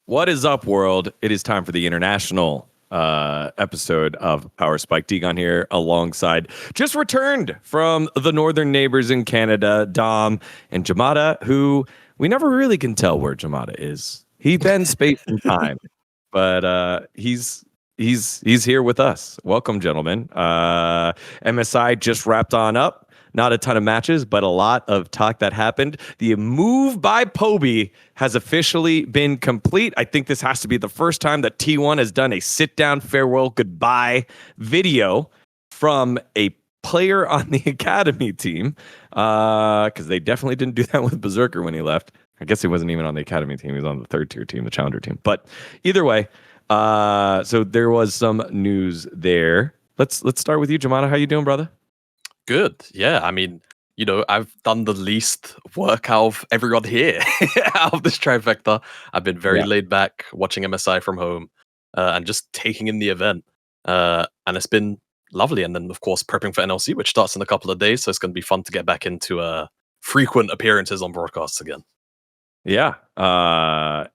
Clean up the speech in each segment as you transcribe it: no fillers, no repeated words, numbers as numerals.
What is up, world? It is time for the international episode of Power Spike. dGon here alongside just returned from the northern neighbors in Canada, Dom and Jamada, who we never really can tell where Jamada is. He bends space and time, but he's here with us. Welcome, gentlemen. MSI just wrapped on up. Not a ton of matches, but a lot of talk that happened. The move by Poby has officially been complete. I think this has to be the first time that T1 has done a sit-down farewell goodbye video from a player on the Academy team, because they definitely didn't do that with Berserker when he left. I guess he wasn't even on the Academy team. He was on the third tier team, the Challenger team. But either way, so there was some news there. Let's start with you, Jamada. How you doing, brother? Good. Yeah. I mean, I've done the least work out of everyone here out of this trifecta. I've been very laid back watching MSI from home and just taking in the event. And it's been lovely. And then, of course, prepping for NLC, which starts in a couple of days. So it's going to be fun to get back into frequent appearances on broadcasts again. Yeah.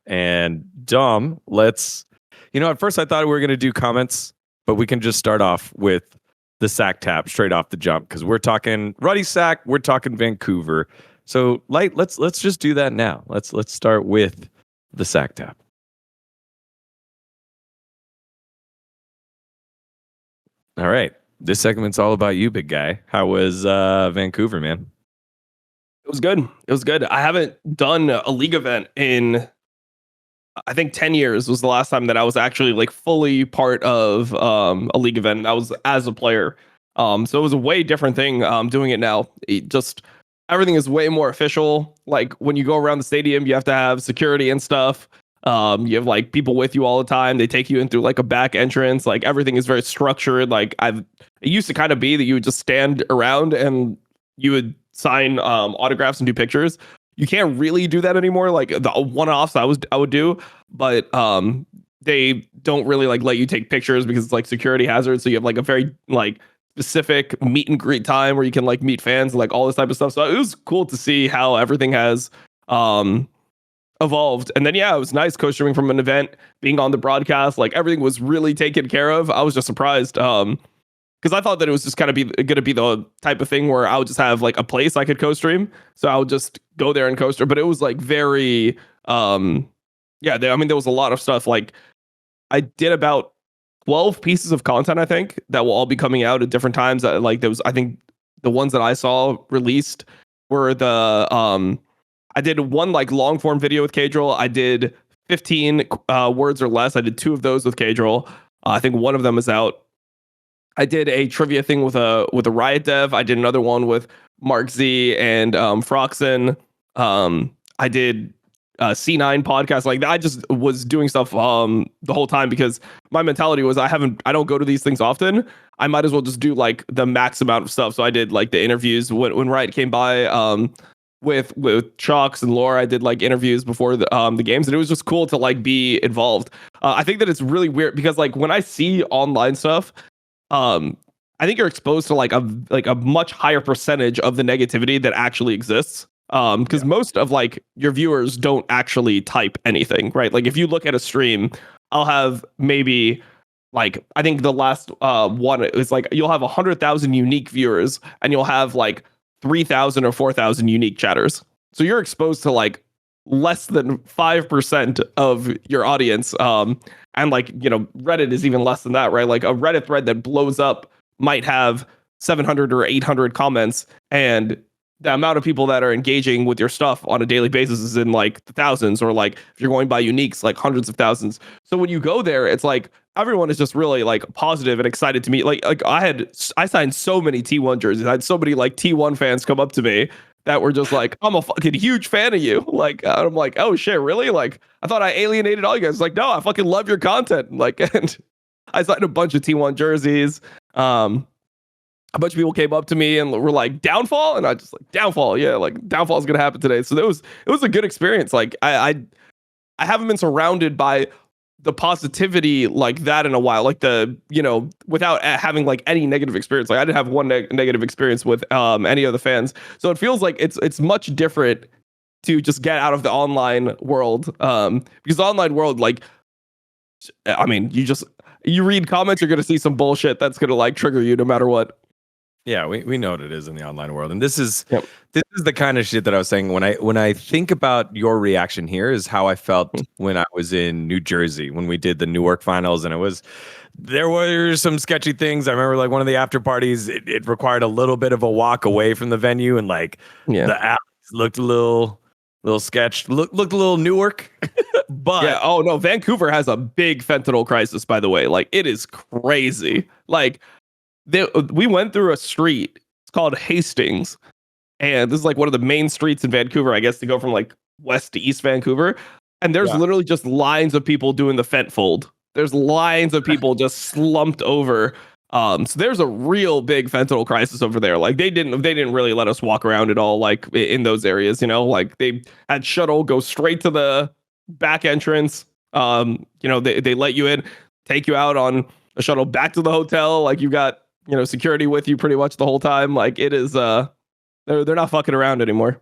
And Dom, let's, at first I thought we were going to do comments, but we can just start off with the sack tap straight off the jump, because we're talking Ruddy Sack, we're talking Vancouver. So let's just do that now. Let's start with the sack tap. All right. This segment's all about you, big guy. How was Vancouver, man? It was good. It was good. I haven't done a league event in, I think 10 years was the last time that I was actually like fully part of a league event. I was as a player. So it was a way different thing doing it now. Everything is way more official. Like when you go around the stadium, you have to have security and stuff. You have like people with you all the time. They take you in through like a back entrance. Like everything is very structured. Like it used to kind of be that you would just stand around and you would sign autographs and do pictures. You can't really do that anymore. Like the one-offs I would do, but they don't really like let you take pictures because it's like security hazards. So you have like a very like specific meet and greet time where you can like meet fans and like all this type of stuff. So it was cool to see how everything has evolved. And then it was nice co-streaming from an event, being on the broadcast. Like everything was really taken care of. I was just surprised. Because I thought that it was just kind of gonna be the type of thing where I would just have like a place I could co-stream, so I would just go there and co-stream. But it was like very, there was a lot of stuff. Like I did about 12 pieces of content, I think, that will all be coming out at different times. I think the ones that I saw released were the I did one like long form video with Kadrill. I did 15 words or less. I did 2 of those with Kadrill. I think one of them is out. I did a trivia thing with a Riot dev. I did another one with Mark Z and Froxen. I did C9 podcast. Like I just was doing stuff the whole time because my mentality was I don't go to these things often. I might as well just do like the max amount of stuff. So I did like the interviews when Riot came by with Chalks and Laura. I did like interviews before the games, and it was just cool to like be involved. I think that it's really weird because like when I see online stuff, I think you're exposed to like a much higher percentage of the negativity that actually exists. Because most of like your viewers don't actually type anything, right? Like if you look at a stream, I'll have maybe like, I think the last one is like, you'll have 100,000 unique viewers and you'll have like 3,000 or 4,000 unique chatters. So you're exposed to like less than 5% of your audience. And like, Reddit is even less than that, right? Like a Reddit thread that blows up might have 700 or 800 comments, and the amount of people that are engaging with your stuff on a daily basis is in like the thousands, or like if you're going by uniques, like hundreds of thousands. So when you go there, it's like everyone is just really like positive and excited to meet. Like I signed so many T1 jerseys. I had so many like T1 fans come up to me that were just like, I'm a fucking huge fan of you. Like, I'm like, oh shit, really? Like, I thought I alienated all you guys. Like, no, I fucking love your content. Like, and I signed a bunch of T1 jerseys. A bunch of people came up to me and were like, downfall? And I just like, downfall. Yeah, like downfall is going to happen today. So it was a good experience. Like, I haven't been surrounded by the positivity like that in a while, like without having like any negative experience. Like I didn't have one negative experience with any of the fans. So it feels like it's much different to just get out of the online world. Because the online world, like, I mean, you read comments, you're gonna see some bullshit that's gonna like trigger you no matter what. Yeah, we know what it is in the online world, and this is Yep. this is the kind of shit that I was saying when I think about your reaction here is how I felt when I was in New Jersey when we did the Newark finals, and there were some sketchy things. I remember like one of the after parties, it required a little bit of a walk away from the venue, and like the alleys looked a little sketched, looked a little Newark, but yeah. Oh no, Vancouver has a big fentanyl crisis, by the way. Like it is crazy. Like we went through a street. It's called Hastings, and this is like one of the main streets in Vancouver, I guess, to go from like west to east Vancouver. And there's literally just lines of people doing the fent fold. There's lines of people just slumped over. So there's a real big fentanyl crisis over there. Like they didn't really let us walk around at all, like in those areas, you know, like they had shuttle go straight to the back entrance. You know, they let you in, take you out on a shuttle back to the hotel. Like you got, you know, security with you pretty much the whole time. Like it is, they're not fucking around anymore.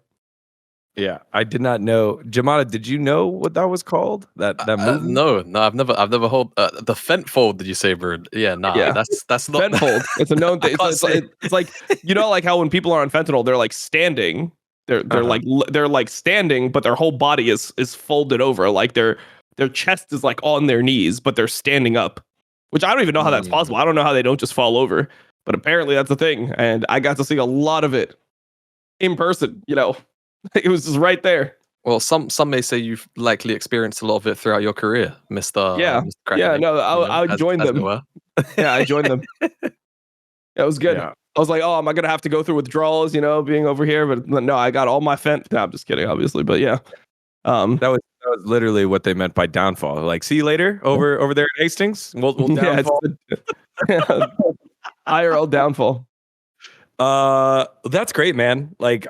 yeah, I did not know. Jamada, did you know what that was called? That movie? No, I've never heard the fentfold. Did you say, Bird? Yeah, nah, Yeah. that's not Fentfold. It's a known thing. can't say. It's like, you know, like how when people are on fentanyl, they're like standing. They're like standing, but their whole body is folded over. Like their chest is like on their knees, but they're standing up. Which I don't even know how that's possible. I don't know how they don't just fall over, but apparently that's a thing. And I got to see a lot of it in person. You know, it was just right there. Well, some may say you've likely experienced a lot of it throughout your career, Mister. Yeah, Mr. Kraken, yeah. No, I joined them. Yeah, I joined them. It was good. Yeah. I was like, oh, am I gonna have to go through withdrawals? You know, being over here, but no, I got all my fent. No, I'm just kidding, obviously, but yeah. That was literally what they meant by downfall. Like, see you later over there at Hastings. We'll downfall. IRL downfall. That's great, man. Like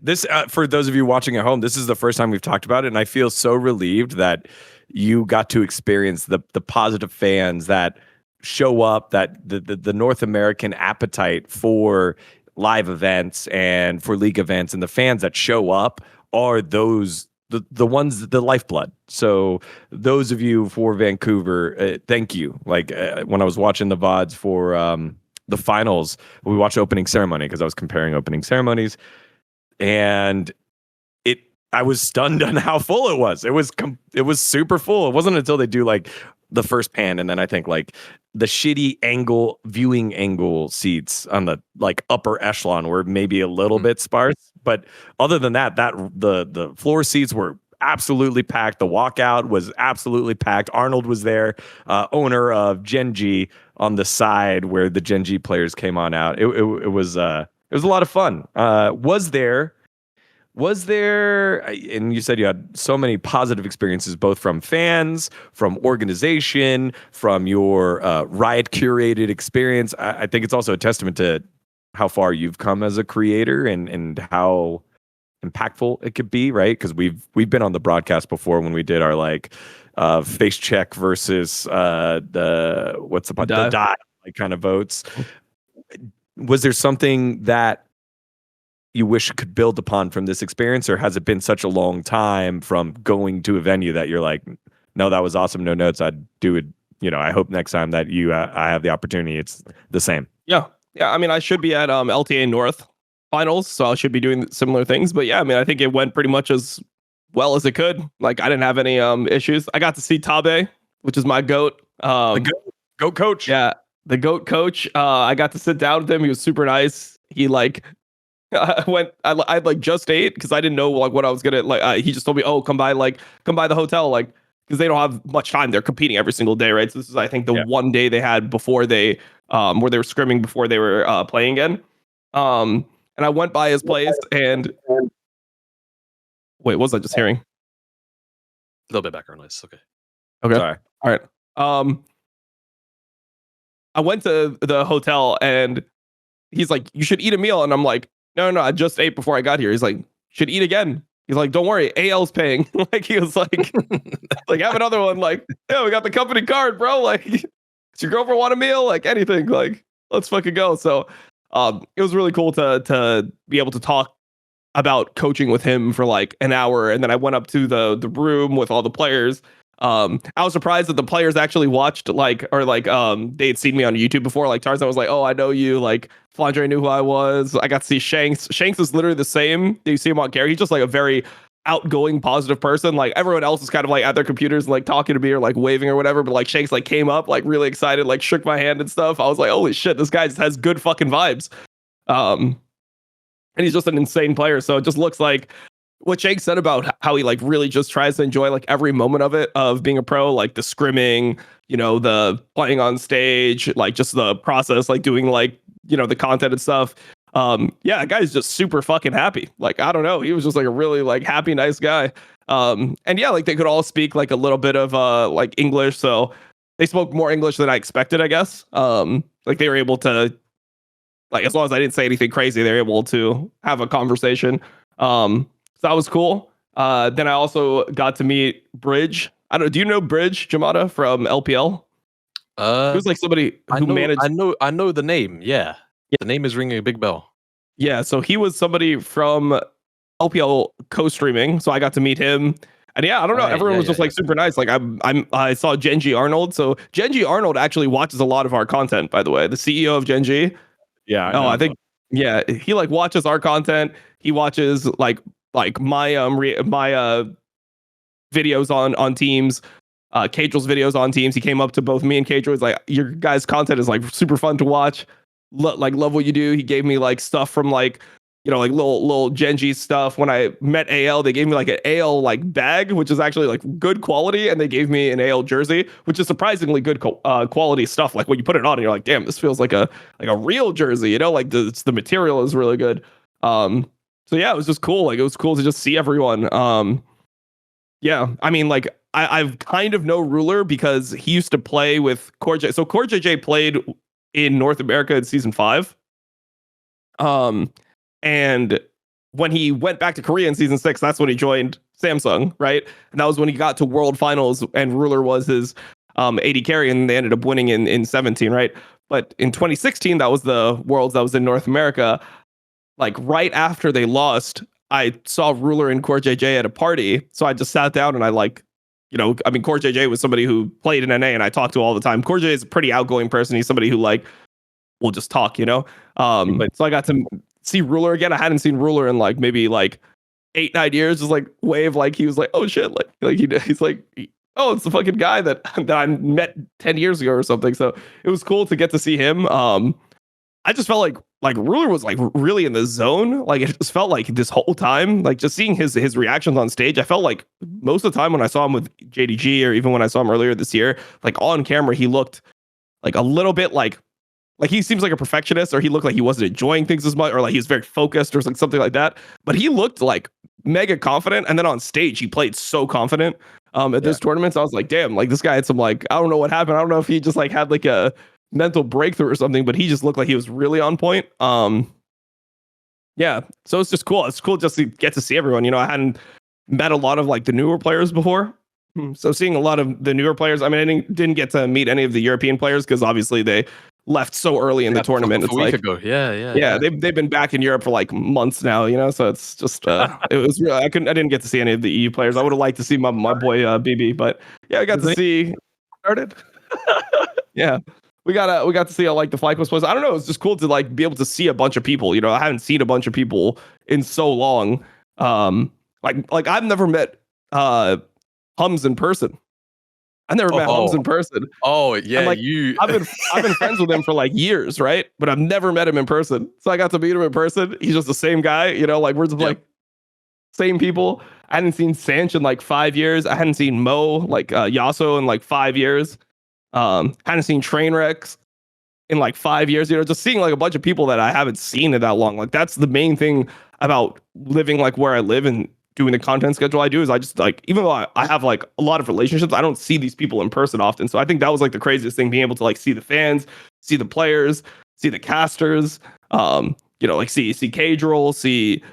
this for those of you watching at home, this is the first time we've talked about it, and I feel so relieved that you got to experience the positive fans that show up, that the North American appetite for live events and for league events, and the fans that show up are those the ones, the lifeblood. So those of you for Vancouver, thank you. Like when I was watching the VODs for the finals, we watched opening ceremony because I was comparing opening ceremonies, and I was stunned on how full it was. It was super full. It wasn't until they do like the first pan, and then I think like the shitty viewing angle seats on the like upper echelon were maybe a little bit sparse. But other than that the floor seats were absolutely packed. The walkout was absolutely packed. Arnold was there, owner of GenG, on the side where the GenG players came on out. It was a lot of fun. Was there, and you said you had so many positive experiences, both from fans, from organization, from your Riot curated experience. I think it's also a testament to how far you've come as a creator and how impactful it could be, right? Because we've been on the broadcast before when we did our like face check versus the die like kind of votes. Was there something that you wish could build upon from this experience, or has it been such a long time from going to a venue that you're like, no, that was awesome, no notes, I'd do it, you know, I hope next time that I have the opportunity it's the same? Yeah, I mean, I should be at LTA North finals, so I should be doing similar things. But yeah, I mean, I think it went pretty much as well as it could. Like I didn't have any issues. I got to see Tabe, which is my goat. The goat coach. Yeah, the goat coach. I got to sit down with him. He was super nice. He like I like just ate because I didn't know like what I was gonna like. He just told me, oh, come by the hotel, like, because they don't have much time. They're competing every single day, right? So this is, I think, the one day they had before they where they were scrimming before they were playing again. And I went by his place and wait, what was I just hearing? A little bit background noise. Okay. Sorry. All right. I went to the hotel and he's like, you should eat a meal, and I'm like, no, I just ate before I got here. He's like, should eat again. He's like, don't worry, AL's paying. Like he was like, like have another one. Like, yeah, we got the company card, bro. Like, does your girlfriend want a meal? Like anything. Like, let's fucking go. So, it was really cool to be able to talk about coaching with him for like an hour, and then I went up to the room with all the players. I was surprised that the players actually watched they had seen me on YouTube before. Like Tarzan was like, "Oh, I know you." Like Flandre knew who I was. I got to see Shanks. Shanks is literally the same. You see him on camera. He's just like a very outgoing, positive person. Like everyone else is kind of like at their computers and like talking to me or like waving or whatever. But like Shanks like came up like really excited, like shook my hand and stuff. I was like, "Holy shit, this guy just has good fucking vibes." And he's just an insane player. So it just looks like what Jake said about how he like really just tries to enjoy like every moment of it, of being a pro, like the scrimming, the playing on stage, like just the process, like doing like, the content and stuff. Yeah, that guy's just super fucking happy. Like, I don't know. He was just like a really like happy, nice guy. And yeah, like they could all speak like a little bit of like English. So they spoke more English than I expected, I guess. Like they were able to, like, as long as I didn't say anything crazy, they were able to have a conversation. So that was cool. Then I also got to meet Bridge. I don't. Do you know Bridge Jamada from LPL? He was like somebody who managed. I know the name. Yeah, the name is ringing a big bell. Yeah, so he was somebody from LPL co-streaming. So I got to meet him. And yeah, I don't know. Everyone was just like super nice. Like I saw GenG Arnold. So GenG Arnold actually watches a lot of our content. By the way, the CEO of GenG. Yeah. I think. Yeah, he like watches our content. He watches like my videos on Teams, Kadrill's videos on Teams. He came up to both me and Kadrill. He's like, "Your guys' content is like super fun to watch. Love what you do." He gave me like stuff from like like little GenG stuff. When I met AL, they gave me like an AL like bag, which is actually like good quality, and they gave me an AL jersey, which is surprisingly good quality stuff. Like when you put it on, and you're like, "Damn, this feels like a real jersey." Like the material is really good. So yeah, it was just cool. Like it was cool to just see everyone. Yeah, I mean, like I've kind of know Ruler because he used to play with Core J. So Core JJ played in North America in season 5. And when he went back to Korea in season 6, that's when he joined Samsung, right? And that was when he got to World Finals, and Ruler was his AD carry, and they ended up winning in 17, right? But in 2016, that was the Worlds that was in North America. Like right after they lost, I saw Ruler and Core JJ at a party. So I just sat down and I like, I mean, Core JJ was somebody who played in NA and I talked to all the time. Core JJ is a pretty outgoing person. He's somebody who like will just talk, So I got to see Ruler again. I hadn't seen Ruler in like maybe like 8-9 years. Just like wave, like he was like, "Oh shit!" Like he's like, "Oh, it's the fucking guy that I met 10 years ago or something." So it was cool to get to see him. I just felt like Ruler was like really in the zone. Like it just felt like this whole time, like just seeing his reactions on stage, I felt like most of the time when I saw him with JDG, or even when I saw him earlier this year, like on camera, he looked like a little bit like he seems like a perfectionist, or he looked like he wasn't enjoying things as much, or like he was very focused or like something like that. But he looked like mega confident, and then on stage he played so confident at this tournament. So I was like, damn, like this guy had some like, I don't know what happened. I don't know if he just like had like a mental breakthrough or something, but he just looked like he was really on point. Yeah, so it's just cool. It's cool just to get to see everyone. I hadn't met a lot of like the newer players before, so seeing a lot of the newer players. I mean, I didn't get to meet any of the European players because obviously they left so early in the tournament. It's a week ago. Yeah. They've been back in Europe for like months now. So it's just it was really, I didn't get to see any of the EU players. I would have liked to see my boy BB, but yeah, I got to see started. Yeah. We got to see how like the FlyQuest was. I don't know. It's just cool to like be able to see a bunch of people. I haven't seen a bunch of people in so long. Like I've never met Hums in person. I never met Hums in person. Oh yeah, and, like, I've been friends with him for like years, right? But I've never met him in person. So I got to meet him in person. He's just the same guy. Like we're just like same people. I hadn't seen Sanch in like 5 years. I hadn't seen Mo like Yasso in like 5 years. Hadn't seen Trainwrecks in like 5 years. Just seeing like a bunch of people that I haven't seen in that long. Like that's the main thing about living like where I live and doing the content schedule I do, is I just like, even though I have like a lot of relationships, I don't see these people in person often. So I think that was like the craziest thing, being able to like see the fans, see the players, see the casters, like see Kadril, see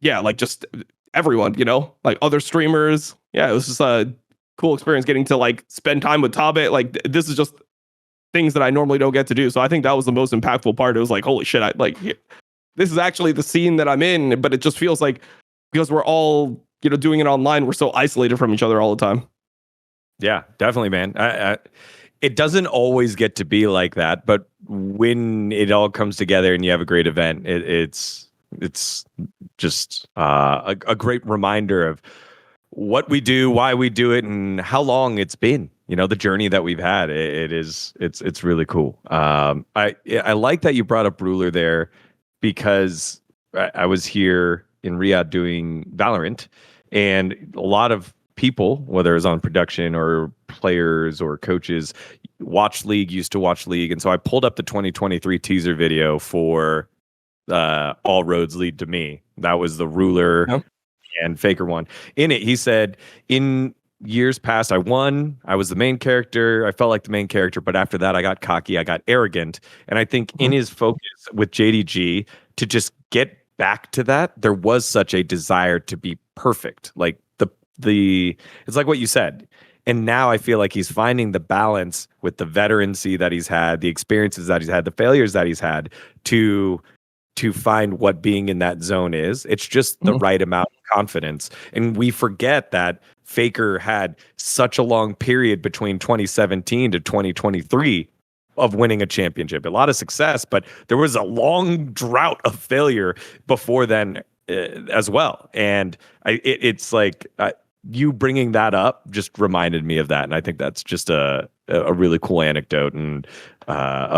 like just everyone, like other streamers. Yeah, it was just a cool experience getting to like spend time with Tabe. Like this is just things that I normally don't get to do. So I think that was the most impactful part. It was like, holy shit, this is actually the scene that I'm in, but it just feels like because we're all, doing it online, we're so isolated from each other all the time. Yeah, definitely, man. It doesn't always get to be like that, but when it all comes together and you have a great event, it's just a great reminder of what we do, why we do it, and how long it's been. The journey that we've had. It's really cool. I like that you brought up Ruler there because I was here in Riyadh doing Valorant, and a lot of people, whether it's on production or players or coaches, used to watch League. And so I pulled up the 2023 teaser video for All Roads Lead to Me. That was the Ruler and Faker one. In it, he said, in years past, I won. I was the main character. I felt like the main character. But after that, I got cocky. I got arrogant. And I think in his focus with JDG to just get back to that, there was such a desire to be perfect. Like it's like what you said. And now I feel like he's finding the balance with the veterancy that he's had, the experiences that he's had, the failures that he's had to find what being in that zone is. It's just the right amount of confidence. And we forget that Faker had such a long period between 2017 to 2023 of winning a championship. A lot of success, but there was a long drought of failure before then as well. And it's like you bringing that up just reminded me of that. And I think that's just a really cool anecdote and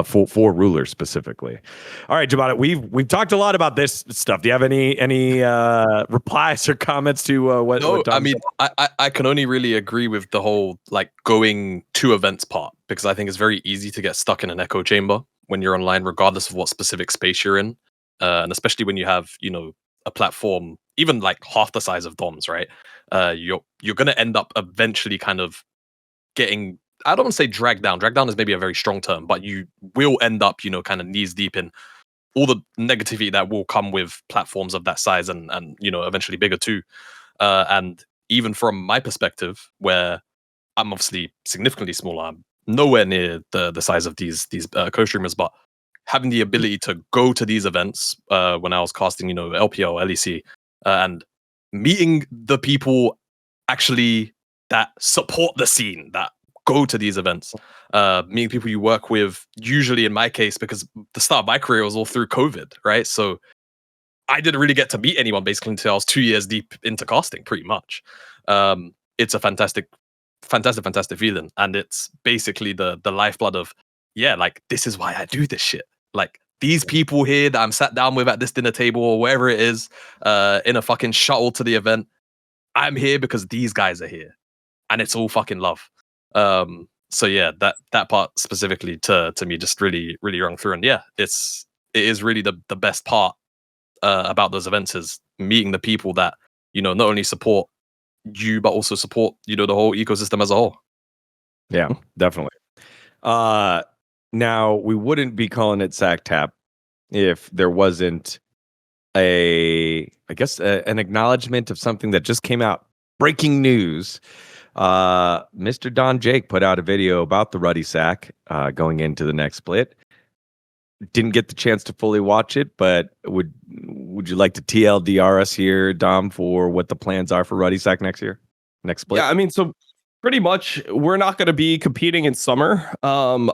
for Ruler specifically. All right, Jamada, we've talked a lot about this stuff. Do you have any replies or comments to what? No, what I mean, I can only really agree with the whole like going to events part, because I think it's very easy to get stuck in an echo chamber when you're online, regardless of what specific space you're in, and especially when you have a platform even like half the size of DOMs, right? You're gonna end up eventually kind of getting, I don't want to say dragged down. Dragged down is maybe a very strong term, but you will end up, kind of knees deep in all the negativity that will come with platforms of that size and eventually bigger too. And even from my perspective, where I'm obviously significantly smaller, I'm nowhere near the size of these co-streamers, but having the ability to go to these events when I was casting, LPL, LEC, and meeting the people actually that support the scene, that go to these events, meeting people you work with, usually in my case, because the start of my career was all through COVID, right? So I didn't really get to meet anyone basically until I was 2 years deep into casting, pretty much. It's a fantastic feeling. And it's basically the lifeblood of, like, this is why I do this shit. Like, these people here that I'm sat down with at this dinner table or wherever it is, in a fucking shuttle to the event, I'm here because these guys are here. And it's all fucking love. So yeah, that part specifically to me just really, really rung through. And yeah, it is really the best part about those events is meeting the people that, not only support you, but also support, the whole ecosystem as a whole. Yeah, definitely. Now we wouldn't be calling it Sack Tap if there wasn't an acknowledgement of something that just came out. Breaking news. Mr. Don Jake put out a video about the Ruddy Sack going into the next split. Didn't get the chance to fully watch it, but would you like to TLDR us here, Dom, for what the plans are for Ruddy Sack next split? Yeah, I mean, so pretty much we're not going to be competing in summer of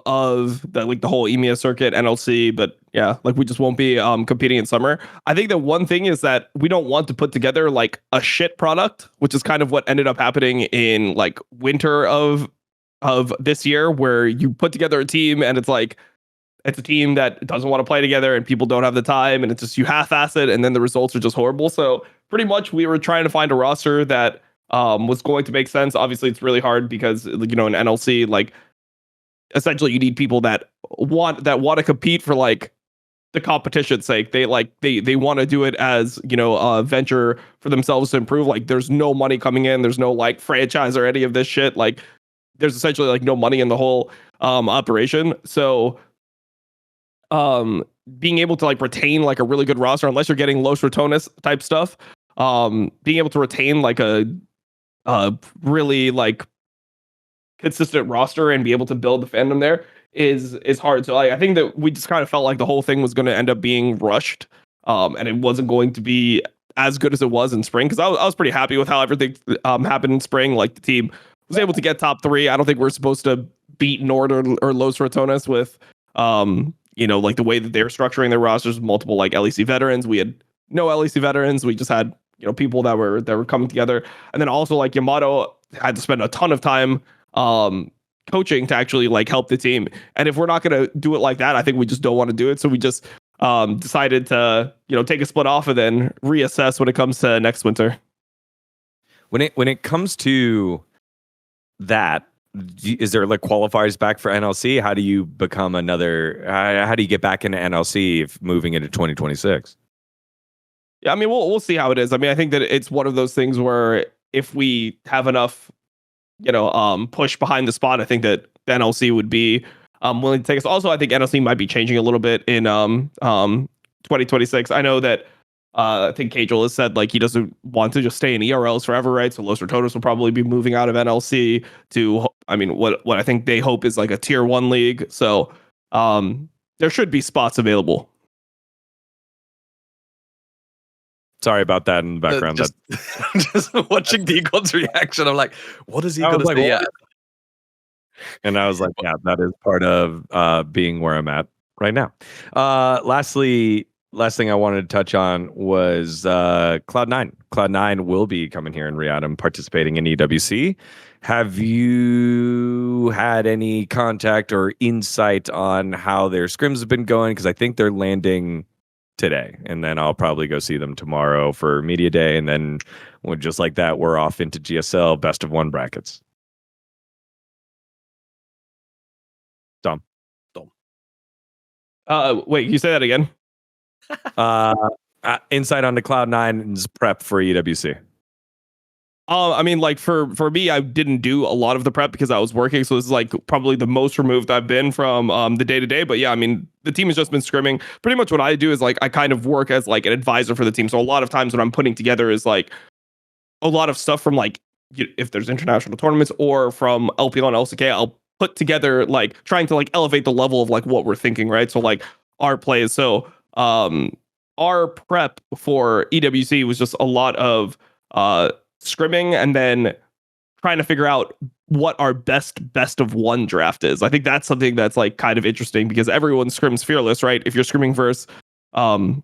the whole EMEA circuit, NLC, but yeah, like we just won't be competing in summer. I think that one thing is that we don't want to put together like a shit product, which is kind of what ended up happening in like winter of this year, where you put together a team and it's like it's a team that doesn't want to play together and people don't have the time, and it's just you half-ass it and then the results are just horrible. So pretty much we were trying to find a roster that was going to make sense. Obviously, it's really hard because in NLC, like essentially you need people that want to compete for like the competition's sake. They want to do it as a venture for themselves to improve. Like there's no money coming in. There's no like franchise or any of this shit. Like there's essentially like no money in the whole operation. So being able to like retain like a really good roster, unless you're getting Los Ratones type stuff, being able to retain like a really like consistent roster and be able to build the fandom there is hard. So I think that we just kind of felt like the whole thing was going to end up being rushed and it wasn't going to be as good as it was in spring, because I was pretty happy with how everything happened in spring. Like the team was able to get top 3. I don't think we're supposed to beat Nord or Los Ratones with like the way that they're structuring their rosters with multiple like LEC veterans. We had no LEC veterans. We just had people that were coming together, and then also like Yamato had to spend a ton of time coaching to actually like help the team. And if we're not going to do it like that, I think we just don't want to do it. So we just decided to take a split off and then reassess when it comes to next winter. When it comes to that, is there like qualifiers back for NLC? How do you become another? How do you get back into NLC if moving into 2026? Yeah, I mean, we'll see how it is. I mean, I think that it's one of those things where if we have enough, push behind the spot, I think that the NLC would be willing to take us. Also, I think NLC might be changing a little bit in 2026. I know that I think Cajal has said like he doesn't want to just stay in ERLs forever, right? So Los Ratones will probably be moving out of NLC to, I mean, what I think they hope is like a tier 1 league. So there should be spots available. Sorry about that in the background. Just watching dGon's reaction, I'm like, what is he going to say? And I was like, yeah, that is part of being where I'm at right now. Last thing I wanted to touch on was Cloud9. Cloud9 will be coming here in Riyadh and participating in EWC. Have you had any contact or insight on how their scrims have been going? Because I think they're landing today, and then I'll probably go see them tomorrow for media day, and then just like that, we're off into GSL best of 1 brackets. Dom. Wait, you say that again? Insight on the Cloud9's prep for EWC. I mean, like for me, I didn't do a lot of the prep because I was working. So this is like probably the most removed I've been from the day to day. But yeah, I mean, the team has just been scrimming. Pretty much what I do is like I kind of work as like an advisor for the team. So a lot of times what I'm putting together is like a lot of stuff from like if there's international tournaments or from LPL and LCK, I'll put together like trying to like elevate the level of like what we're thinking, right? So like our plays. So our prep for EWC was just a lot of scrimming and then trying to figure out what our best of 1 draft is. I think that's something that's like kind of interesting because everyone scrims fearless, right? If you're scrimming versus LPL,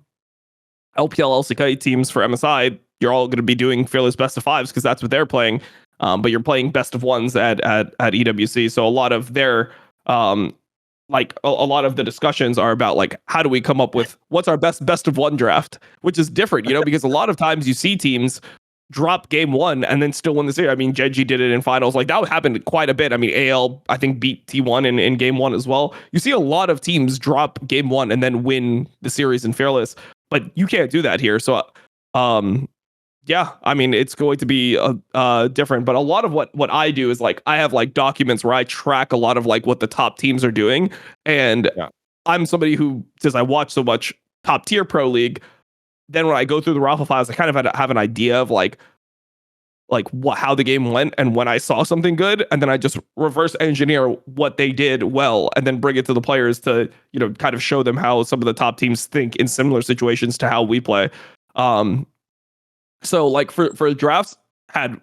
LCK teams for MSI, you're all going to be doing fearless best of 5s because that's what they're playing. But you're playing best of 1s at EWC. So a lot of their like a lot of the discussions are about like how do we come up with what's our best of 1 draft, which is different, because a lot of times you see teams drop game 1 and then still win the series. I mean, GenG did it in finals. Like that happened quite a bit. I mean, AL I think beat T1 in game 1 as well. You see a lot of teams drop game 1 and then win the series in fearless, but you can't do that here. So yeah, I mean, it's going to be different, but a lot of what I do is like I have like documents where I track a lot of like what the top teams are doing, and I'm somebody who, since I watch so much top tier pro league, then when I go through the raffle files, I kind of have an idea of like how the game went and when I saw something good, and then I just reverse engineer what they did well and then bring it to the players to kind of show them how some of the top teams think in similar situations to how we play. So like for drafts, had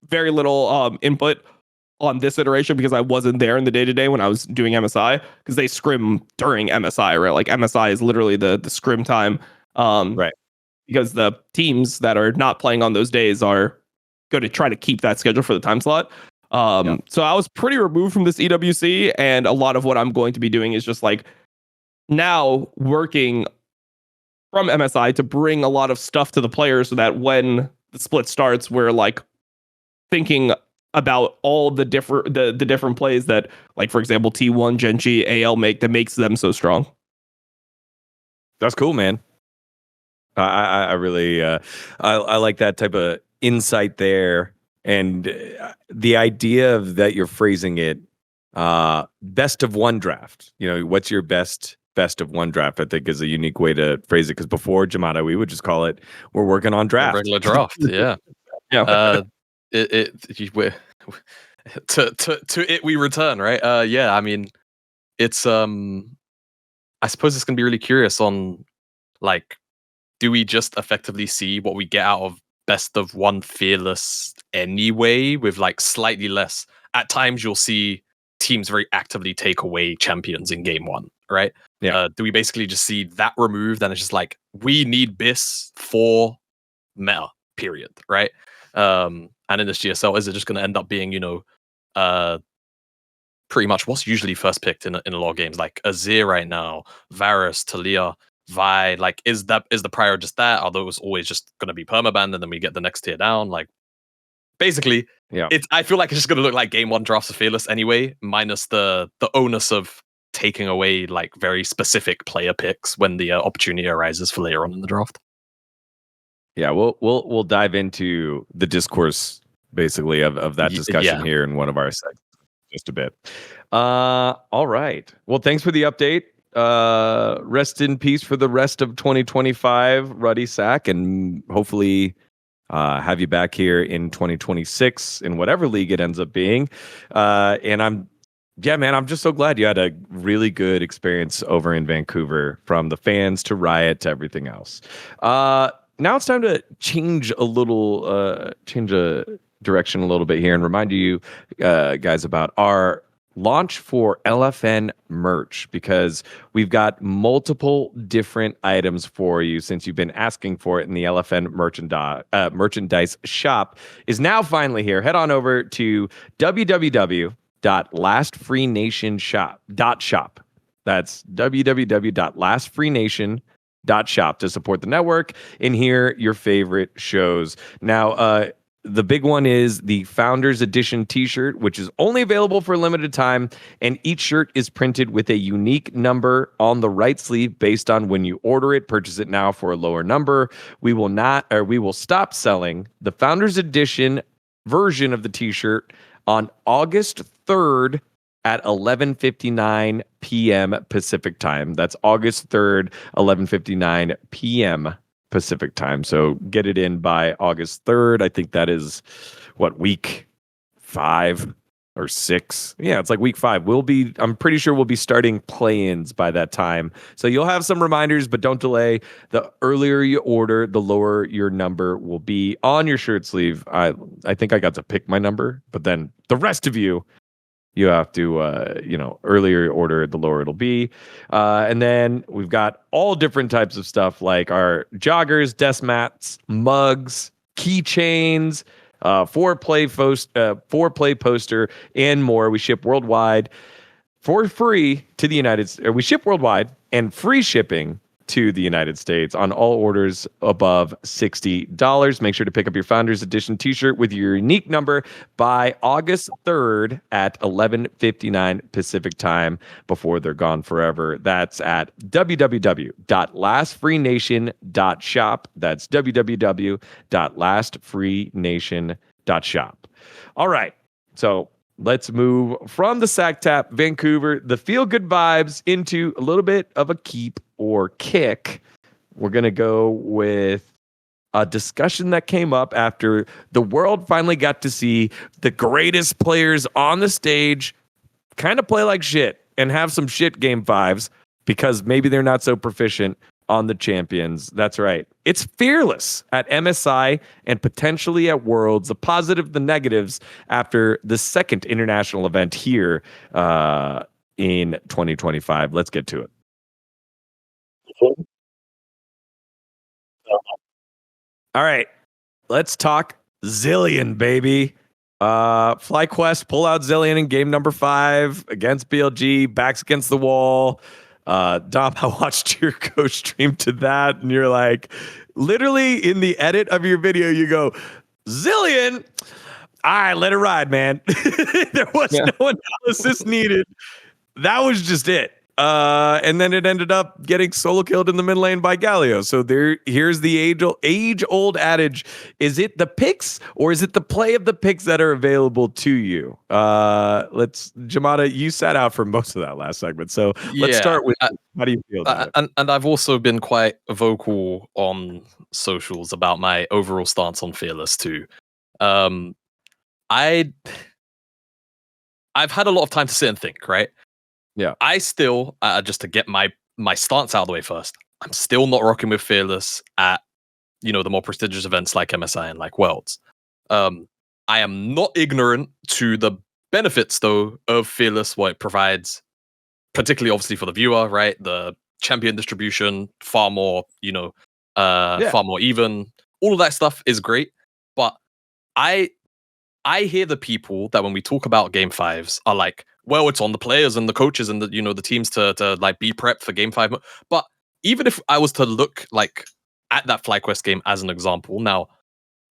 very little input on this iteration because I wasn't there in the day-to-day when I was doing MSI, because they scrim during MSI, right? Like MSI is literally the scrim time. Right. Because the teams that are not playing on those days are going to try to keep that schedule for the time slot. So I was pretty removed from this EWC, and a lot of what I'm going to be doing is just like now working from MSI to bring a lot of stuff to the players so that when the split starts, we're like thinking about all the different plays that, like, for example, T1, GenG, AL make that makes them so strong. That's cool, man. I really I like that type of insight there, and the idea of that you're phrasing it best of 1 draft. What's your best of 1 draft? I think is a unique way to phrase it, because before Jamada we would just call it we're working on draft. Regular draft, yeah. To it we return, right? Yeah, I mean, it's I suppose it's gonna be really curious on like do we just effectively see what we get out of best of one Fearless anyway, with like slightly less? At times, you'll see teams very actively take away champions in game one, right? Yeah. Do we basically just see that removed, and it's just like, we need BIS for meta, period, right? And in this GSL, is it just going to end up being, pretty much what's usually first picked in a lot of games, like Azir right now, Varus, Talia, Vi? Like, is the prior just that? Are those always just going to be permabanned, and then we get the next tier down? Like, basically, Yeah. I feel like it's just going to look like game one drafts of Fearless anyway, minus the onus of taking away like very specific player picks when the opportunity arises for later on in the draft. Yeah, we'll dive into the discourse basically of that discussion here in one of our segments just a bit. All right. Well, thanks for the update. Rest in peace for the rest of 2025, Ruddy Sack, and hopefully have you back here in 2026 in whatever league it ends up being. And I'm just so glad you had a really good experience over in Vancouver, from the fans to Riot to everything else. Now it's time to change a direction a little bit here and remind you guys about our launch for LFN merch, because we've got multiple different items for you since you've been asking for it. In the LFN merchandise shop is now finally here. Head on over to www.lastfreenationshop.shop. That's www.lastfreenation.shop to support the network and hear your favorite shows. Now, the big one is the Founders Edition t-shirt, which is only available for a limited time, and each shirt is printed with a unique number on the right sleeve based on when you order it. Purchase it now for a lower number. We will stop selling the Founders Edition version of the t-shirt on August 3rd at 11:59 p.m. Pacific time. That's August 3rd, 11:59 p.m. Pacific time. So get it in by August 3rd. I think that is week 5 or 6. Yeah, it's like week 5. I'm pretty sure we'll be starting play-ins by that time. So you'll have some reminders, but don't delay. The earlier you order, the lower your number will be on your shirt sleeve. I think I got to pick my number, but then the rest of you have to, earlier you order, the lower it'll be. And then we've got all different types of stuff like our joggers, desk mats, mugs, keychains, four-play poster, and more. We ship worldwide for free to the United States. We ship worldwide and free shipping to the United States on all orders above $60. Make sure to pick up your Founders Edition t-shirt with your unique number by August 3rd at 11:59 Pacific time before they're gone forever. That's at www.lastfreenation.shop. That's www.lastfreenation.shop. All right. So let's move from the Sack Tap Vancouver, the feel good vibes, into a little bit of a keep or kick. We're going to go with a discussion that came up after the world finally got to see the greatest players on the stage kind of play like shit and have some shit game 5s because maybe they're not so proficient on the champions. That's right. It's Fearless at MSI and potentially at Worlds. The positive, the negatives after the second international event here in 2025. Let's get to it. All right. Let's talk Zillion, baby. FlyQuest pull out Zillion in game number 5 against BLG, backs against the wall. Dom, I watched your co-stream to that, and you're like, literally in the edit of your video, you go, Zillion, all right, let it ride, man. There was no analysis needed. That was just it. And then it ended up getting solo killed in the mid lane by Galio. So here's the age-old adage. Is it the picks or is it the play of the picks that are available to you? Jamada, you sat out for most of that last segment. So let's start with how do you feel about it? And I've also been quite vocal on socials about my overall stance on Fearless too. I've had a lot of time to sit and think, right? Yeah. I still, just to get my stance out of the way first, I'm still not rocking with Fearless at, the more prestigious events like MSI and like Worlds. I am not ignorant to the benefits, though, of Fearless, what it provides, particularly obviously for the viewer, right? The champion distribution, far more, far more even. All of that stuff is great, but I hear the people that when we talk about game fives are like, well, it's on the players and the coaches and the teams to like be prepped for game five. But even if I was to look like at that FlyQuest game as an example, now,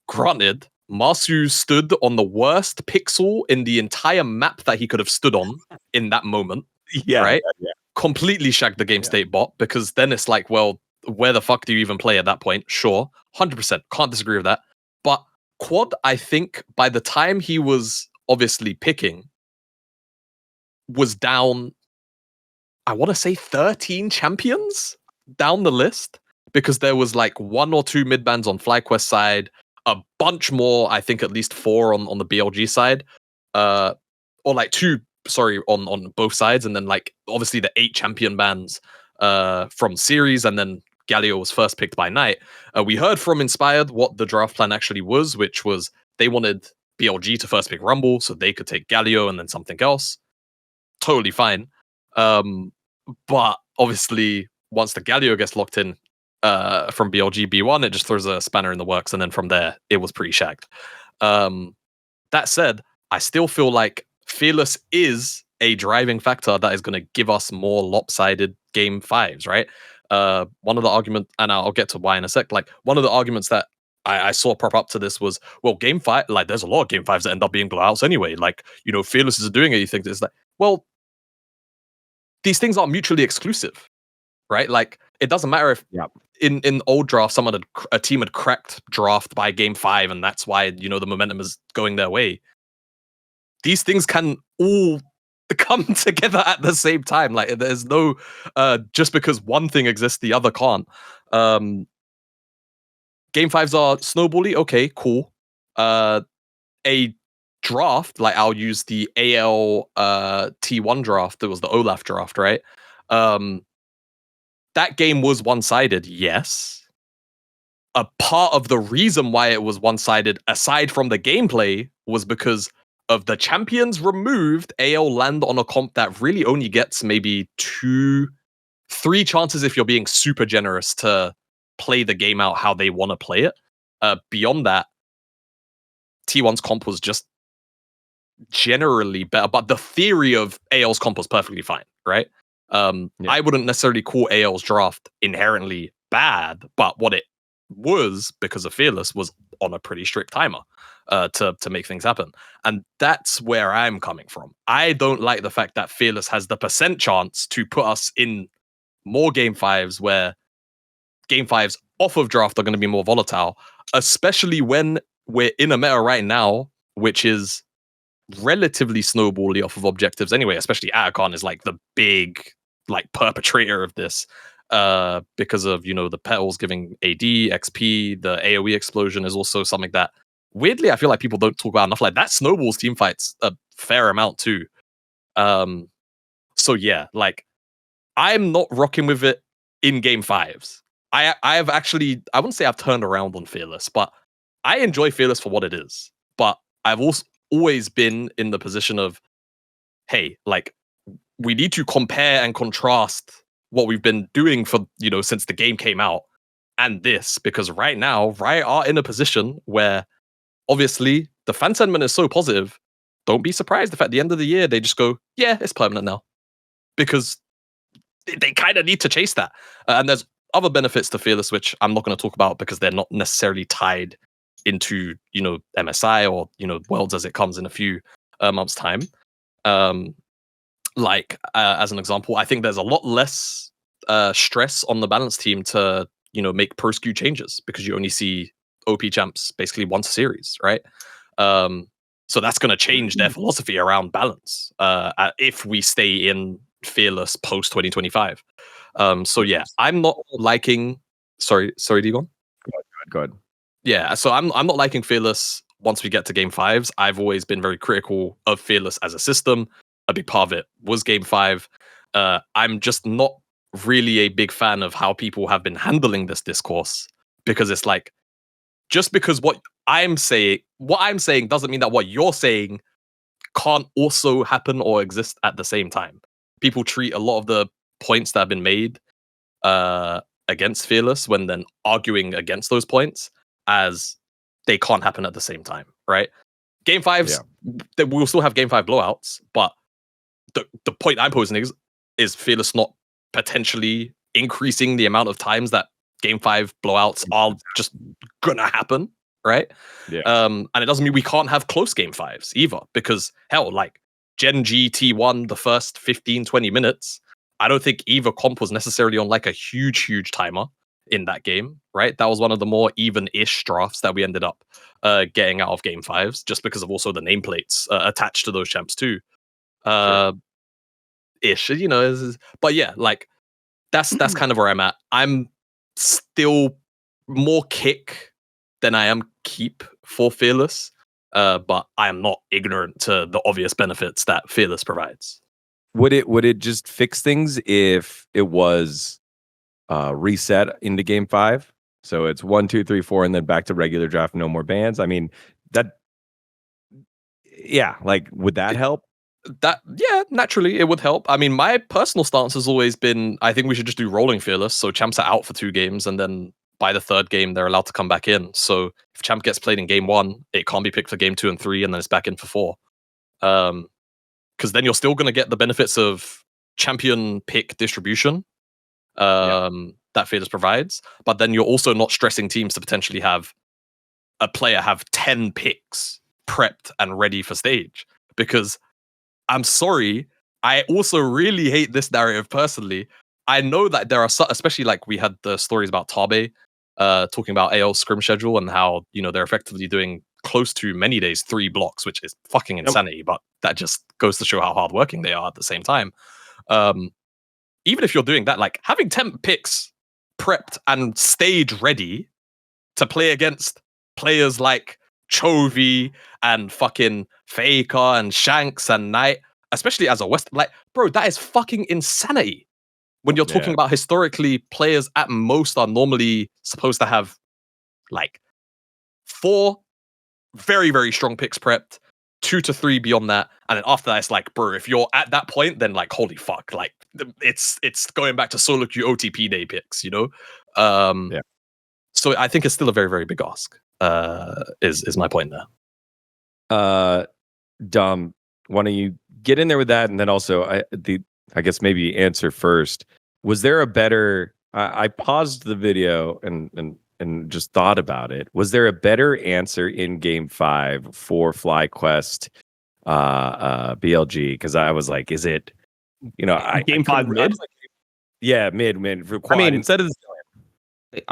granted, Marsu stood on the worst pixel in the entire map that he could have stood on in that moment. Right? Yeah. Completely shagged the game state bot, because then it's like, well, where the fuck do you even play at that point? Sure, 100%, can't disagree with that. But Quad, I think by the time he was obviously picking, was down, I want to say 13 champions down the list, because there was like 1 or 2 mid bans on FlyQuest side, a bunch more, I think at least 4 on the BLG side, or like 2, sorry, on both sides, and then like obviously the 8 champion bans from series, and then Galio was first picked by Knight. We heard from Inspired what the draft plan actually was, which was they wanted BLG to first pick Rumble so they could take Galio and then something else. Totally fine. But obviously, once the Galio gets locked in from BLG B1, it just throws a spanner in the works, and then from there, it was pretty shagged. That said, I still feel like Fearless is a driving factor that is going to give us more lopsided game fives, right? One of the arguments, and I'll get to why in a sec, like one of the arguments that I saw prop up to this was, well, game five, like there's a lot of game fives that end up being blowouts anyway. Like, Fearless isn't doing anything. It's like, well, these things aren't mutually exclusive, right? Like, it doesn't matter if in old draft, a team had cracked draft by game 5, and that's why, the momentum is going their way. These things can all come together at the same time. Like, there's no, just because one thing exists, the other can't. Game 5s are snowbally, okay, cool. A draft, like I'll use the AL T1 draft, that was the Olaf draft, right? That game was one-sided, yes. A part of the reason why it was one-sided, aside from the gameplay, was because of the champions removed. AL land on a comp that really only gets maybe 2-3 chances if you're being super generous to play the game out how they want to play it. Beyond that, T1's comp was just generally better, but the theory of AL's comp was perfectly fine, right? I wouldn't necessarily call AL's draft inherently bad, but what it was, because of Fearless, was on a pretty strict timer to make things happen. And that's where I'm coming from. I don't like the fact that Fearless has the percent chance to put us in more game 5s, where game 5s off of draft are going to be more volatile, especially when we're in a meta right now, which is relatively snowbally off of objectives anyway. Especially Atacon is like the big perpetrator of this, because of the petals giving AD XP. The AoE explosion is also something that weirdly I feel like people don't talk about enough. Like, that snowballs team fights a fair amount too. So yeah, like, I'm not rocking with it in game 5s. I've actually, I wouldn't say I've turned around on Fearless, but I enjoy Fearless for what it is. But I've also always been in the position of, hey, like, we need to compare and contrast what we've been doing for, since the game came out and this, because right now, Riot are in a position where obviously the fan sentiment is so positive. Don't be surprised if at the end of the year they just go, yeah, it's permanent now, because they kind of need to chase that. And there's other benefits to Fearless, which I'm not going to talk about because they're not necessarily tied into, MSI or, Worlds as it comes in a few months' time. As an example, I think there's a lot less stress on the balance team to, make pro skew changes, because you only see OP champs basically once a series, right? So that's going to change their philosophy around balance if we stay in Fearless post 2025. So yeah, I'm not liking. Sorry, dGon. Go ahead. Yeah, so I'm not liking Fearless once we get to game 5s. I've always been very critical of Fearless as a system. A big part of it was game 5. I'm just not really a big fan of how people have been handling this discourse, because it's like, just because what I'm saying doesn't mean that what you're saying can't also happen or exist at the same time. People treat a lot of the points that have been made against Fearless when then arguing against those points as they can't happen at the same time, right? Game 5s, we'll still have Game 5 blowouts, but the point I'm posing is Fearless not potentially increasing the amount of times that Game 5 blowouts are just gonna happen, right? Yeah. And it doesn't mean we can't have close Game 5s either, because hell, like GenG T1, the first 15, 20 minutes, I don't think either comp was necessarily on like a huge timer in that game, right? That was one of the more even-ish drafts that we ended up getting out of Game 5s, just because of also the nameplates attached to those champs too. Ish, you know, but yeah, like that's kind of where I'm at. I'm still more kick than I am keep for Fearless, but I am not ignorant to the obvious benefits that Fearless provides. Would it just fix things if it was reset into Game 5? So it's 1, 2, 3, 4, and then back to regular draft, no more bans. I mean, like, would that help? Yeah, naturally it would help. I mean, my personal stance has always been, I think we should just do rolling Fearless, so champs are out for 2 games, and then by the 3rd game they're allowed to come back in. So if champ gets played in Game 1, it can't be picked for Game 2 and 3, and then it's back in for 4. Because then you're still going to get the benefits of champion pick distribution that Fearless provides, but then you're also not stressing teams to potentially have a player have 10 picks prepped and ready for stage. Because I'm sorry, I also really hate this narrative personally. I know that there are, especially like we had the stories about Tabe talking about AL scrim schedule and how, you know, they're effectively doing close to many days 3 blocks, which is fucking insanity, but that just goes to show how hardworking they are at the same time. Even if you're doing that, like having 10 picks prepped and stage ready to play against players like Chovy and fucking Faker and Shanks and Knight, especially as a West, like, bro, that is fucking insanity. When you're talking about historically, players at most are normally supposed to have like 4 very, very strong picks prepped, 2 to 3 beyond that, and then after that, it's like, bro, if you're at that point, then like, holy fuck, like it's going back to solo queue OTP day picks, you know. So I think it's still a very, very big ask. Is my point there. Dom, why don't you get in there with that, and then also I guess maybe answer first. Was there a better? I paused the video and just thought about it. Was there a better answer in Game 5 for FlyQuest BLG? Because I was like, is it? You know, Game 5 mid. Like, mid for quad. I mean, instead of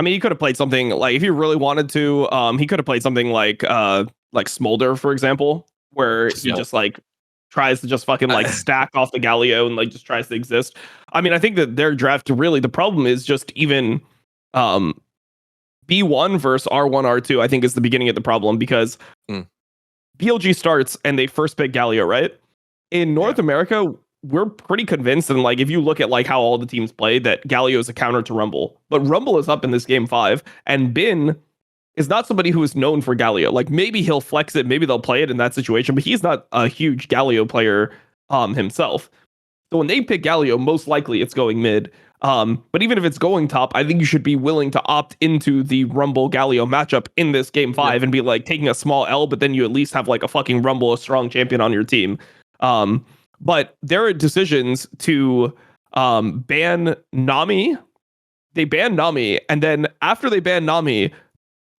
he could have played something like, if he really wanted to, he could have played something like Smolder, for example, where he just like tries to just fucking like stack off the Galio and like just tries to exist. I mean, I think that their draft, really the problem is just even B1 versus R1, R2, I think is the beginning of the problem, because BLG starts and they first pick Galio, right? In North America, we're pretty convinced, and like if you look at like how all the teams play, that Galio is a counter to Rumble. But Rumble is up in this Game 5, and Bin is not somebody who is known for Galio. Like maybe he'll flex it, maybe they'll play it in that situation, but he's not a huge Galio player himself. So when they pick Galio, most likely it's going mid. But even if it's going top, I think you should be willing to opt into the Rumble Galio matchup in this Game 5 and be like taking a small L, but then you at least have like a fucking Rumble, a strong champion on your team. But there are decisions to ban Nami. They ban Nami, and then after they ban Nami,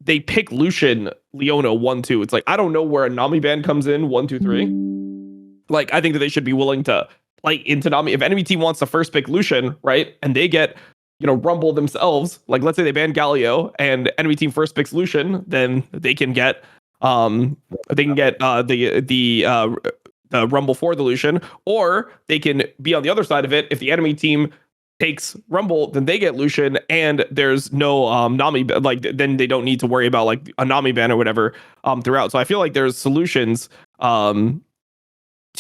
they pick Lucian Leona 1-2. It's like, I don't know where a Nami ban comes in 1, 2, 3. Like, I think that they should be willing to play into Nami. If enemy team wants to first pick Lucian, right, and they get, you know, Rumble themselves, like let's say they ban Galio and enemy team first picks Lucian, then they can get the Rumble for the Lucian, or they can be on the other side of it. If the enemy team takes Rumble, then they get Lucian, and there's no Nami, like then they don't need to worry about like a Nami ban or whatever throughout. So I feel like there's solutions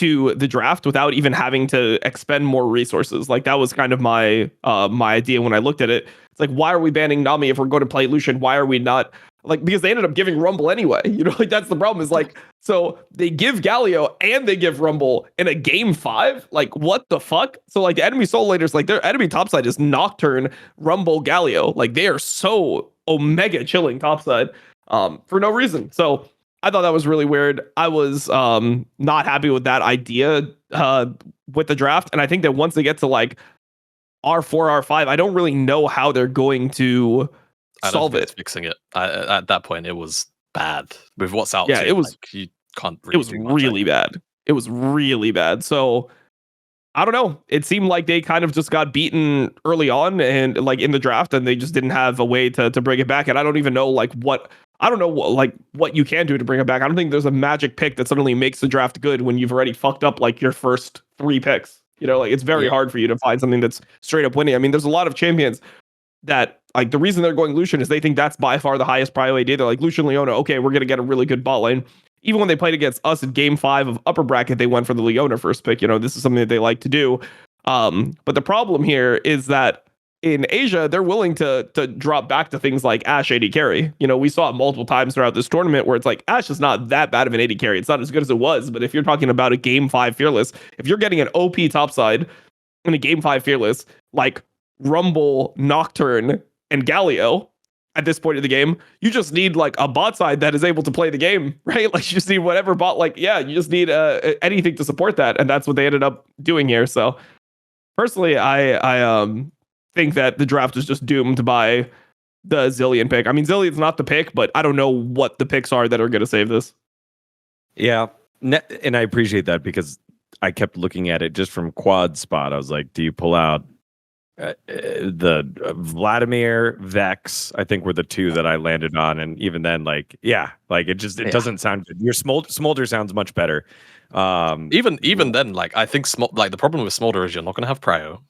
to the draft without even having to expend more resources. Like that was kind of my my idea when I looked at it. It's like, why are we banning Nami if we're going to play Lucian? Why are we not like, because they ended up giving Rumble anyway. You know, like that's the problem is like, so they give Galio and they give Rumble in a game 5. Like what the fuck? So like the enemy soul laters, like their enemy topside is Nocturne, Rumble, Galio. Like they are so omega chilling topside for no reason. So I thought that was really weird. I was not happy with that idea with the draft. And I think that once they get to like R4, R5, I don't really know how they're going to solve it. Fixing it. At that point, it was bad. With what's out, yeah, it was. Like, you can't. Really it was really bad. It was really bad. So I don't know. It seemed like they kind of just got beaten early on and like in the draft, and they just didn't have a way to bring it back. And I don't even know like what. I don't know what you can do to bring it back. I don't think there's a magic pick that suddenly makes the draft good when you've already fucked up like your first 3 picks. You know, like it's very hard for you to find something that's straight up winning. I mean, there's a lot of champions that like the reason they're going Lucian is they think that's by far the highest priority. They're like Lucian Leona. Okay, we're gonna get a really good bot lane. Even when they played against us in game 5 of upper bracket, they went for the Leona first pick. You know, this is something that they like to do. But the problem here is that in Asia, they're willing to drop back to things like Ashe AD carry. You know, we saw it multiple times throughout this tournament where it's like Ashe is not that bad of an AD carry. It's not as good as it was. But if you're talking about a game 5 Fearless, if you're getting an OP topside in a game 5 Fearless, like Rumble, Nocturne, and Galio at this point of the game, you just need like a bot side that is able to play the game, right? Like you just need whatever bot, like, yeah, you just need anything to support that. And that's what they ended up doing here. So personally, I think that the draft is just doomed by the Zilean pick. I mean, Zilean's not the pick, but I don't know what the picks are that are going to save this. Yeah. And I appreciate that because I kept looking at it just from quad spot. I was like, do you pull out the Vladimir, Vex, I think were the 2 that I landed on. And even then, like, yeah, like it doesn't sound good. Your Smolder sounds much better. Even then, like I think like the problem with Smolder is you're not going to have prio.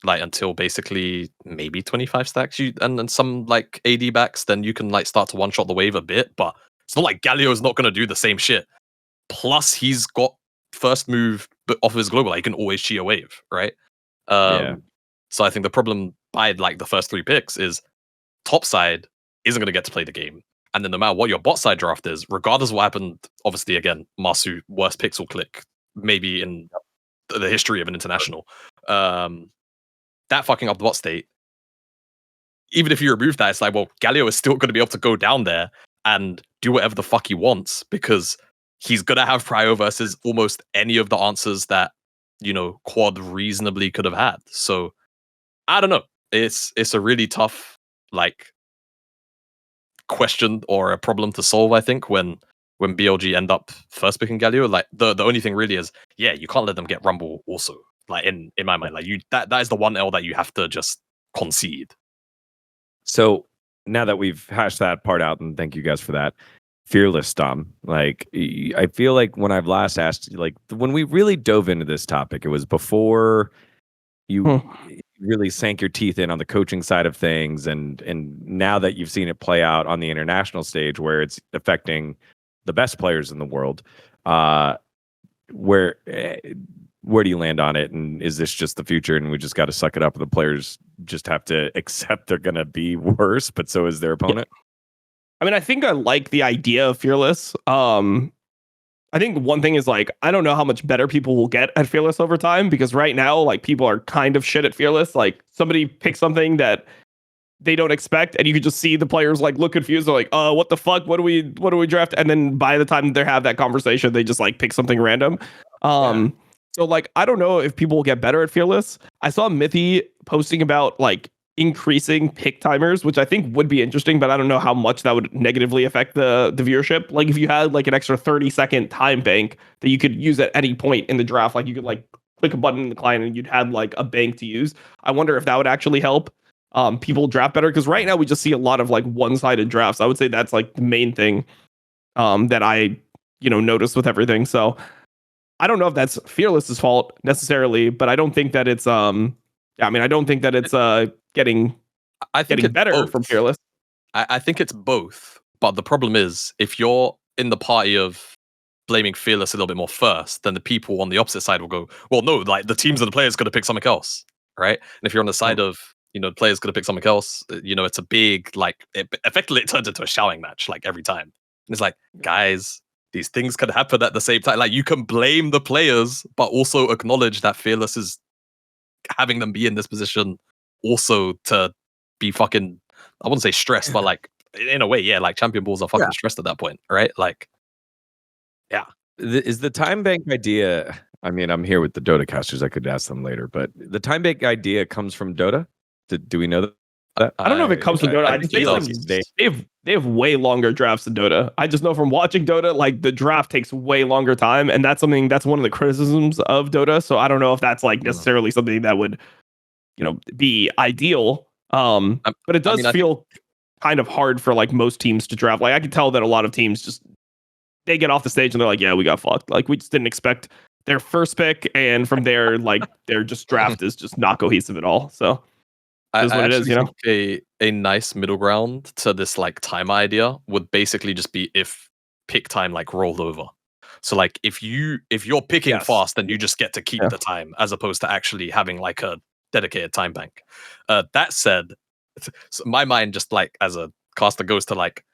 Like until basically maybe 25 stacks and some like AD backs, then you can like start to one-shot the wave a bit, but it's not like Galio's not going to do the same shit. Plus he's got first move off of his global, like he can always cheat a wave, right? So I think the problem by like the first 3 picks is topside isn't going to get to play the game. And then no matter what your bot side draft is, regardless of what happened, obviously again, Masu, worst pixel click maybe in the history of an international. That fucking up the bot state, even if you remove that, it's like, well, Galio is still going to be able to go down there and do whatever the fuck he wants because he's going to have prio versus almost any of the answers that, you know, Quad reasonably could have had. So I don't know. It's a really tough like question or a problem to solve, I think, when BLG end up first picking Galio. Like the only thing really is, yeah, you can't let them get Rumble also. Like in my mind, like that is the one L that you have to just concede. So now that we've hashed that part out, and thank you guys for that, Fearless Dom. Like I feel like when I've last asked, like when we really dove into this topic, it was before you really sank your teeth in on the coaching side of things, and now that you've seen it play out on the international stage where it's affecting the best players in the world, where do you land on it? And is this just the future and we just got to suck it up and the players just have to accept they're going to be worse, but so is their opponent? Yeah. I mean, I think I like the idea of Fearless. I think one thing is like, I don't know how much better people will get at Fearless over time because right now, like people are kind of shit at Fearless. Like somebody picks something that they don't expect and you could just see the players like look confused. They're like, what the fuck? What do we draft? And then by the time they have that conversation, they just like pick something random. So like, I don't know if people will get better at Fearless. I saw Mithy posting about like increasing pick timers, which I think would be interesting, but I don't know how much that would negatively affect the viewership. Like if you had like an extra 30-second time bank that you could use at any point in the draft, like you could like click a button in the client and you'd have like a bank to use. I wonder if that would actually help people draft better, because right now we just see a lot of like one-sided drafts. I would say that's like the main thing that I noticed with everything. So I don't know if that's Fearless's fault necessarily, but I don't think that it's I don't think that it's getting better both. from Fearless. I think it's both, but the problem is if you're in the party of blaming Fearless a little bit more first, then the people on the opposite side will go, well, no, like the teams and the players going to pick something else, right? And if you're on the side of, the players going to pick something else, it's a big, like, effectively it turns into a shouting match, like, every time. And it's like, guys, these things can happen at the same time. Like, you can blame the players, but also acknowledge that Fearless is having them be in this position also to be fucking, I wouldn't say stressed, but like, in a way, yeah, like champion balls are fucking stressed at that point, right? Like, yeah. Is the time bank idea? I mean, I'm here with the Dota casters. I could ask them later, but the time bank idea comes from Dota. Do we know that? I don't know if it comes from Dota. I just feel like they have way longer drafts than Dota. I just know from watching Dota, like the draft takes way longer time, and that's one of the criticisms of Dota. So I don't know if that's like necessarily something that would, be ideal. But it does feel kind of hard for like most teams to draft. Like I can tell that a lot of teams they get off the stage and they're like, yeah, we got fucked. Like we just didn't expect their first pick, and from there, like their just draft is just not cohesive at all. So I what it is, think a nice middle ground to this like time idea would basically just be if pick time like rolled over. So like if you're picking fast, then you just get to keep the time as opposed to actually having like a dedicated time bank. That said, so my mind just like as a caster goes to like,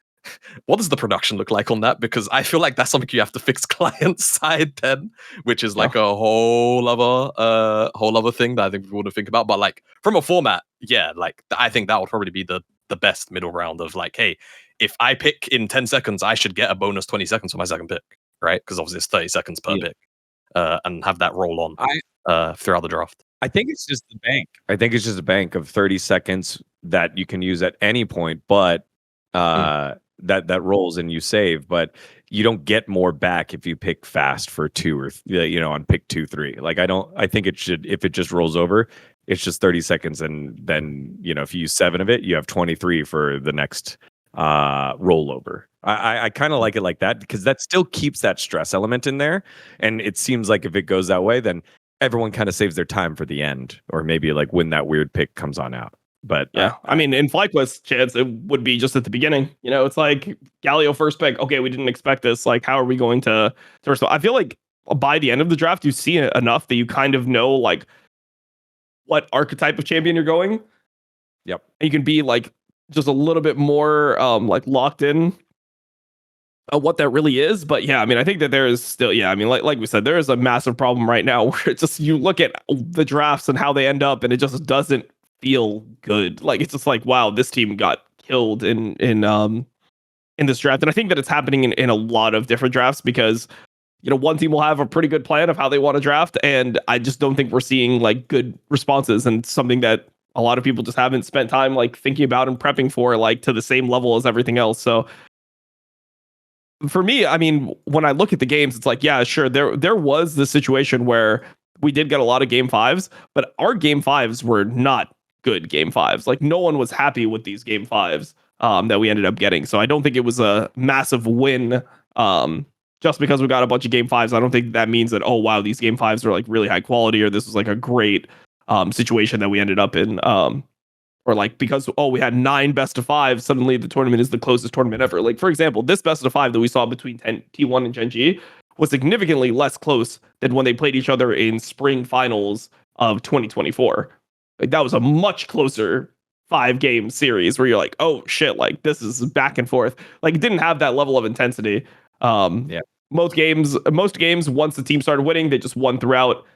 what does the production look like on that? Because I feel like that's something you have to fix client side then, which is like a whole other thing that I think we want to think about. But like from a format, yeah, like I think that would probably be the best middle ground of like, hey, if I pick in 10 seconds, I should get a bonus 20 seconds for my second pick, right? Because obviously it's 30 seconds per pick, and have that roll on throughout the draft. I think it's just the bank. I think it's just a bank of 30 seconds that you can use at any point, but that rolls and you save, but you don't get more back if you pick fast for 2 or on pick 2, 3. Like I think it should, if it just rolls over, it's just 30 seconds, and then if you use 7 of it, you have 23 for the next rollover. I kind of like it like that because that still keeps that stress element in there, and it seems like if it goes that way, then everyone kind of saves their time for the end, or maybe like when that weird pick comes on out. But yeah, I mean, in FlyQuest, chance it would be just at the beginning. It's like Galio first pick. Okay, we didn't expect this. Like, how are we going to first? I feel like by the end of the draft, you see enough that you kind of know like what archetype of champion you're going. Yep, and you can be like just a little bit more like locked in what that really is. But yeah, I mean, I think that there is still, I mean, like we said, there is a massive problem right now where it's just you look at the drafts and how they end up, and it just doesn't feel good. Like it's just like, wow, this team got killed in this draft. And I think that it's happening in a lot of different drafts because one team will have a pretty good plan of how they want to draft, and I just don't think we're seeing like good responses, and something that a lot of people just haven't spent time like thinking about and prepping for like to the same level as everything else. So for me, I mean, when I look at the games, it's like, yeah, sure, there was the situation where we did get a lot of game 5s, but our game 5s were not good game 5s. Like no one was happy with these game 5s that we ended up getting. So I don't think it was a massive win just because we got a bunch of game 5s. I don't think that means that, oh wow, these game 5s are like really high quality, or this was like a great situation that we ended up in. Or like because we had 9 best of 5, suddenly the tournament is the closest tournament ever. Like for example, this best of 5 that we saw between T1 and GenG was significantly less close than when they played each other in spring finals of 2024. Like that was a much closer 5-game series where you're like, oh shit, like this is back and forth. Like it didn't have that level of intensity. Most games, once the team started winning, they just won throughout,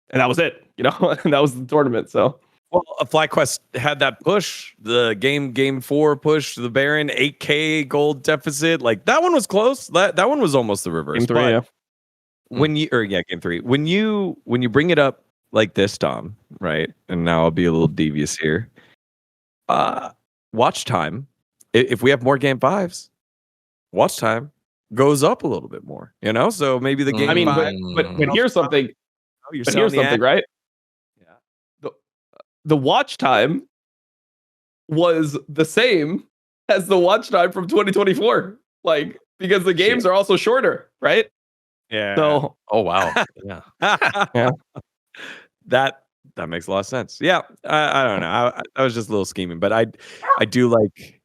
and that was it. And that was the tournament. So. Well, FlyQuest had that push, the game 4 push, the Baron 8K gold deficit. Like that one was close. That one was almost the reverse. Game 3, game 3. When you bring it up like this, Dom, right? And now I'll be a little devious here. Watch time. If we have more game 5s, watch time goes up a little bit more. So maybe the game. I mean, 5, but here's something. But here's something, right? The watch time was the same as the watch time from 2024. Like, because the games are also shorter, right? Yeah. So, oh wow. Yeah. Yeah. That makes a lot of sense. Yeah. I don't know. I was just a little scheming, but I do like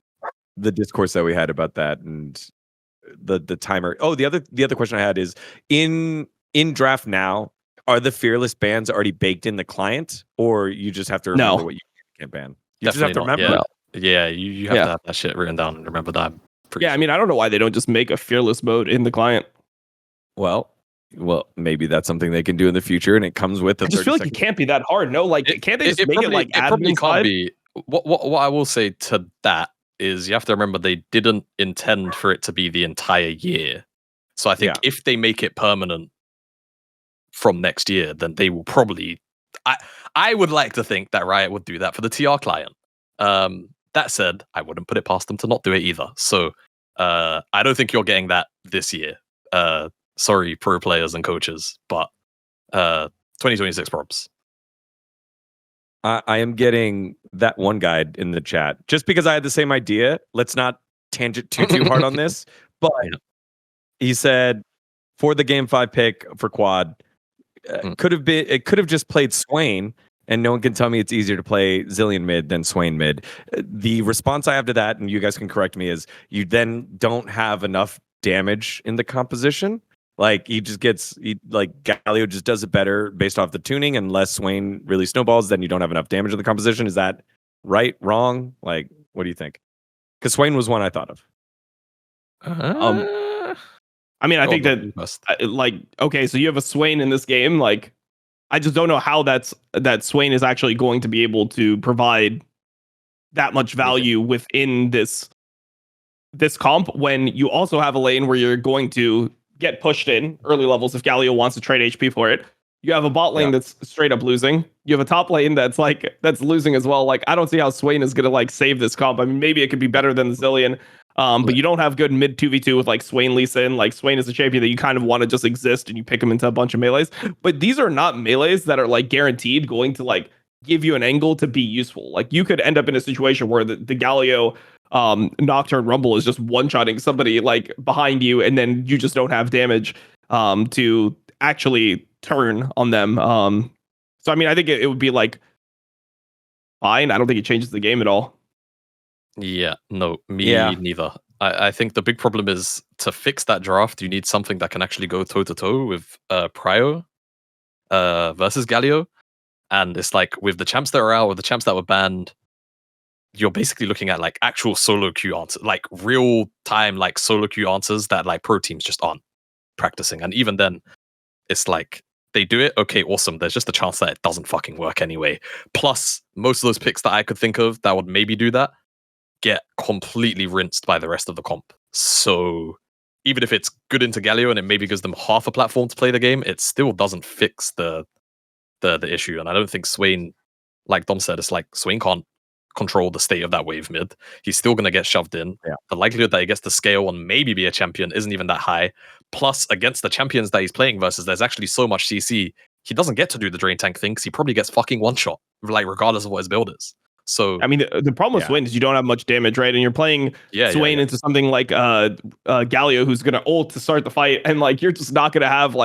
the discourse that we had about that, and the timer. Oh, the other question I had is in draft now, are the fearless bans already baked in the client, or you just have to remember No. what you can't ban? You Definitely just have to not. remember. Yeah, you have to have that shit written down and remember that. Yeah, I mean, I don't know why they don't just make a fearless mode in the client. Well, maybe that's something they can do in the future, and it comes with. I just feel like it can't be that hard. No, like can't they just make it like it probably admin can't side? be. What I will say to that is you have to remember they didn't intend for it to be the entire year. So I think if they make it permanent from next year, then they will probably. I would like to think that Riot would do that for the TR client. That said, I wouldn't put it past them to not do it either. So I don't think you're getting that this year. Sorry, pro players and coaches, but 2026 props. I am getting that one guide in the chat just because I had the same idea. Let's not tangent too hard on this, but he said for the game 5 pick for quad, could have just played Swain, and no one can tell me it's easier to play Zillion mid than Swain mid. The response I have to that, and you guys can correct me, is you then don't have enough damage in the composition. Like he just gets Galio just does it better based off the tuning, and less Swain really snowballs, then you don't have enough damage in the composition. Is that right? Wrong? Like, what do you think? Because Swain was one I thought of. I mean, I think that okay, so you have a Swain in this game. Like, I just don't know how that Swain is actually going to be able to provide that much value within this comp when you also have a lane where you're going to get pushed in early levels if Galio wants to trade HP for it. You have a bot lane that's straight up losing. You have a top lane that's losing as well. Like, I don't see how Swain is gonna save this comp. I mean, maybe it could be better than the Zillion. But you don't have good mid 2v2 with Swain Lee Sin. Like, Swain is a champion that you kind of want to just exist and you pick him into a bunch of melees. But these are not melees that are guaranteed going to give you an angle to be useful. Like, you could end up in a situation where the Galio Nocturne Rumble is just one-shotting somebody behind you, and then you just don't have damage to actually turn on them. So I mean, I think it would be fine. I don't think it changes the game at all. Yeah, no, neither. I think the big problem is to fix that draft, you need something that can actually go toe-to-toe with Prio versus Galio. And it's with the champs that are out, or the champs that were banned, you're basically looking at actual solo queue answers, real time solo queue answers that pro teams just aren't practicing. And even then, it's they do it, okay, awesome. There's just a chance that it doesn't fucking work anyway. Plus, most of those picks that I could think of that would maybe do that get completely rinsed by the rest of the comp. So even if it's good into Galio and it maybe gives them half a platform to play the game, it still doesn't fix the issue. And I don't think Swain, like Dom said, it's Swain can't control the state of that wave mid. He's still going to get shoved in. Yeah. The likelihood that he gets to scale and maybe be a champion isn't even that high. Plus, against the champions that he's playing versus, there's actually so much CC, he doesn't get to do the drain tank thing because he probably gets fucking one shot, regardless of what his build is. So I mean, the problem with Swain is you don't have much damage, right? And you're playing Swain into something like Galio, who's going to ult to start the fight, and you're just not going to have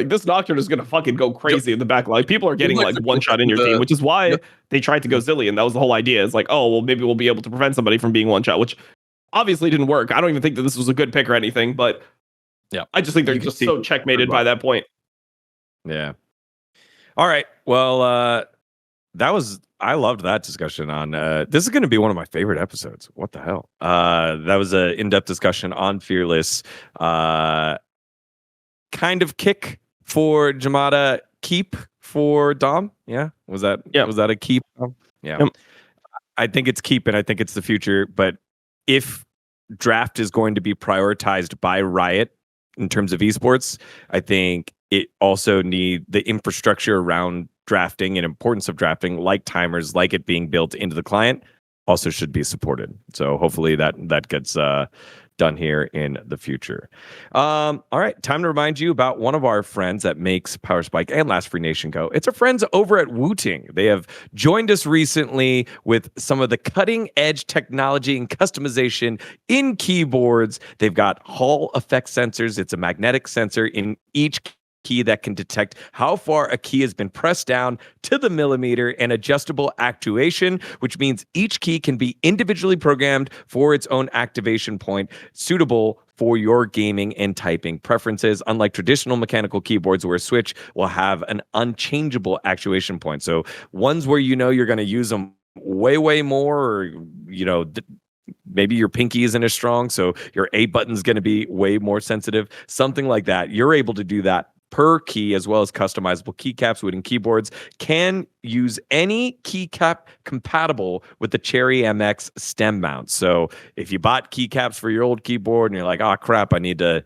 this Nocturne is going to fucking go crazy in the back. People are getting one shot in your team, which is why they tried to go Zillion. That was the whole idea. It's oh, well, maybe we'll be able to prevent somebody from being one shot, which obviously didn't work. I don't even think that this was a good pick or anything, but I just think they're just so checkmated by that point. Yeah. All right. Well, I loved that discussion on this is going to be one of my favorite episodes. What the hell? That was an in-depth discussion on Fearless. Kind of kick for Jamada, keep for Dom. Yeah. Was that a keep? Yeah. Yep. I think it's keep, and I think it's the future. But if draft is going to be prioritized by Riot in terms of esports, I think it also need the infrastructure around drafting and importance of drafting, like timers, like it being built into the client, also should be supported. So hopefully that gets done here in the future. All right, time to remind you about one of our friends that makes Power Spike and Last Free Nation go. It's our friends over at Wooting. They have joined us recently with some of the cutting edge technology and customization in keyboards. They've got Hall effect sensors. It's a magnetic sensor in each key that can detect how far a key has been pressed down to the millimeter, and adjustable actuation, which means each key can be individually programmed for its own activation point, suitable for your gaming and typing preferences, unlike traditional mechanical keyboards where a switch will have an unchangeable actuation point. So ones where you know you're going to use them way more, or maybe your pinky isn't as strong, so your A button's going to be way more sensitive, something like that. You're able to do that per key, as well as customizable keycaps. Wooden keyboards can use any keycap compatible with the Cherry MX stem mount. So if you bought keycaps for your old keyboard and you're like, oh crap, I need to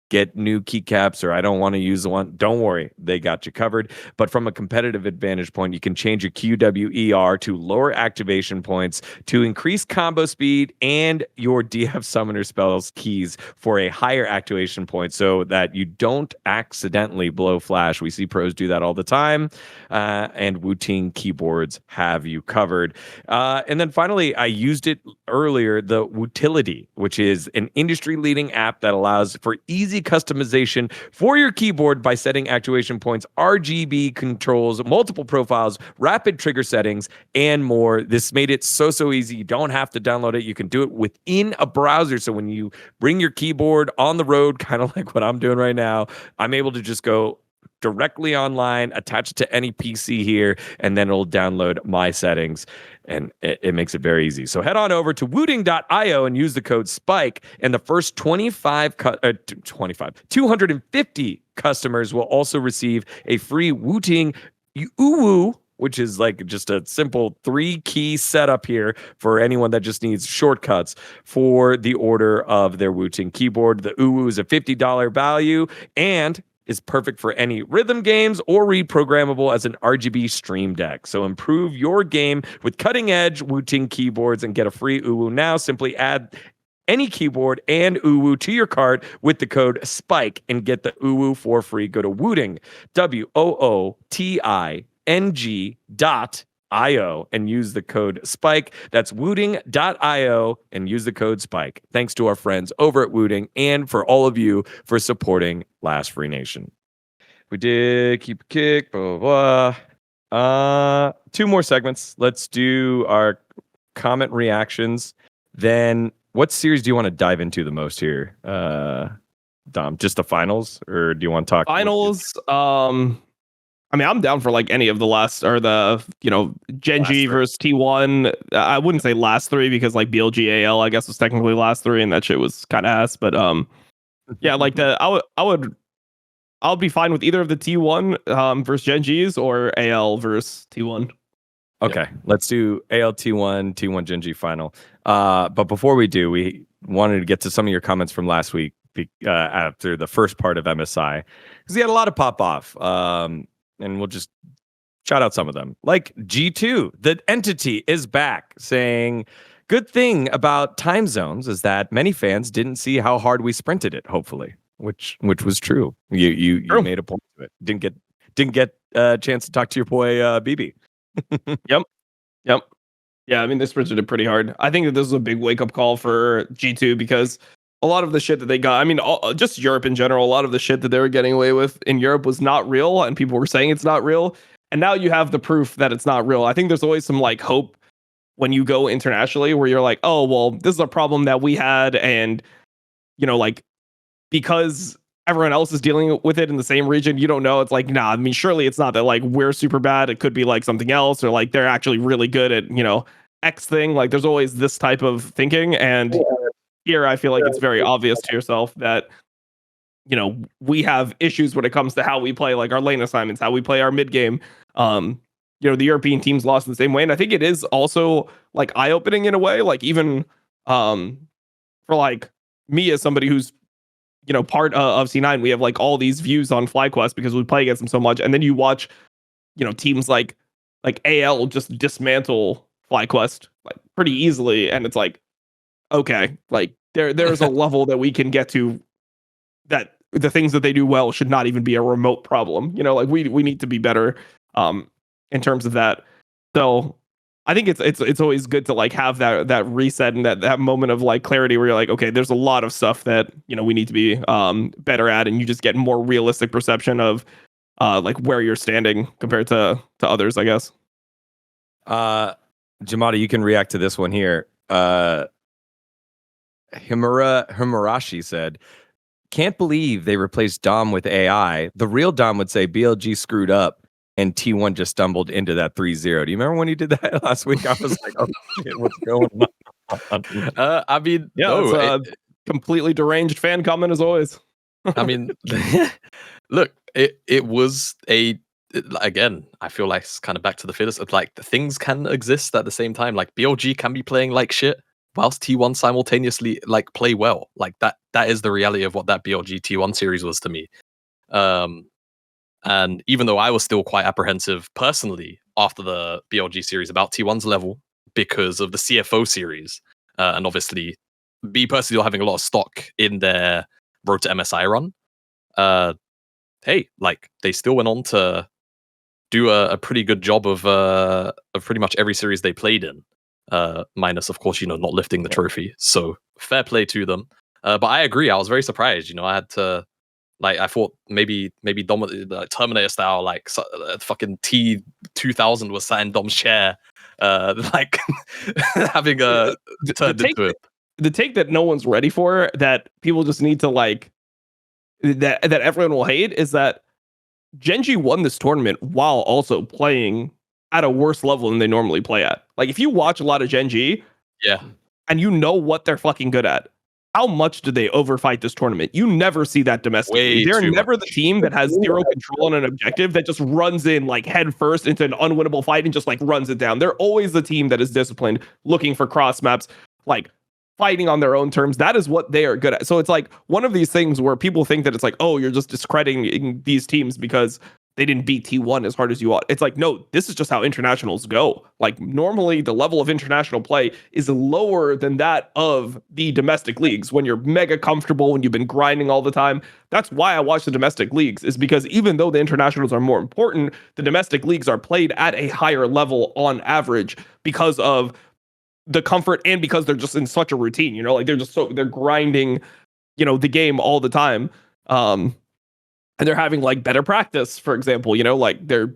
get new keycaps, or I don't want to use the one, don't worry, they got you covered. But from a competitive advantage point, you can change your QWER to lower activation points to increase combo speed, and your DF summoner spells keys for a higher activation point so that you don't accidentally blow flash. We see pros do that all the time, and Wooting keyboards have you covered. And then finally, I used it earlier, the Wootility, which is an industry-leading app that allows for easy customization for your keyboard by setting actuation points, RGB controls, multiple profiles, rapid trigger settings, and more. This made it so easy. You don't have to download it. You can do it within a browser. So when you bring your keyboard on the road, kind of like what I'm doing right now, I'm able to just go directly online, attach it to any PC here, and then it'll download my settings, and it makes it very easy. So head on over to wooting.io and use the code SPIKE, and the first 250 customers will also receive a free Wooting Uwu, which is like just a simple 3-key setup here for anyone that just needs shortcuts for the order of their Wooting keyboard. The Uwu is a $50 value and is perfect for any rhythm games or reprogrammable as an RGB stream deck. So improve your game with cutting-edge Wooting keyboards and get a free Uwu now. Simply add any keyboard and Uwu to your cart with the code SPIKE and get the Uwu for free. Go to Wooting, WOOTING.io, and use the code SPIKE. That's wooting.io and use the code SPIKE. Thanks to our friends over at Wooting, and for all of you for supporting Last Free Nation. We did keep a kick, blah, blah, blah. 2 more segments. Let's do our comment reactions. Then what series do you want to dive into the most here, Dom? Just the finals, or do you want to talk finals? I mean, I'm down for like any of the last, or the, GenG versus T1. I wouldn't say last 3 because like BLGAL, I guess, was technically last 3, and that shit was kind of ass. But yeah, like I'll be fine with either of the T1 versus GenGs, or AL versus T1. Okay, let's do AL T1 GenG final. But before we do, we wanted to get to some of your comments from last week after the first part of MSI, because we had a lot of pop off. And we'll just shout out some of them. Like G2, the entity, is back, saying, good thing about time zones is that many fans didn't see how hard we sprinted it, hopefully, which was true. You made a point to it. Didn't get a chance to talk to your boy BB. Yep. Yeah, I mean, they sprinted it pretty hard. I think that this is a big wake-up call for G2, because a lot of the shit that they got, I mean, just Europe in general, a lot of the shit that they were getting away with in Europe was not real, and people were saying it's not real. And now you have the proof that it's not real. I think there's always some like hope when you go internationally, where you're like, oh, well, this is a problem that we had, and like, because everyone else is dealing with it in the same region, you don't know. It's like, nah, I mean, surely it's not that like we're super bad. It could be like something else, or like they're actually really good at X thing. Like there's always this type of thinking, and here I feel like it's very obvious to yourself that we have issues when it comes to how we play, like our lane assignments, how we play our mid game. The European teams lost in the same way, and I think it is also like eye-opening in a way, like even for like me as somebody who's part of C9, we have like all these views on FlyQuest because we play against them so much, and then you watch teams like AL just dismantle FlyQuest like pretty easily, and it's like, okay, like there's a level that we can get to, that the things that they do well should not even be a remote problem. Like we need to be better in terms of that. So I think it's always good to like have that reset and that moment of like clarity where you're like, okay, there's a lot of stuff that we need to be better at, and you just get more realistic perception of like where you're standing compared to others, I guess. Jamada, you can react to this one here. Himurashi said, "Can't believe they replaced Dom with AI. The real Dom would say BLG screwed up and T1 just stumbled into that 3-0. Do you remember when he did that last week? I was like, oh shit, what's going on? I mean, Yeah, no, it's a completely deranged fan comment as always. I mean, look, it was again, I feel like it's kind of back to the fittest of like the things can exist at the same time. Like BLG can be playing like shit whilst T1 simultaneously like play well. Like that is the reality of what that BLG T1 series was to me. And even though I was still quite apprehensive personally after the BLG series about T1's level because of the CFO series, and obviously me personally having a lot of stock in their Road to MSI run, hey, like they still went on to do a pretty good job of pretty much every series they played in, minus of course not lifting the trophy. So fair play to them. But I agree, I was very surprised. I had to. Like I thought maybe Terminator style, like fucking T2000 was sat in Dom's chair, like having a turned into it. The take that no one's ready for, that people just need to like, that everyone will hate, is that GenG won this tournament while also playing at a worse level than they normally play at. Like if you watch a lot of GenG, yeah, and you know what they're fucking good at, how much do they overfight this tournament? You never see that domestically. They're never the team that has zero control on an objective that just runs in like head first into an unwinnable fight and just like runs it down. They're always the team that is disciplined, looking for cross maps, like fighting on their own terms. That is what they are good at. So it's like one of these things where people think that it's like, oh, you're just discrediting these teams because they didn't beat T1 as hard as you ought. It's like, no, this is just how internationals go. Like normally the level of international play is lower than that of the domestic leagues when you're mega comfortable, when you've been grinding all the time. That's why I watch the domestic leagues, is because even though the internationals are more important, the domestic leagues are played at a higher level on average because of the comfort and because they're just in such a routine, like they're grinding, the game all the time. And they're having like better practice, for example, like they're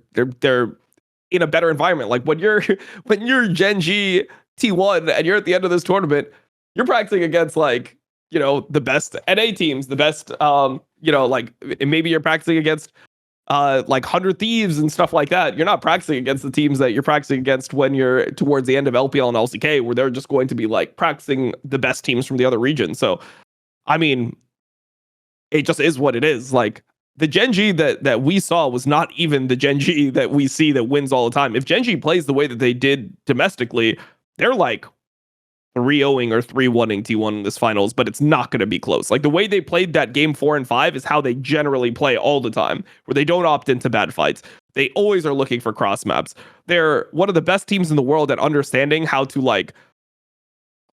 in a better environment. Like when you're GenG T1 and you're at the end of this tournament, you're practicing against like, the best NA teams, the best, like maybe you're practicing against like 100 Thieves and stuff like that. You're not practicing against the teams that you're practicing against when you're towards the end of LPL and LCK, where they're just going to be like practicing the best teams from the other region. So, I mean, it just is what it is. Like, the GenG that we saw was not even the GenG that we see that wins all the time. If GenG plays the way that they did domestically, they're like 3-0ing or 3-1ing T1 in this finals, but it's not going to be close. Like the way they played that game 4 and 5 is how they generally play all the time, where they don't opt into bad fights. They always are looking for cross maps. They're one of the best teams in the world at understanding how to like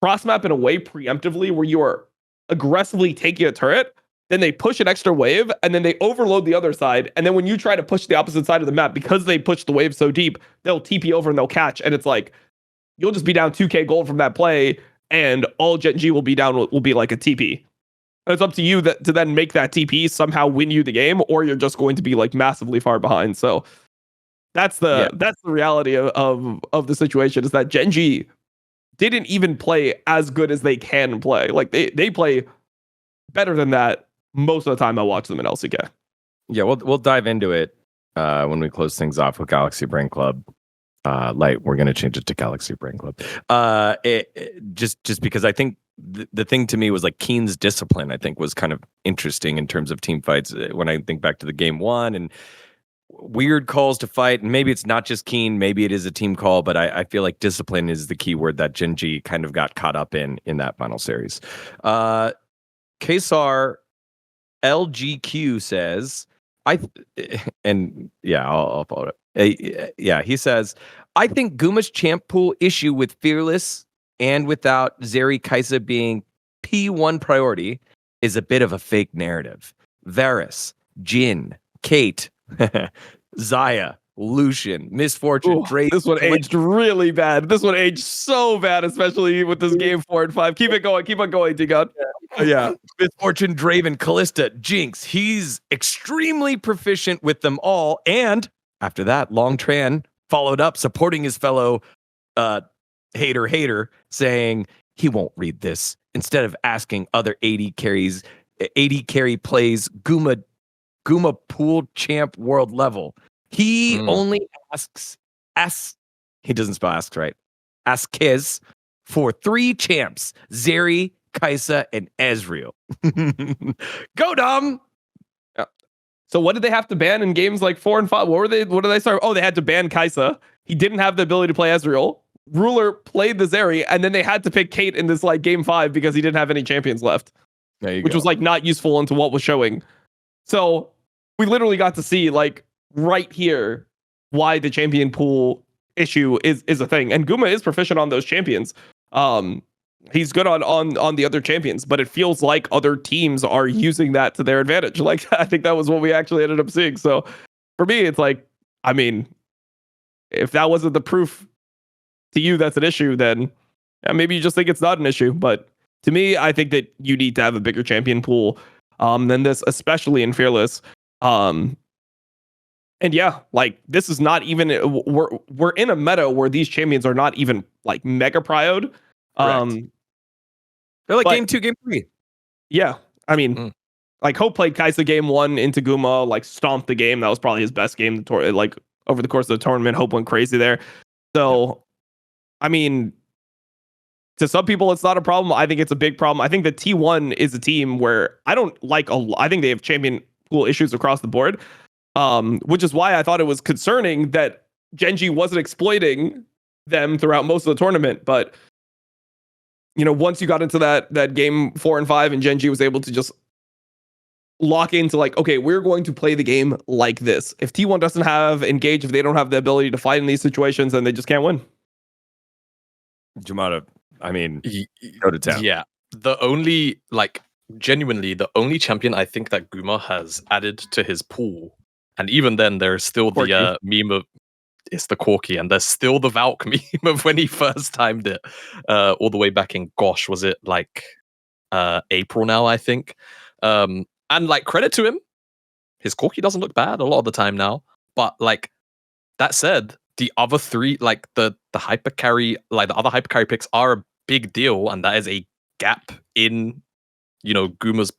cross map in a way preemptively where you are aggressively taking a turret, then they push an extra wave, and then they overload the other side. And then when you try to push the opposite side of the map, because they push the wave so deep, they'll TP over and they'll catch. And it's like, you'll just be down 2k gold from that play, and all GenG will be down will be like a TP. And it's up to you to then make that TP somehow win you the game, or you're just going to be like massively far behind. So that's the reality of the situation, is that GenG didn't even play as good as they can play. Like they play better than that most of the time I watch them in LCK. Yeah, we'll dive into it when we close things off with Galaxy Brain Club. Light, we're going to change it to Galaxy Brain Club. Just because I think the thing to me was like Keen's discipline, I think, was kind of interesting in terms of team fights. When I think back to the game 1 and weird calls to fight, and maybe it's not just Keen, maybe it is a team call, but I feel like discipline is the key word that GenG kind of got caught up in that final series. Kesar LGQ says, I'll follow it. He says, I think Guma's champ pool issue with Fearless and without Zeri Kaisa being P1 priority is a bit of a fake narrative. Varus, Jin, Kate, Zaya, Lucian, Misfortune, Drake. This one aged really bad. This one aged so bad, especially with this game 4 and 5. Keep on going, dGon. Yeah. Misfortune, Draven, Callista, Jinx. He's extremely proficient with them all. And after that, Long Tran followed up supporting his fellow hater, saying he won't read this instead of asking other 80 carry plays Guma pool champ world level. He only he doesn't spell asks right. Asks for 3 champs, Zeri, Kaisa, and Ezreal. Go Dom! So what did they have to ban in games like 4 and 5? What did they start? Oh, they had to ban Kaisa. He didn't have the ability to play Ezreal. Ruler played the Zeri, and then they had to pick Kate in this like game 5 because he didn't have any champions left. Which was like not useful into what was showing. So we literally got to see like right here why the champion pool issue is a thing. And Guma is proficient on those champions. He's good on the other champions, but it feels like other teams are using that to their advantage. Like I think that was what we actually ended up seeing. So for me, it's like, I mean, if that wasn't the proof to you that's an issue, then maybe you just think it's not an issue. But to me, I think that you need to have a bigger champion pool than this, especially in Fearless. And yeah, like this is not even we're in a meta where these champions are not even like mega prioed. They're like game 2, game 3. Yeah, I mean, like Hope played Kaisa game 1 into Guma, like stomped the game. That was probably his best game. Like over the course of the tournament, Hope went crazy there. So, I mean, to some people, it's not a problem. I think it's a big problem. I think that T1 is a team where I don't like I think they have champion pool issues across the board, which is why I thought it was concerning that GenG wasn't exploiting them throughout most of the tournament. But you know, once you got into that game 4 and 5, and GenG was able to just lock into like, okay, we're going to play the game like this. If T1 doesn't have engage, if they don't have the ability to fight in these situations, then they just can't win. Jamada, I mean, go to town. Yeah, genuinely, the only champion I think that Guma has added to his pool, and even then, there's still the meme of it's the Corki, and there's still the Valk meme of when he first timed it, all the way back in was it like April now, I think. And like credit to him, his Corki doesn't look bad a lot of the time now. But like that said, the other 3, like the hyper carry, like the other hyper carry picks are a big deal, and that is a gap in, you know, Guma's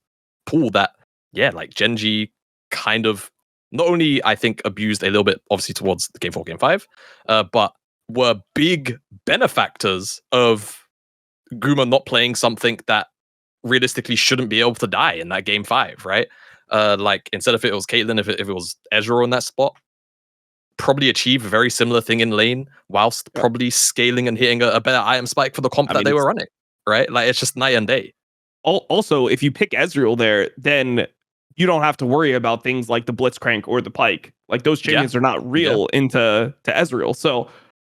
pool that, yeah, like GenG kind of not only I think abused a little bit, obviously towards the game 4, game 5, but were big benefactors of Guma not playing something that realistically shouldn't be able to die in that game 5, right? Like instead of it was Caitlyn, if it was Ezreal in that spot, probably achieve a very similar thing in lane, whilst probably scaling and hitting a better item spike for the comp that they were running, right? Like it's just night and day. Also, if you pick Ezreal there, then you don't have to worry about things like the Blitzcrank or the Pike. Like those champions are not real into Ezreal. So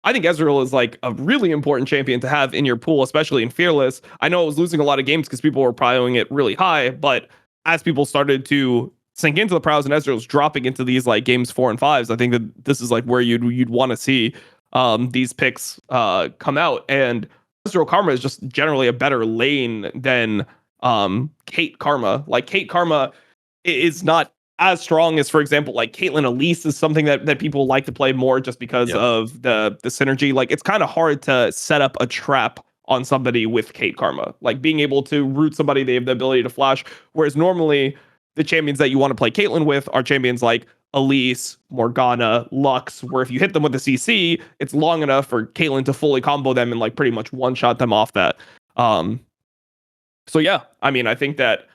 I think Ezreal is like a really important champion to have in your pool, especially in Fearless. I know it was losing a lot of games because people were prioing it really high, but as people started to sink into the pros and Ezreal's dropping into these like games 4 and 5s, I think that this is like where you'd want to see these picks come out. And Ezreal Karma is just generally a better lane than Kate Karma. Like Kate Karma is not as strong as, for example, like Caitlyn Elise is something that people like to play more just because of the synergy. Like it's kind of hard to set up a trap on somebody with Kate Karma. Like being able to root somebody, they have the ability to flash. Whereas normally the champions that you want to play Caitlyn with are champions like Elise, Morgana, Lux, where if you hit them with a CC, it's long enough for Caitlyn to fully combo them and like pretty much one-shot them off that. So yeah, I mean, I think that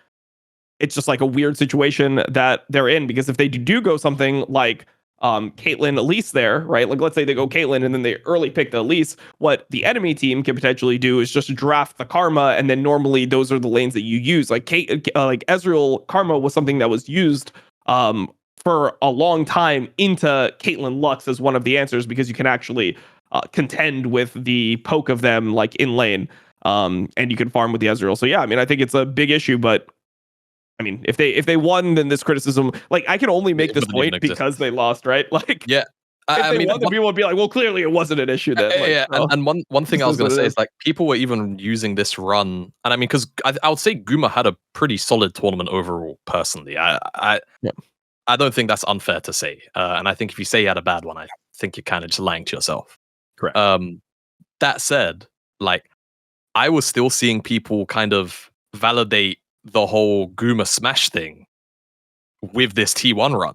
it's just like a weird situation that they're in, because if they do go something like Caitlyn Elise there, right? Like let's say they go Caitlyn and then they early pick the Elise, what the enemy team can potentially do is just draft the Karma, and then normally those are the lanes that you use. Like like Ezreal Karma was something that was used for a long time into Caitlyn Lux as one of the answers, because you can actually contend with the poke of them like in lane, and you can farm with the Ezreal. So yeah, I mean, I think it's a big issue, but I mean, if they won, then this criticism, like I can only make this point because they lost, right? Like, yeah, if they won, then people would be like, well, clearly it wasn't an issue then. Like, yeah, and one thing I was going to say is like people were even using this run, and I mean, because I would say Guma had a pretty solid tournament overall. Personally, I don't think that's unfair to say, and I think if you say you had a bad one, I think you're kind of just lying to yourself. Correct. That said, like I was still seeing people kind of validate the whole Guma Smash thing with this T1 run.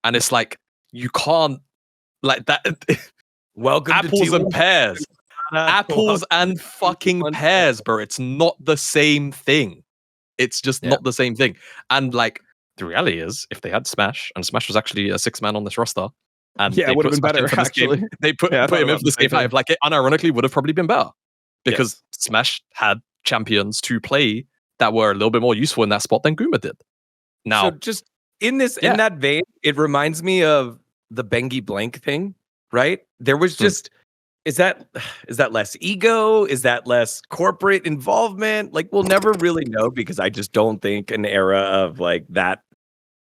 And it's like, you can't, like that. Welcome apples to and pears. Apples and fucking pears, bro. It's not the same thing. It's just not the same thing. And like, the reality is, if they had Smash, and Smash was actually a 6-man on this roster, and Yeah, they it would have put been Smash in better, for this actually. game, they put Yeah, I thought him in about for this the same game 5. thing. Like, it unironically would have probably been better. Because Yes. Smash had champions to play that were a little bit more useful in that spot than Guma did. Now, So just in that vein, it reminds me of the Bengi Blank thing, right? There was just is that less ego? Is that less corporate involvement? Like, we'll never really know, because I just don't think an era of like that.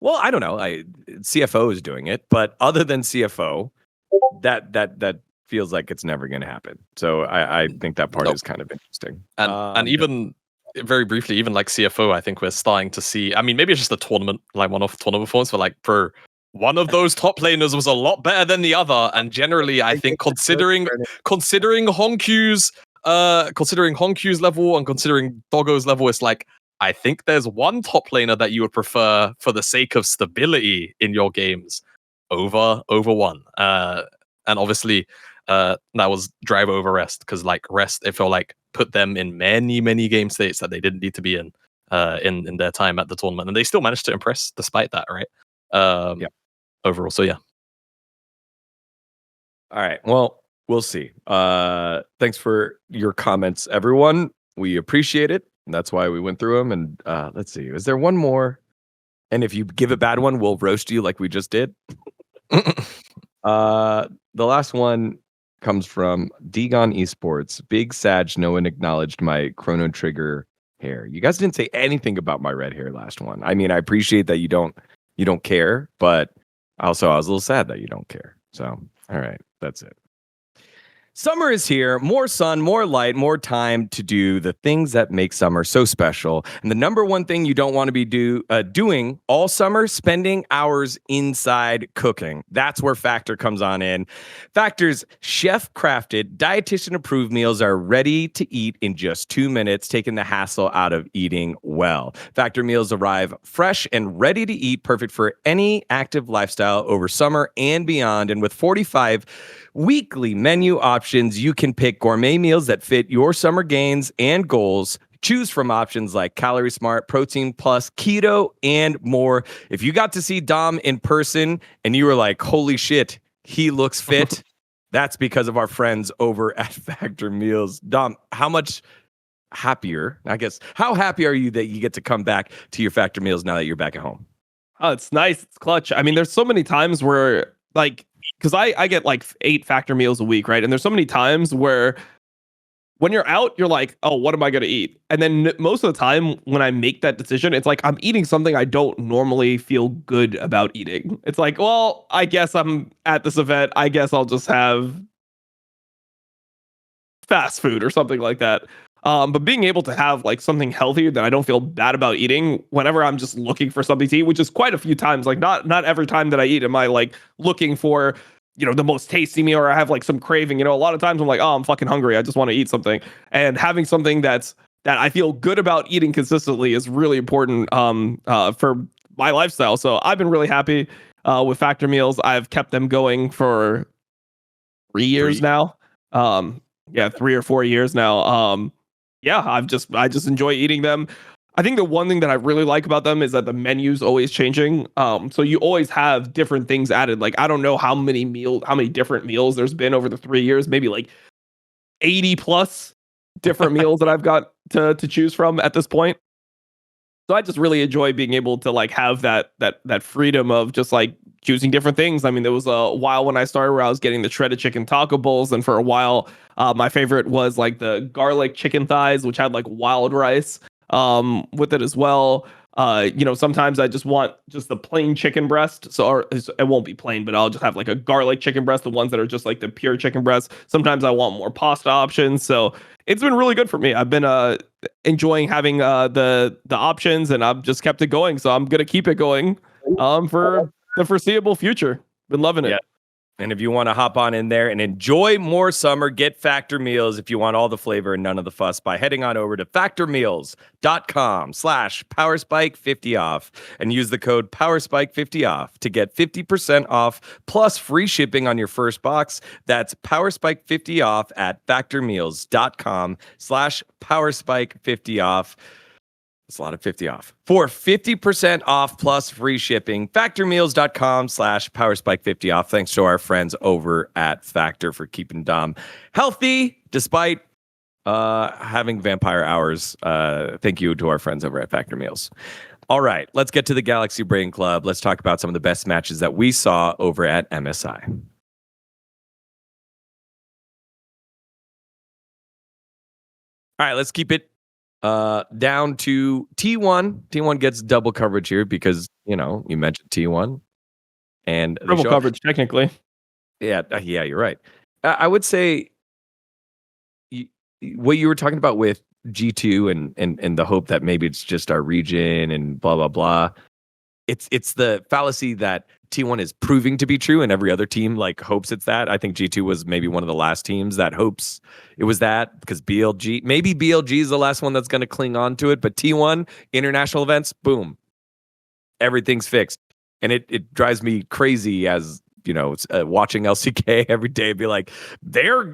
Well, I don't know. CFO is doing it, but other than CFO, that feels like it's never going to happen. So I think that part is kind of interesting. And even very briefly, even like CFO, I think we're starting to see. I mean, maybe it's just a tournament, like one-off tournament performance, but like for one of those top laners was a lot better than the other. And generally, I think considering Honkyu's level and considering Doggo's level, it's like, I think there's one top laner that you would prefer for the sake of stability in your games over one. And obviously, that was drive over rest, because like rest, it felt like put them in many game states that they didn't need to be in their time at the tournament, and they still managed to impress despite that, right? Overall, so yeah. All right. Well, we'll see. Thanks for your comments, everyone. We appreciate it. And that's why we went through them. And let's see. Is there one more? And if you give a bad one, we'll roast you like we just did. The last one comes from dGon Esports. Big Sag, no one acknowledged my Chrono Trigger hair. You guys didn't say anything about my red hair last one. I mean, I appreciate that you don't care, but also I was a little sad that you don't care. So, all right, that's it. Summer is here. More sun, more light, more time to do the things that make summer so special. And the number one thing you don't want to be doing all summer, spending hours inside cooking. That's where Factor comes on in. Factor's chef-crafted, dietitian-approved meals are ready to eat in just 2 minutes, taking the hassle out of eating well. Factor meals arrive fresh and ready to eat, perfect for any active lifestyle over summer and beyond. And with 45 weekly menu options, you can pick gourmet meals that fit your summer gains and goals. Choose from options like Calorie Smart, Protein Plus, Keto, and more. If you got to see Dom in person and you were like, holy shit, he looks fit, that's because of our friends over at Factor Meals. Dom, how much happier, I guess, how happy are you that you get to come back to your Factor Meals now that you're back at home? Oh, it's nice. It's clutch. I mean, there's so many times where, like, because I get like 8 Factor meals a week, right? And there's so many times where when you're out, you're like, oh, what am I going to eat? And then most of the time when I make that decision, it's like I'm eating something I don't normally feel good about eating. It's like, well, I guess I'm at this event. I guess I'll just have fast food or something like that. But being able to have like something healthy that I don't feel bad about eating whenever I'm just looking for something to eat, which is quite a few times, like not every time that I eat am I like looking for, you know, the most tasty meal, or I have like some craving. You know, a lot of times I'm like, oh, I'm fucking hungry, I just want to eat something. And having something that I feel good about eating consistently is really important for my lifestyle. So I've been really happy with Factor meals. I've kept them going for 3 years now. 3 or 4 years now. I just enjoy eating them. I think the one thing that I really like about them is that the menu's always changing. So you always have different things added. Like, I don't know how many different meals there's been over the 3 years, maybe like 80 plus different meals that I've got to choose from at this point. So I just really enjoy being able to like have that freedom of just like choosing different things. I mean, there was a while when I started where I was getting the shredded chicken taco bowls, and for a while, my favorite was like the garlic chicken thighs, which had like wild rice with it as well. Sometimes I just want just the plain chicken breast. It won't be plain, but I'll just have like a garlic chicken breast, the ones that are just like the pure chicken breast. Sometimes I want more pasta options. So it's been really good for me. I've been enjoying having the options, and I've just kept it going. So I'm gonna keep it going for the foreseeable future. Been loving it. And if you want to hop on in there and enjoy more summer, get Factor Meals if you want all the flavor and none of the fuss by heading on over to factormeals.com/PowerSpike50off and use the code PowerSpike50off to get 50% off plus free shipping on your first box. That's PowerSpike50off at factormeals.com/PowerSpike50off. It's a lot of 50 off. For 50% off plus free shipping, factormeals.com/PowerSpike50off. Thanks to our friends over at Factor for keeping Dom healthy despite having vampire hours. Thank you to our friends over at Factor Meals. All right, let's get to the Galaxy Brain Club. Let's talk about some of the best matches that we saw over at MSI. All right, let's keep it down to T1. T1 gets double coverage here because, you mentioned T1. And double coverage, technically. Yeah, you're right. I would say what you were talking about with G2 and the hope that maybe it's just our region and blah, blah, blah. It's the fallacy that T1 is proving to be true and every other team hopes it's that. I think G2 was maybe one of the last teams that hopes it was that because maybe BLG is the last one that's going to cling on to it, but T1 international events, boom, everything's fixed. And it drives me crazy as, watching LCK every day be like, they're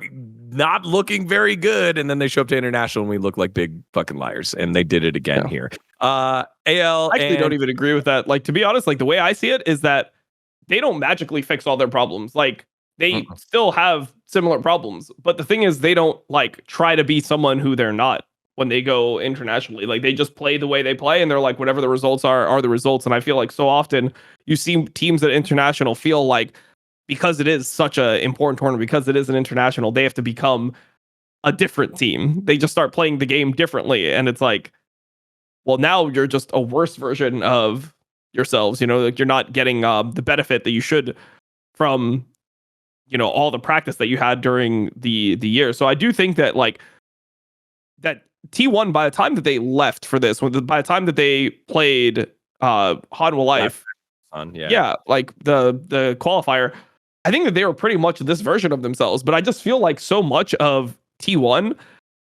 not looking very good. And then they show up to international and we look like big fucking liars. And they did it again here. AL. I actually don't even agree with that. To be honest, the way I see it is that they don't magically fix all their problems. They still have similar problems. But the thing is, they don't try to be someone who they're not when they go internationally. They just play the way they play and they're whatever the results are the results. And I feel so often you see teams at international feel because it is such a important tournament, because it is an international, they have to become a different team. They just start playing the game differently. And it's well, now you're just a worse version of yourselves. You're not getting the benefit that you should from, all the practice that you had during the year. So I do think that that T1, by the time that they left for this, by the time that they played Hanwha Life, the qualifier, I think that they were pretty much this version of themselves. But I just feel so much of T1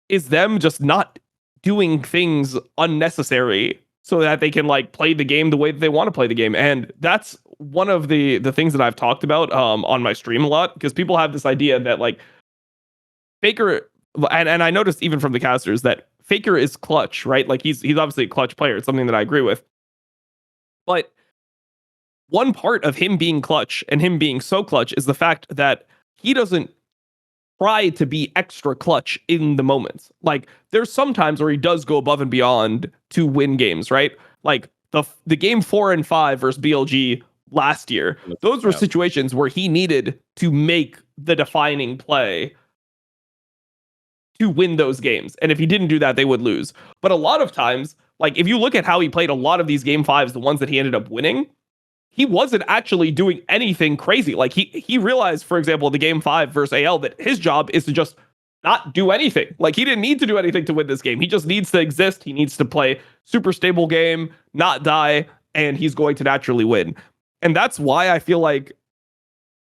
is them just not doing things unnecessary so that they can play the game the way that they want to play the game. And that's one of the things that I've talked about on my stream a lot, because people have this idea that Faker, and I noticed even from the casters that Faker is clutch, right? He's obviously a clutch player. It's something that I agree with. But one part of him being clutch and him being so clutch is the fact that he doesn't try to be extra clutch in the moments. There's some times where he does go above and beyond to win games, right? The game 4 and 5 versus BLG last year, those were situations where he needed to make the defining play to win those games. And if he didn't do that, they would lose. But a lot of times, if you look at how he played a lot of these game 5s, the ones that he ended up winning, he wasn't actually doing anything crazy. He realized, for example, the game 5 versus AL, that his job is to just not do anything. He didn't need to do anything to win this game. He just needs to exist. He needs to play super stable game, not die, and he's going to naturally win. And that's why I feel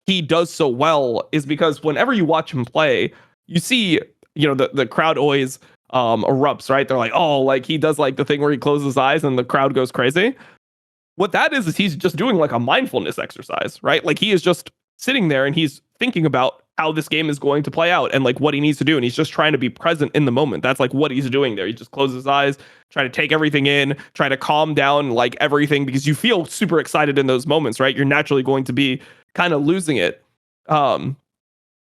he does so well, is because whenever you watch him play, you see, the crowd always erupts, right? They're he does the thing where he closes his eyes and the crowd goes crazy. What that is he's just doing a mindfulness exercise, right? He is just sitting there and he's thinking about how this game is going to play out and what he needs to do. And he's just trying to be present in the moment. That's what he's doing there. He just closes his eyes, try to take everything in, try to calm down everything, because you feel super excited in those moments, right? You're naturally going to be kind of losing it. But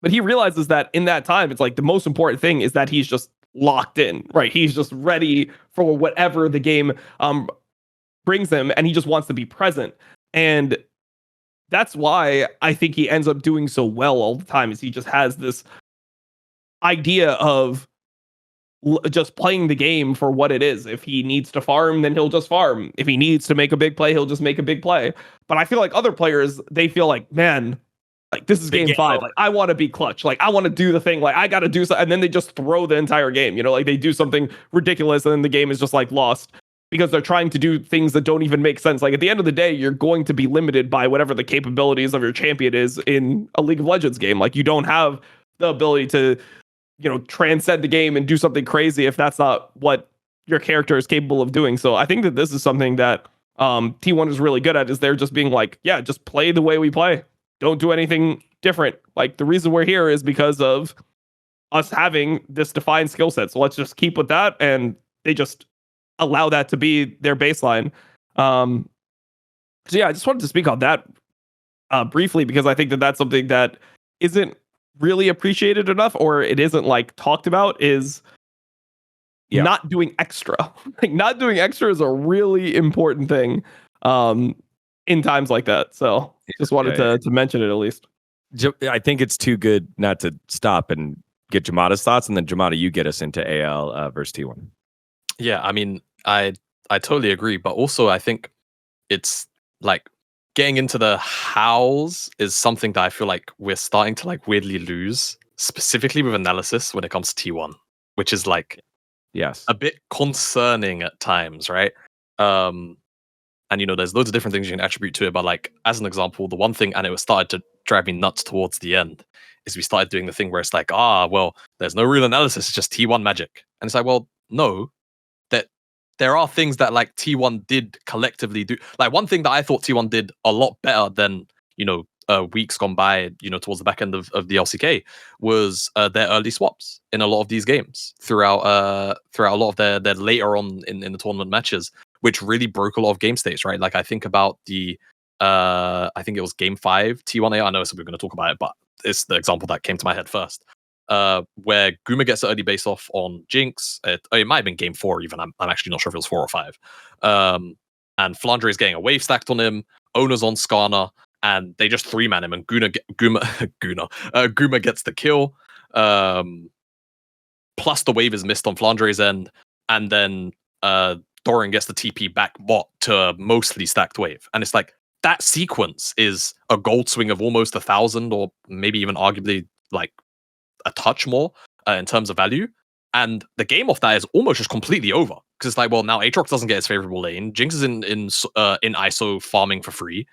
he realizes that in that time, it's the most important thing is that he's just locked in, right? He's just ready for whatever the game brings him, and he just wants to be present. And that's why I think he ends up doing so well all the time, is he just has this idea of just playing the game for what it is. If he needs to farm, then he'll just farm. If he needs to make a big play, he'll just make a big play. But I feel other players, they feel man, this is game 5. I want to be clutch. I want to do the thing. I got to do something. And then they just throw the entire game. They do something ridiculous and then the game is just lost. because they're trying to do things that don't even make sense. Like at the end of the day, you're going to be limited by whatever the capabilities of your champion is in a League of Legends game. Like you don't have the ability to, transcend the game and do something crazy if that's not what your character is capable of doing. So I think that this is something that T1 is really good at, is they're just being like, yeah, just play the way we play. Don't do anything different. Like the reason we're here is because of us having this defined skill set. So let's just keep with that. And they just allow that to be their baseline. So yeah, I just wanted to speak on that briefly, because I think that that's something that isn't really appreciated enough, or it isn't like talked about, is not doing extra. Like not doing extra is a really important thing in times like that. So just wanted to mention it at least. I think it's too good not to stop and get Jamada's thoughts, and then Jamada, you get us into AL versus T1. Yeah, I mean, I totally agree, but also I think it's like getting into the hows is something that I feel like we're starting to like weirdly lose, specifically with analysis when it comes to T1, which is like a bit concerning at times, right? And there's loads of different things you can attribute to it, but like as an example, the one thing, and it was started to drive me nuts towards the end, is we started doing the thing where it's like, well, there's no real analysis, it's just T1 magic. And it's like, well, no, that there are things that like T1 did collectively do. Like one thing that I thought T1 did a lot better than, weeks gone by, towards the back end of the LCK was their early swaps in a lot of these games throughout a lot of their later on in the tournament matches, which really broke a lot of game states, right? Like I think about the I think it was game 5 T1A. I know we're going to talk about it, but it's the example that came to my head first. Where Guma gets the early base off on Jinx. It might have been game 4 even. I'm actually not sure if it was 4 or 5. And Flandre is getting a wave stacked on him. Ona's on Skarner, and they just 3-man him, and Guma gets the kill. Plus the wave is missed on Flandre's end, and then Doran gets the TP back bot to mostly stacked wave. And it's like, that sequence is a gold swing of almost 1,000, or maybe even arguably like a touch more in terms of value. And the game off that is almost just completely over, because it's like, well, now Aatrox doesn't get his favorable lane. Jinx is in ISO farming for free.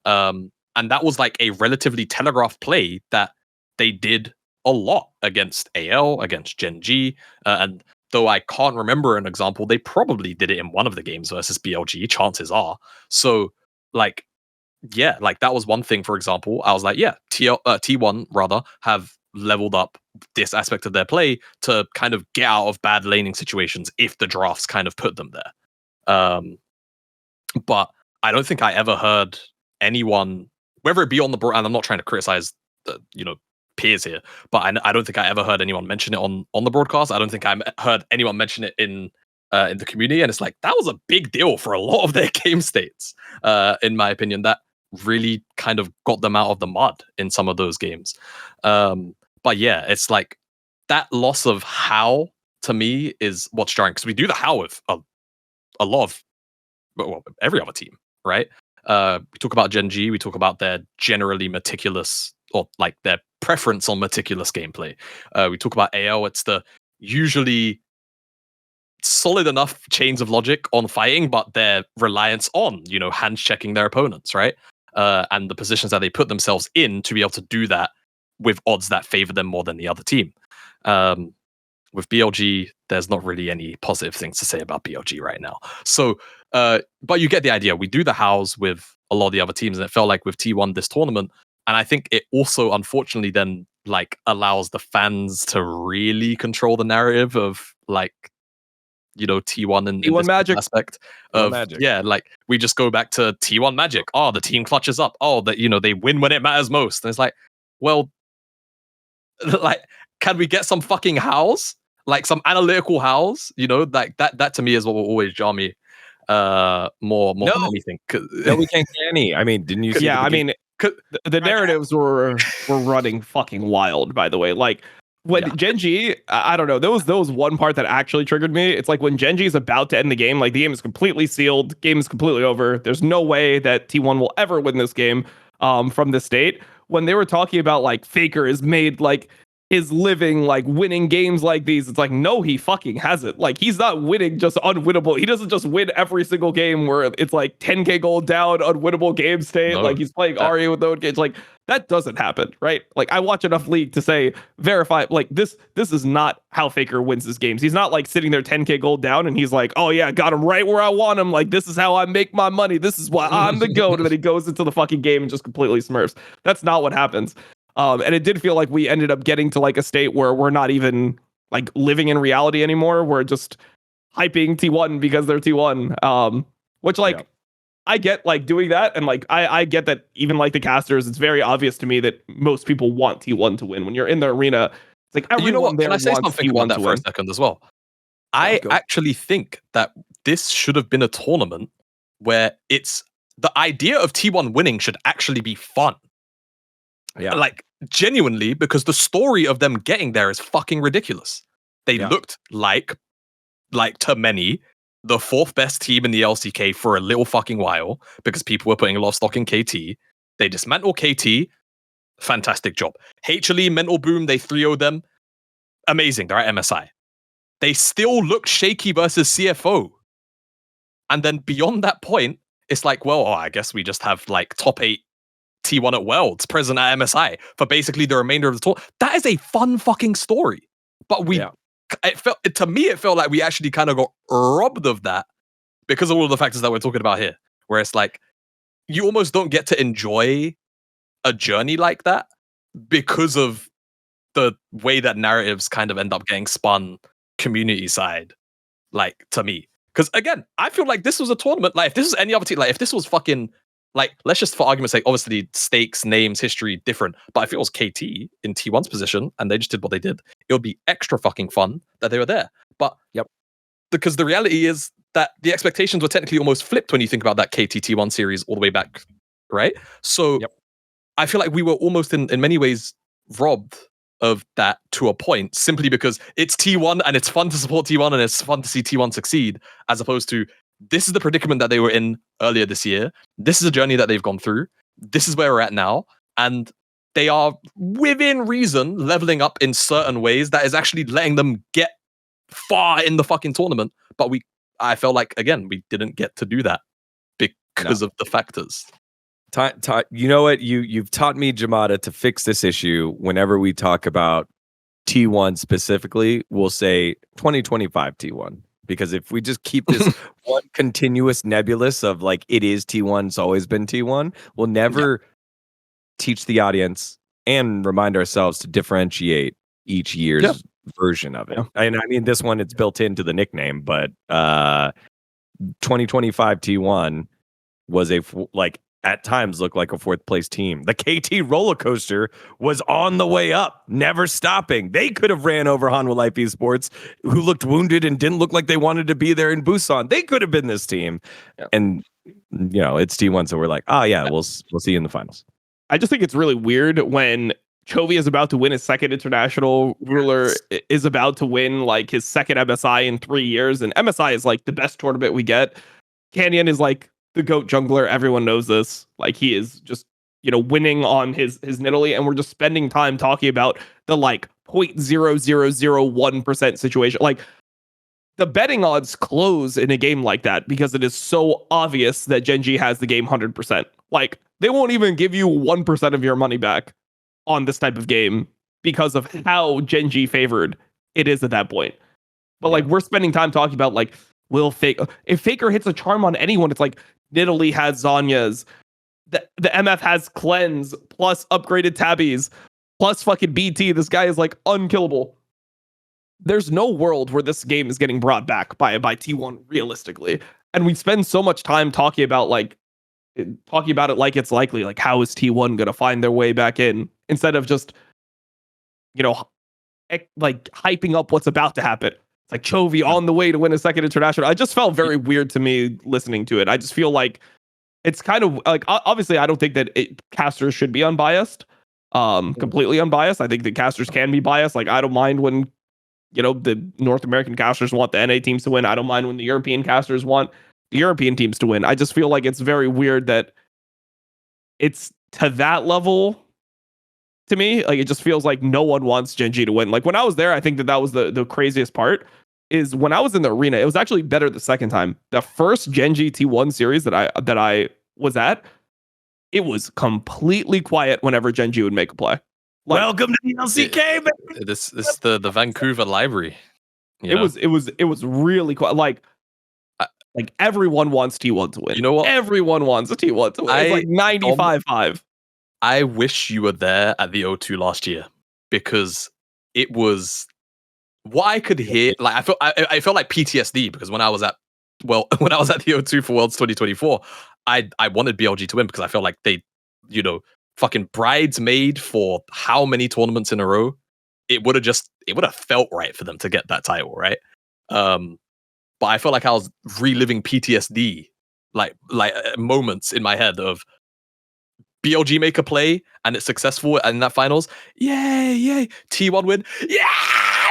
And that was like a relatively telegraphed play that they did a lot against AL, against GenG, and though I can't remember an example, they probably did it in one of the games versus BLG, chances are. So, like, yeah, like that was one thing, for example. I was like, yeah, T1 rather have leveled up this aspect of their play to kind of get out of bad laning situations if the drafts kind of put them there. But I don't think I ever heard anyone, whether it be on the board, and I'm not trying to criticize the, peers here, but I don't think I ever heard anyone mention it on the broadcast. I don't think I heard anyone mention it in the community, and it's like, that was a big deal for a lot of their game states, in my opinion. That really kind of got them out of the mud in some of those games. But yeah, it's like that loss of how, to me, is what's jarring, because we do the how with a lot of, well, every other team, right? We talk about GenG, we talk about their generally meticulous, or like their preference on meticulous gameplay. We talk about AL, it's the usually solid enough chains of logic on fighting, but their reliance on, hand checking their opponents, right? And the positions that they put themselves in to be able to do that with odds that favor them more than the other team. With BLG, there's not really any positive things to say about BLG right now. So, but you get the idea. We do the hows with a lot of the other teams, and it felt like with T1 this tournament, and I think it also, unfortunately, then like allows the fans to really control the narrative of like, T1 and T1 magic aspect of magic. Yeah, like we just go back to T1 magic. Oh, the team clutches up. Oh, that they win when it matters most. And it's like, well, like, can we get some fucking hows? Like some analytical hows? Like that to me is what will always jar me more than anything. No, we can't get any. I mean, didn't you see? Yeah, I mean, the narratives were running fucking wild, by the way. Like when GenG, I don't know, there was one part that actually triggered me. It's like when GenG is about to end the game, like the game is completely sealed, game is completely over. There's no way that T1 will ever win this game from this state. When they were talking about like Faker is made like is living like winning games like these. It's like, no, he fucking hasn't. Like, he's not winning just unwinnable. He doesn't just win every single game where it's like 10k gold down, unwinnable game state. No, like he's playing Aria with no engage. Like that doesn't happen, right? Like I watch enough League to say verify. Like this is not how Faker wins his games. He's not like sitting there 10k gold down and he's like, oh yeah, got him right where I want him. Like this is how I make my money. This is why I'm the GOAT. And then he goes into the fucking game and just completely smurfs. That's not what happens. And it did feel like we ended up getting to like a state where we're not even like living in reality anymore. We're just hyping T1 because they're T1. Which like I get like doing that, and like I get that even like the casters, it's very obvious to me that most people want T1 to win. When you're in the arena, it's like everyone you know what? there Can I say wants something T1 about that to for a win. second as well? I go. actually think that this should have been a tournament where it's the idea of T1 winning should actually be fun. Yeah. Like genuinely, because the story of them getting there is fucking ridiculous. They looked like to many, the fourth best team in the LCK for a little fucking while because people were putting a lot of stock in KT. They dismantle KT. Fantastic job. HLE, Mental Boom, they 3-0'd them. Amazing. They're at MSI. They still looked shaky versus CFO. And then beyond that point, it's like, well, I guess we just have like top 8 T1 at Worlds present at MSI for basically the remainder of the tour. That is a fun fucking story. But it felt like we actually kind of got robbed of that because of all of the factors that we're talking about here. Where it's like, you almost don't get to enjoy a journey like that because of the way that narratives kind of end up getting spun community side, like, to me. Because again, I feel like this was a tournament, like if this was any other team, like if this was fucking, like, let's just for argument's sake, obviously stakes, names, history, different, but if it was KT in T1's position and they just did what they did, it would be extra fucking fun that they were there. But because the reality is that the expectations were technically almost flipped when you think about that KT T1 series all the way back, right? So I feel like we were almost in many ways robbed of that to a point, simply because it's T1 and it's fun to support T1 and it's fun to see T1 succeed, as opposed to this is the predicament that they were in earlier this year. This is a journey that they've gone through. This is where we're at now. And they are, within reason, leveling up in certain ways that is actually letting them get far in the fucking tournament. But I felt like, again, we didn't get to do that because of the factors. You know what? You've taught me, Jamada, to fix this issue. Whenever we talk about T1 specifically, we'll say 2025 T1. Because if we just keep this one continuous nebulous of like it is T1, it's always been T1, we'll never teach the audience and remind ourselves to differentiate each year's version of it. And I mean, this one, it's built into the nickname, but 2025 T1 was at times looked like a fourth place team. The KT roller coaster was on the way up, never stopping. They could have ran over Hanwha Life Esports, who looked wounded and didn't look like they wanted to be there in Busan. They could have been this team. And, you know, it's T1, so we're like, we'll see you in the finals. I just think it's really weird when Chovy is about to win his second international, Ruler is about to win like his second MSI in 3 years, and MSI is like the best tournament we get. Canyon is like the GOAT jungler. Everyone knows this. Like he is just, winning on his Nidalee, and we're just spending time talking about the like 0.0001% situation. Like the betting odds close in a game like that because it is so obvious that GenG has the game 100%. Like they won't even give you 1% of your money back on this type of game because of how GenG favored it is at that point. But like we're spending time talking about like, if Faker hits a charm on anyone, it's like Nidalee has Zanya's, the MF has Cleanse plus upgraded Tabbies plus fucking BT. This guy is like unkillable. There's no world where this game is getting brought back by T1 realistically. And we spend so much time talking about it like it's likely, like how is T1 going to find their way back in, instead of just, like hyping up what's about to happen. It's like Chovy on the way to win a second international. I just felt very weird to me listening to it. I just feel like it's kind of like, obviously I don't think that casters should be unbiased, completely unbiased. I think that casters can be biased. Like I don't mind when, the North American casters want the NA teams to win. I don't mind when the European casters want the European teams to win. I just feel like it's very weird that it's to that level to me. Like, it just feels like no one wants GenG to win. Like, when I was there, I think that was the craziest part is when I was in the arena, it was actually better the second time. The first GenG T1 series that I was at, it was completely quiet whenever GenG would make a play. Like, welcome to the LCK, man. This is the Vancouver library. It was really quiet. Like everyone wants T1 to win. You know what? Everyone wants a T1 to win. It's like 95-5. I wish you were there at the O2 last year because it was what I could hear. Like I felt like PTSD because when I was at the O2 for Worlds 2024, I wanted BLG to win because I felt like they, fucking bridesmaid for how many tournaments in a row. It would have felt right for them to get that title, right? But I felt like I was reliving PTSD, like moments in my head of BLG make a play and it's successful in that finals. Yay! T1 win. Yeah!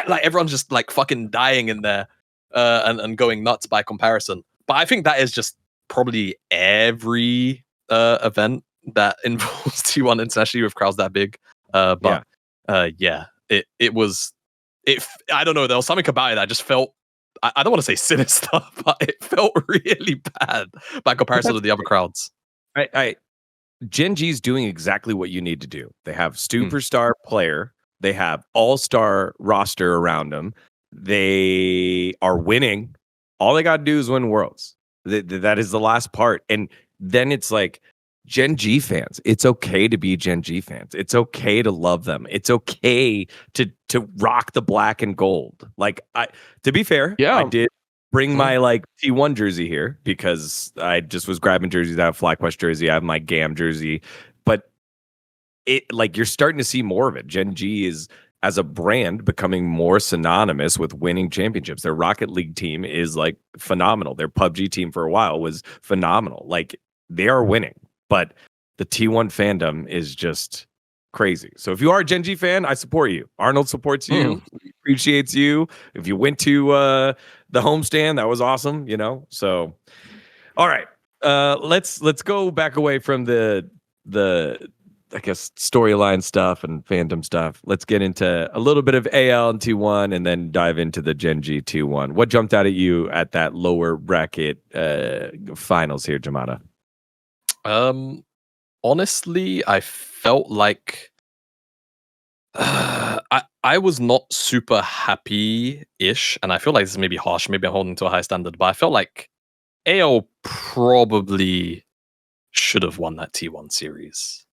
Like everyone's just like fucking dying in there and going nuts by comparison. But I think that is just probably every event that involves T1 internationally with crowds that big. It was. I don't know. There was something about it that just felt. I don't want to say sinister, but it felt really bad by comparison to the other crowds. GenG's doing exactly what you need to do. They have superstar player. They have all-star roster around them. They are winning. All they got to do is win Worlds. That is the last part. And then it's like, GenG fans, it's okay to be GenG fans. It's okay to love them. It's okay to rock the black and gold. Like, to be fair, I did bring my like T1 jersey here because I just was grabbing jerseys. I have FlyQuest jersey. I have my GAM jersey. But it like you're starting to see more of it. GenG is, as a brand, becoming more synonymous with winning championships. Their Rocket League team is like phenomenal. Their PUBG team for a while was phenomenal. Like, they are winning. But the T1 fandom is just crazy. So if you are a GenG fan, I support you. Arnold supports you. He appreciates you. If you went to the homestand, that was awesome, So, all right. Let's go back away from the I guess storyline stuff and fandom stuff. Let's get into a little bit of AL and T1 and then dive into the GenG T1. What jumped out at you at that lower bracket finals here, Jamada? Honestly, I felt like I was not super happy-ish, and I feel like this is maybe harsh, maybe I'm holding to a high standard, but I felt like AL probably should have won that T1 series.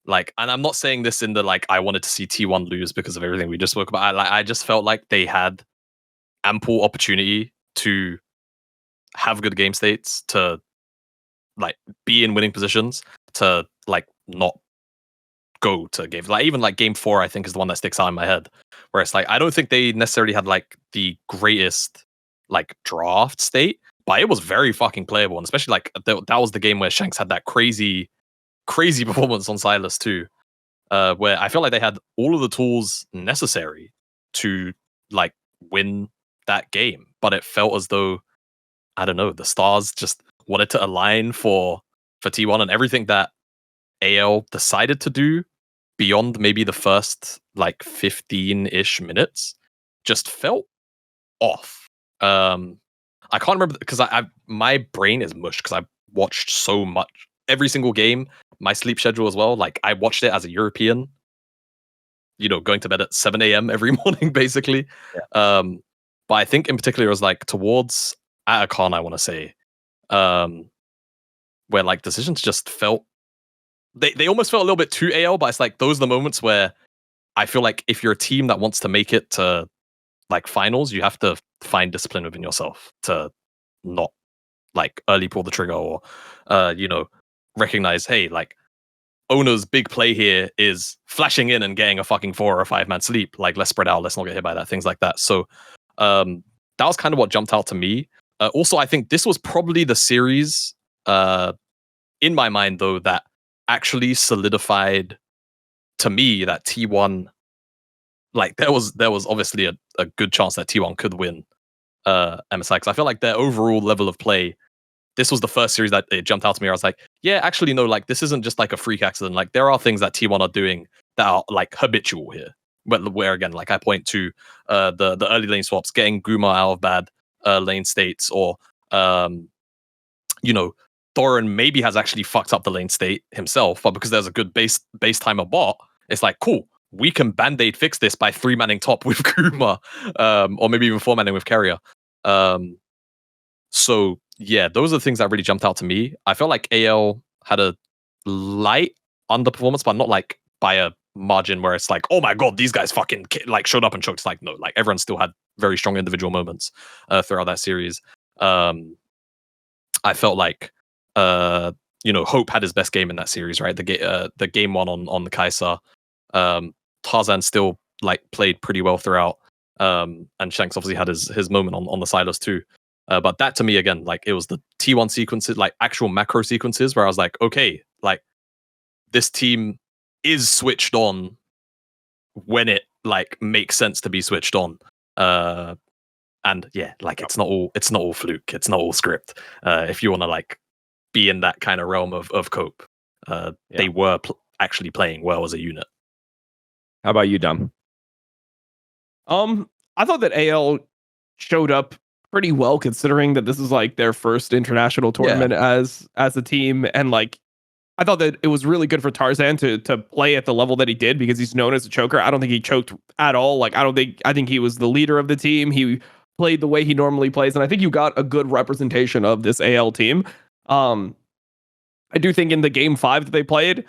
Like, and I'm not saying this in the like I wanted to see T1 lose because of everything we just spoke about. I just felt like they had ample opportunity to have good game states, to like be in winning positions, to like not go to games. Like even like game 4, I think is the one that sticks out in my head, where it's like I don't think they necessarily had like the greatest like draft state, but it was very fucking playable, and especially like that was the game where Shanks had that crazy performance on Silas too, where I feel like they had all of the tools necessary to like win that game, but it felt as though, I don't know, the stars just wanted to align for T1, and everything that AL decided to do beyond maybe the first like 15-ish minutes just felt off. I can't remember because my brain is mush because I watched so much, every single game, my sleep schedule as well. Like I watched it as a European, going to bed at 7 a.m. every morning basically. Yeah. But I think in particular it was like towards Atacon, I want to say, where like decisions just felt they almost felt a little bit too AL, but it's like those are the moments where I feel like if you're a team that wants to make it to like finals, you have to find discipline within yourself to not like early pull the trigger or recognize, hey, like owner's big play here is flashing in and getting a fucking 4 or 5 man sleep. Like, let's spread out, let's not get hit by that, things like that. So that was kind of what jumped out to me. Also, I think this was probably the series in my mind though that actually solidified to me that T1, like there was obviously a good chance that T1 could win MSI, because I feel like their overall level of play, this was the first series that it jumped out to me. I was like, yeah, actually no, like this isn't just like a freak accident. Like there are things that T1 are doing that are like habitual here. Where again, like I point to the early lane swaps, getting Guma out of bad lane states, or Thorin maybe has actually fucked up the lane state himself, but because there's a good base timer bot, it's like, cool, we can band-aid fix this by 3-manning top with Guma, or maybe even 4-manning with Carrier. So yeah, those are the things that really jumped out to me. I felt like AL had a light underperformance, but not like by a margin where it's like, oh my god, these guys fucking like showed up and choked. It's like, no, like everyone still had very strong individual moments throughout that series. I felt like Hope had his best game in that series, right? The game one on the Kai'Sa. Tarzan still like played pretty well throughout. And Shanks obviously had his moment on the silos too. But that to me, again, like it was the T1 sequences, like actual macro sequences where I was like, okay, like this team is switched on when it like makes sense to be switched on. And yeah, like it's not all fluke, it's not all script. If you want to like be in that kind of realm of cope, they were actually playing well as a unit. How about you, Dom? I thought that AL showed up pretty well, considering that this is like their first international tournament as a team, and like I thought that it was really good for Tarzan to play at the level that he did, because he's known as a choker. I don't think he choked at all. Like I think he was the leader of the team. He played the way he normally plays, and I think you got a good representation of this AL team. I do think in the game 5 that they played,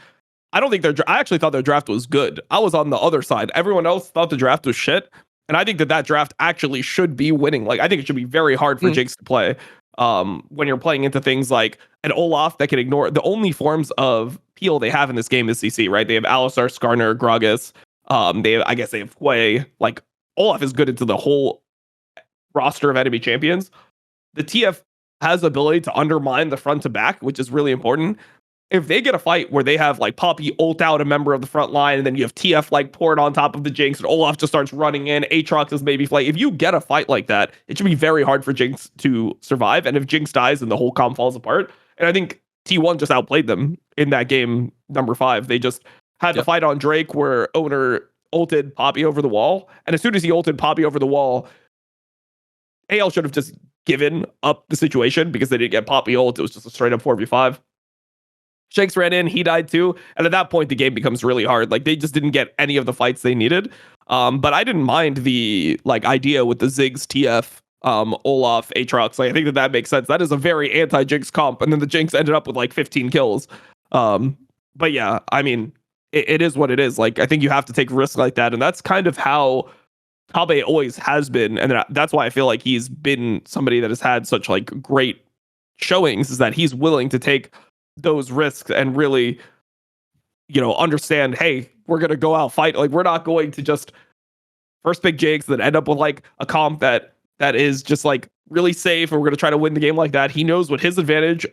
I actually thought their draft was good. I was on the other side. Everyone else thought the draft was shit. And I think that draft actually should be winning. Like, I think it should be very hard for Jinx to play when you're playing into things like an Olaf that can ignore the only forms of peel they have in this game is CC, right? They have Alistar, Skarner, Gragas. I guess they have Hwei. Like, Olaf is good into the whole roster of enemy champions. The TF has the ability to undermine the front to back, which is really important. If they get a fight where they have like Poppy ult out a member of the front line, and then you have TF like poured on top of the Jinx, and Olaf just starts running in, Aatrox is maybe flight. If you get a fight like that, it should be very hard for Jinx to survive. And if Jinx dies, then the whole comp falls apart. And I think T1 just outplayed them in that game number 5. They just had the fight on Drake where Owner ulted Poppy over the wall. And as soon as he ulted Poppy over the wall, AL should have just given up the situation because they didn't get Poppy ult. It was just a straight up 4v5. Shanks ran in, he died too, and at that point the game becomes really hard. Like, they just didn't get any of the fights they needed. But I didn't mind the like idea with the Ziggs, TF, Olaf, Aatrox. Like, I think that makes sense. That is a very anti-Jinx comp, and then the Jinx ended up with like 15 kills. But yeah, I mean, it is what it is. Like, I think you have to take risks like that, and that's kind of how Kabe always has been, and that's why I feel like he's been somebody that has had such like great showings, is that he's willing to take those risks and really, understand, hey, we're gonna go out fight. Like, we're not going to just first pick Jakes that end up with like a comp that is just like really safe, and we're gonna try to win the game like that. He knows what his advantage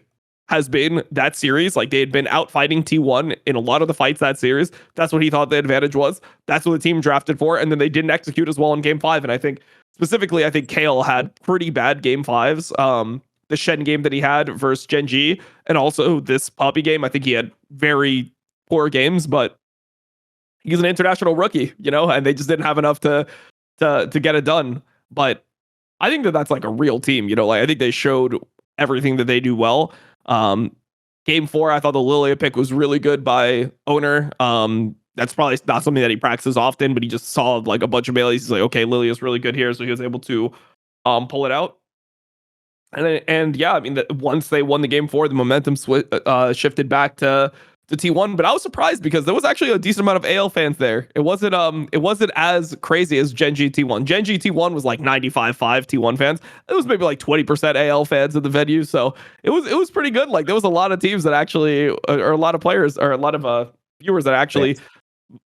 has been that series. Like, they had been out fighting T1 in a lot of the fights that series. That's what he thought the advantage was. That's what the team drafted for, and then they didn't execute as well in game 5. And I think specifically, Kale had pretty bad game 5s. The Shen game that he had versus GenG, and also this Poppy game, I think he had very poor games, but he's an international rookie, and they just didn't have enough to get it done. But I think that's like a real team, like I think they showed everything that they do well. Game 4, I thought the Lilia pick was really good by Owner. That's probably not something that he practices often, but he just saw like a bunch of melees. He's like, okay, Lilia's really good here, so he was able to pull it out. And yeah, I mean, once they won the game 4, the momentum shifted back to T1. But I was surprised because there was actually a decent amount of AL fans there. It wasn't as crazy as GenG T1. GenG T1 was like 95.5 T1 fans. It was maybe like 20% AL fans in the venue, so it was pretty good. Like, there was a lot of teams that actually, or a lot of players, or a lot of viewers that actually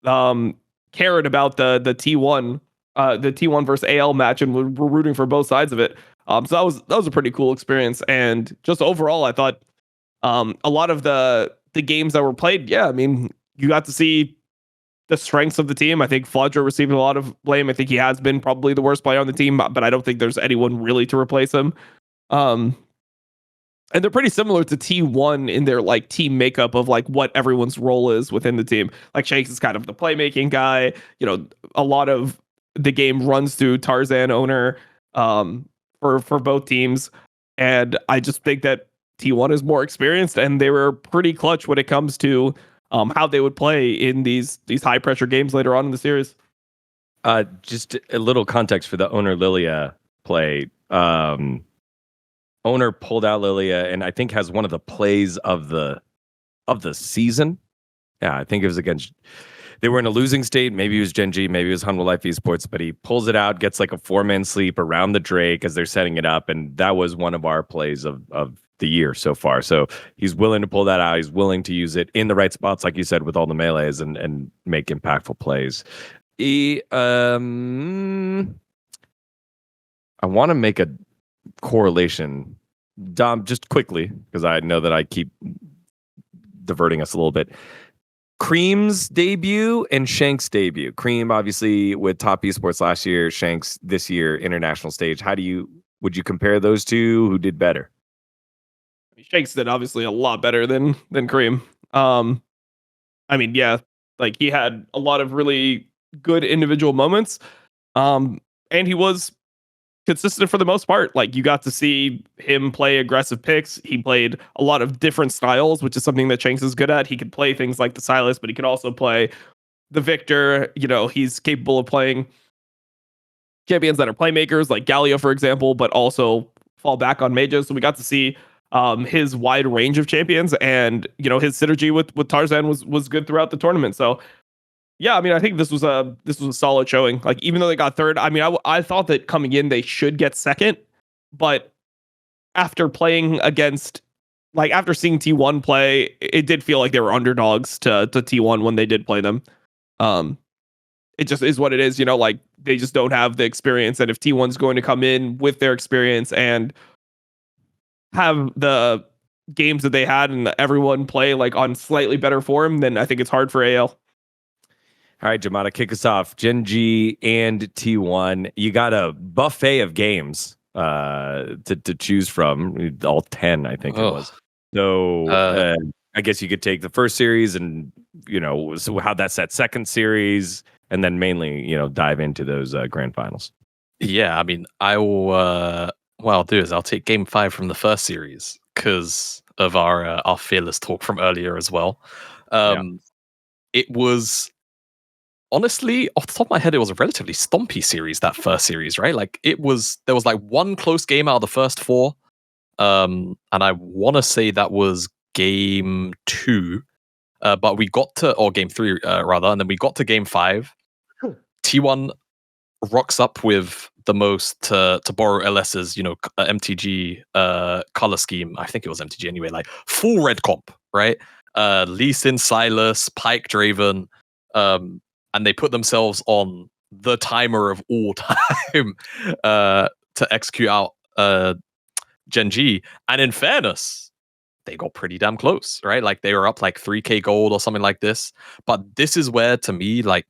cared about the T1 versus AL match, and were rooting for both sides of it. So that was a pretty cool experience. And just overall, I thought a lot of the games that were played, I mean, you got to see the strengths of the team. I think Fladra received a lot of blame. I think he has been probably the worst player on the team, but I don't think there's anyone really to replace him. And they're pretty similar to T1 in their like team makeup of like what everyone's role is within the team. Like Shanks is kind of the playmaking guy. You know, a lot of the game runs through Tarzan owner for both teams. And I just think that T1 is more experienced and they were pretty clutch when it comes to how they would play in these high pressure games later on in the series. Just a little context for the owner Lilia play. Owner pulled out Lilia and I think has one of the plays of the season. Yeah, I think it was against. They were in a losing state. Maybe it was GenG, maybe it was Humble Life Esports, but he pulls it out, gets like a 4-man sleep around the Drake as they're setting it up, and that was one of our plays of the year so far. So he's willing to pull that out. He's willing to use it in the right spots, like you said, with all the melees and make impactful plays. I want to make a correlation, Dom, just quickly, because I know that I keep diverting us a little bit. Cream's debut and Shank's debut. Cream, obviously, with Top Esports last year. Shank's this year, international stage. Would you compare those two? Who did better? Shanks did obviously a lot better than Cream. I mean, yeah, like he had a lot of really good individual moments. And he was consistent for the most part. Like you got to see him play aggressive picks. He played a lot of different styles, which is something that Shanks is good at. He could play things like the Silas, but he could also play the Victor. You know, he's capable of playing champions that are playmakers, like Galio, for example, but also fall back on mages. So we got to see his wide range of champions, and you know his synergy with Tarzan was good throughout the tournament. So yeah, I mean, I think this was a solid showing. Like, even though they got third, I mean, I thought that coming in they should get second, but after playing against, like, after seeing T1 play, it did feel like they were underdogs to T1 when they did play them. It just is what it is, you know. Like, they just don't have the experience, and if T1's going to come in with their experience and have the games that they had and everyone play like on slightly better form, then I think it's hard for AL. All right, Jamada, kick us off. GenG and T1. You got a buffet of games to choose from. All 10, I think it was. So I guess you could take the first series and, you know, so how that's that second series, and then mainly, you know, dive into those grand finals. Yeah, I mean, I will. What I'll do is I'll take Game 5 from the first series because of our fearless talk from earlier as well. It was. Honestly, off the top of my head, it was a relatively stompy series, that first series, right? Like there was like one close game out of the first 4. And I want to say that was game 2. But we got to, or game 3, rather, and then we got to game 5. T1 rocks up with the most, to borrow LS's, you know, MTG color scheme. I think it was MTG anyway, like full red comp, right? Lee Sin, Silas, Pike, Draven, and they put themselves on the timer of all time to execute out GenG. And in fairness, they got pretty damn close, right? Like they were up like 3k gold or something like this. But this is where, to me, like,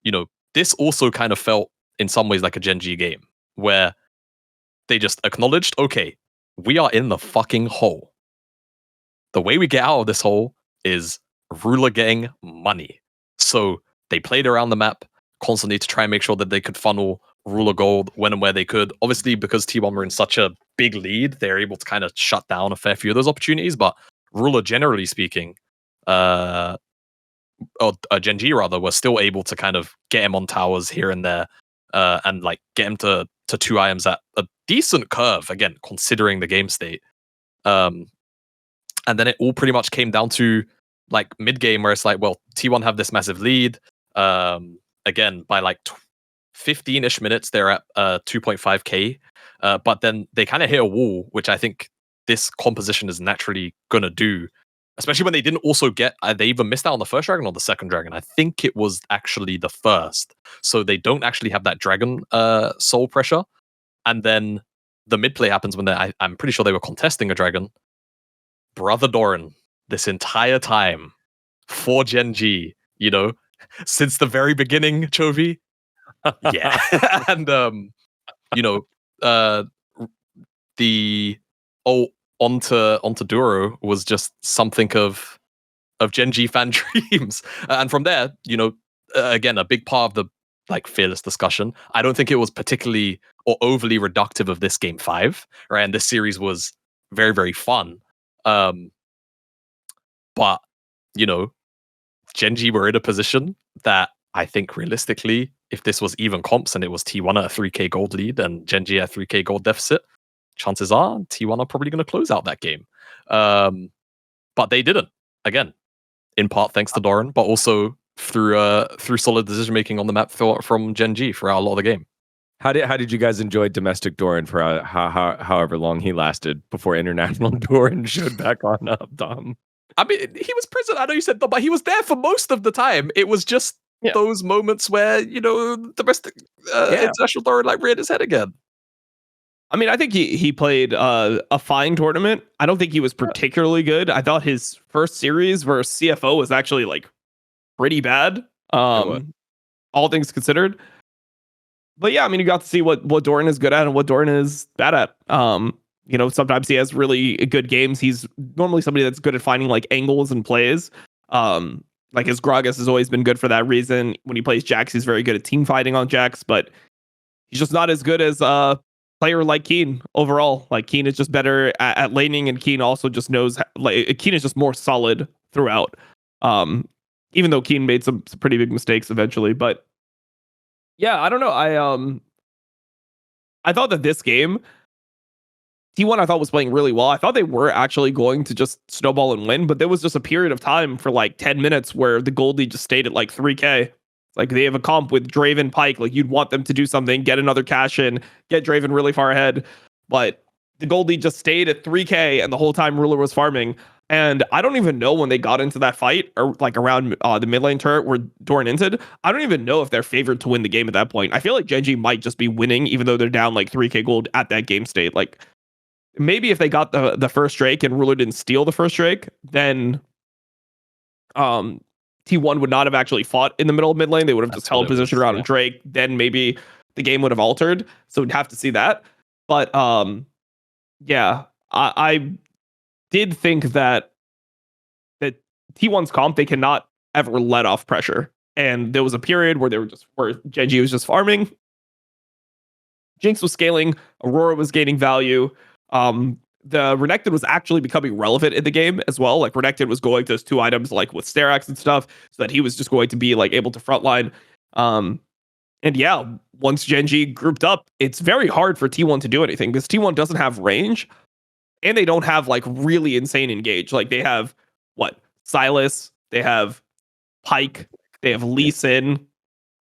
you know, this also kind of felt in some ways like a GenG game where they just acknowledged, okay, we are in the fucking hole. The way we get out of this hole is Ruler getting money. So they played around the map constantly to try and make sure that they could funnel Ruler gold when and where they could. Obviously, because T1 were in such a big lead, they're able to kind of shut down a fair few of those opportunities. But Ruler, generally speaking, or GenG rather, was still able to kind of get him on towers here and there, and like get him to 2 items at a decent curve, again, considering the game state. And then it all pretty much came down to like mid game, where it's like, well, T1 have this massive lead. Again, by like 15-ish minutes, they're at 2.5k. But then they kind of hit a wall, which I think this composition is naturally going to do, especially when they didn't also get, they either missed out on the first dragon or the second dragon. I think it was actually the first. So they don't actually have that dragon soul pressure. And then the mid play happens when I'm pretty sure they were contesting a dragon. Brother Doran, this entire time for GenG, you know, since the very beginning, Chovy. Yeah. And, you know, onto Duro was just something of GenG fan dreams. And from there, again, a big part of the like fearless discussion. I don't think it was particularly or overly reductive of this game 5, right? And this series was very, very fun. But GenG were in a position that I think realistically, if this was even comps and it was T1 at a 3k gold lead and GenG at a 3k gold deficit, chances are T1 are probably going to close out that game. But they didn't. Again, in part thanks to Doran, but also through solid decision making on the map from GenG throughout a lot of the game. How did you guys enjoy domestic Doran for however long he lasted before international Doran showed back on up, Dom? I mean, he was present. I know you said that, but he was there for most of the time. It was just those moments where domestic international Doran like reared his head again. I mean, I think he played a fine tournament. I don't think he was particularly good. I thought his first series versus CFO was actually like pretty bad, all things considered. But yeah, I mean, you got to see what Doran is good at and what Doran is bad at. Sometimes he has really good games. He's normally somebody that's good at finding like angles and plays. Like his Gragas has always been good for that reason. When he plays Jax, he's very good at team fighting on Jax, but he's just not as good as player like Keen overall. Like Keen is just better at laning, and Keen also just knows Keen is just more solid throughout. Even though Keen made some pretty big mistakes eventually, but yeah, I don't know. I thought that this game, T1 I thought was playing really well. I thought they were actually going to just snowball and win, but there was just a period of time for like 10 minutes where the gold lead just stayed at like 3k. Like they have a comp with Draven Pike. Like you'd want them to do something, get another cash in, get Draven really far ahead. But the gold lead just stayed at 3k and the whole time Ruler was farming. And I don't even know when they got into that fight or like around the mid lane turret where Doran entered. I don't even know if they're favored to win the game at that point. I feel like GenG might just be winning even though they're down like 3k gold at that game state. Like maybe if they got the first Drake and Ruler didn't steal the first Drake, then T1 would not have actually fought in the middle of mid lane. They would have just held position around a Drake. Then maybe the game would have altered. So we'd have to see that. But yeah, I did think that T1's comp, they cannot ever let off pressure. And there was a period where where GenG was just farming. Jinx was scaling, Aurora was gaining value. The Renekton was actually becoming relevant in the game as well. Like Renekton was going to those 2 items like with Sterax and stuff, so that he was just going to be like able to frontline. And yeah, once GenG grouped up, it's very hard for T1 to do anything because T1 doesn't have range and they don't have like really insane engage. Like they have Silas, they have Pike, they have Lee Sin,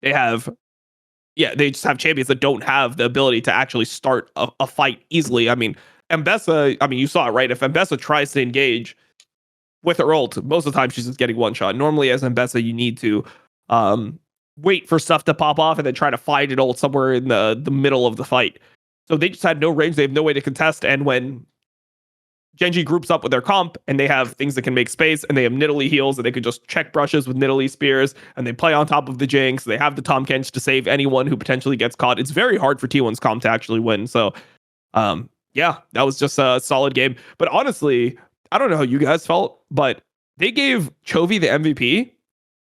they just have champions that don't have the ability to actually start a fight easily. I mean, Mbessa, you saw it, right? If Mbessa tries to engage with her ult, most of the time she's just getting one shot. Normally as Mbessa, you need to wait for stuff to pop off and then try to find an ult somewhere in the middle of the fight. So they just had no range. They have no way to contest. And when GenG groups up with their comp and they have things that can make space and they have Nidalee heals and they could just check brushes with Nidalee spears and they play on top of the Jinx. They have the Tahm Kench to save anyone who potentially gets caught. It's very hard for T1's comp to actually win. So, yeah, that was just a solid game. But honestly, I don't know how you guys felt, but they gave Chovy the MVP.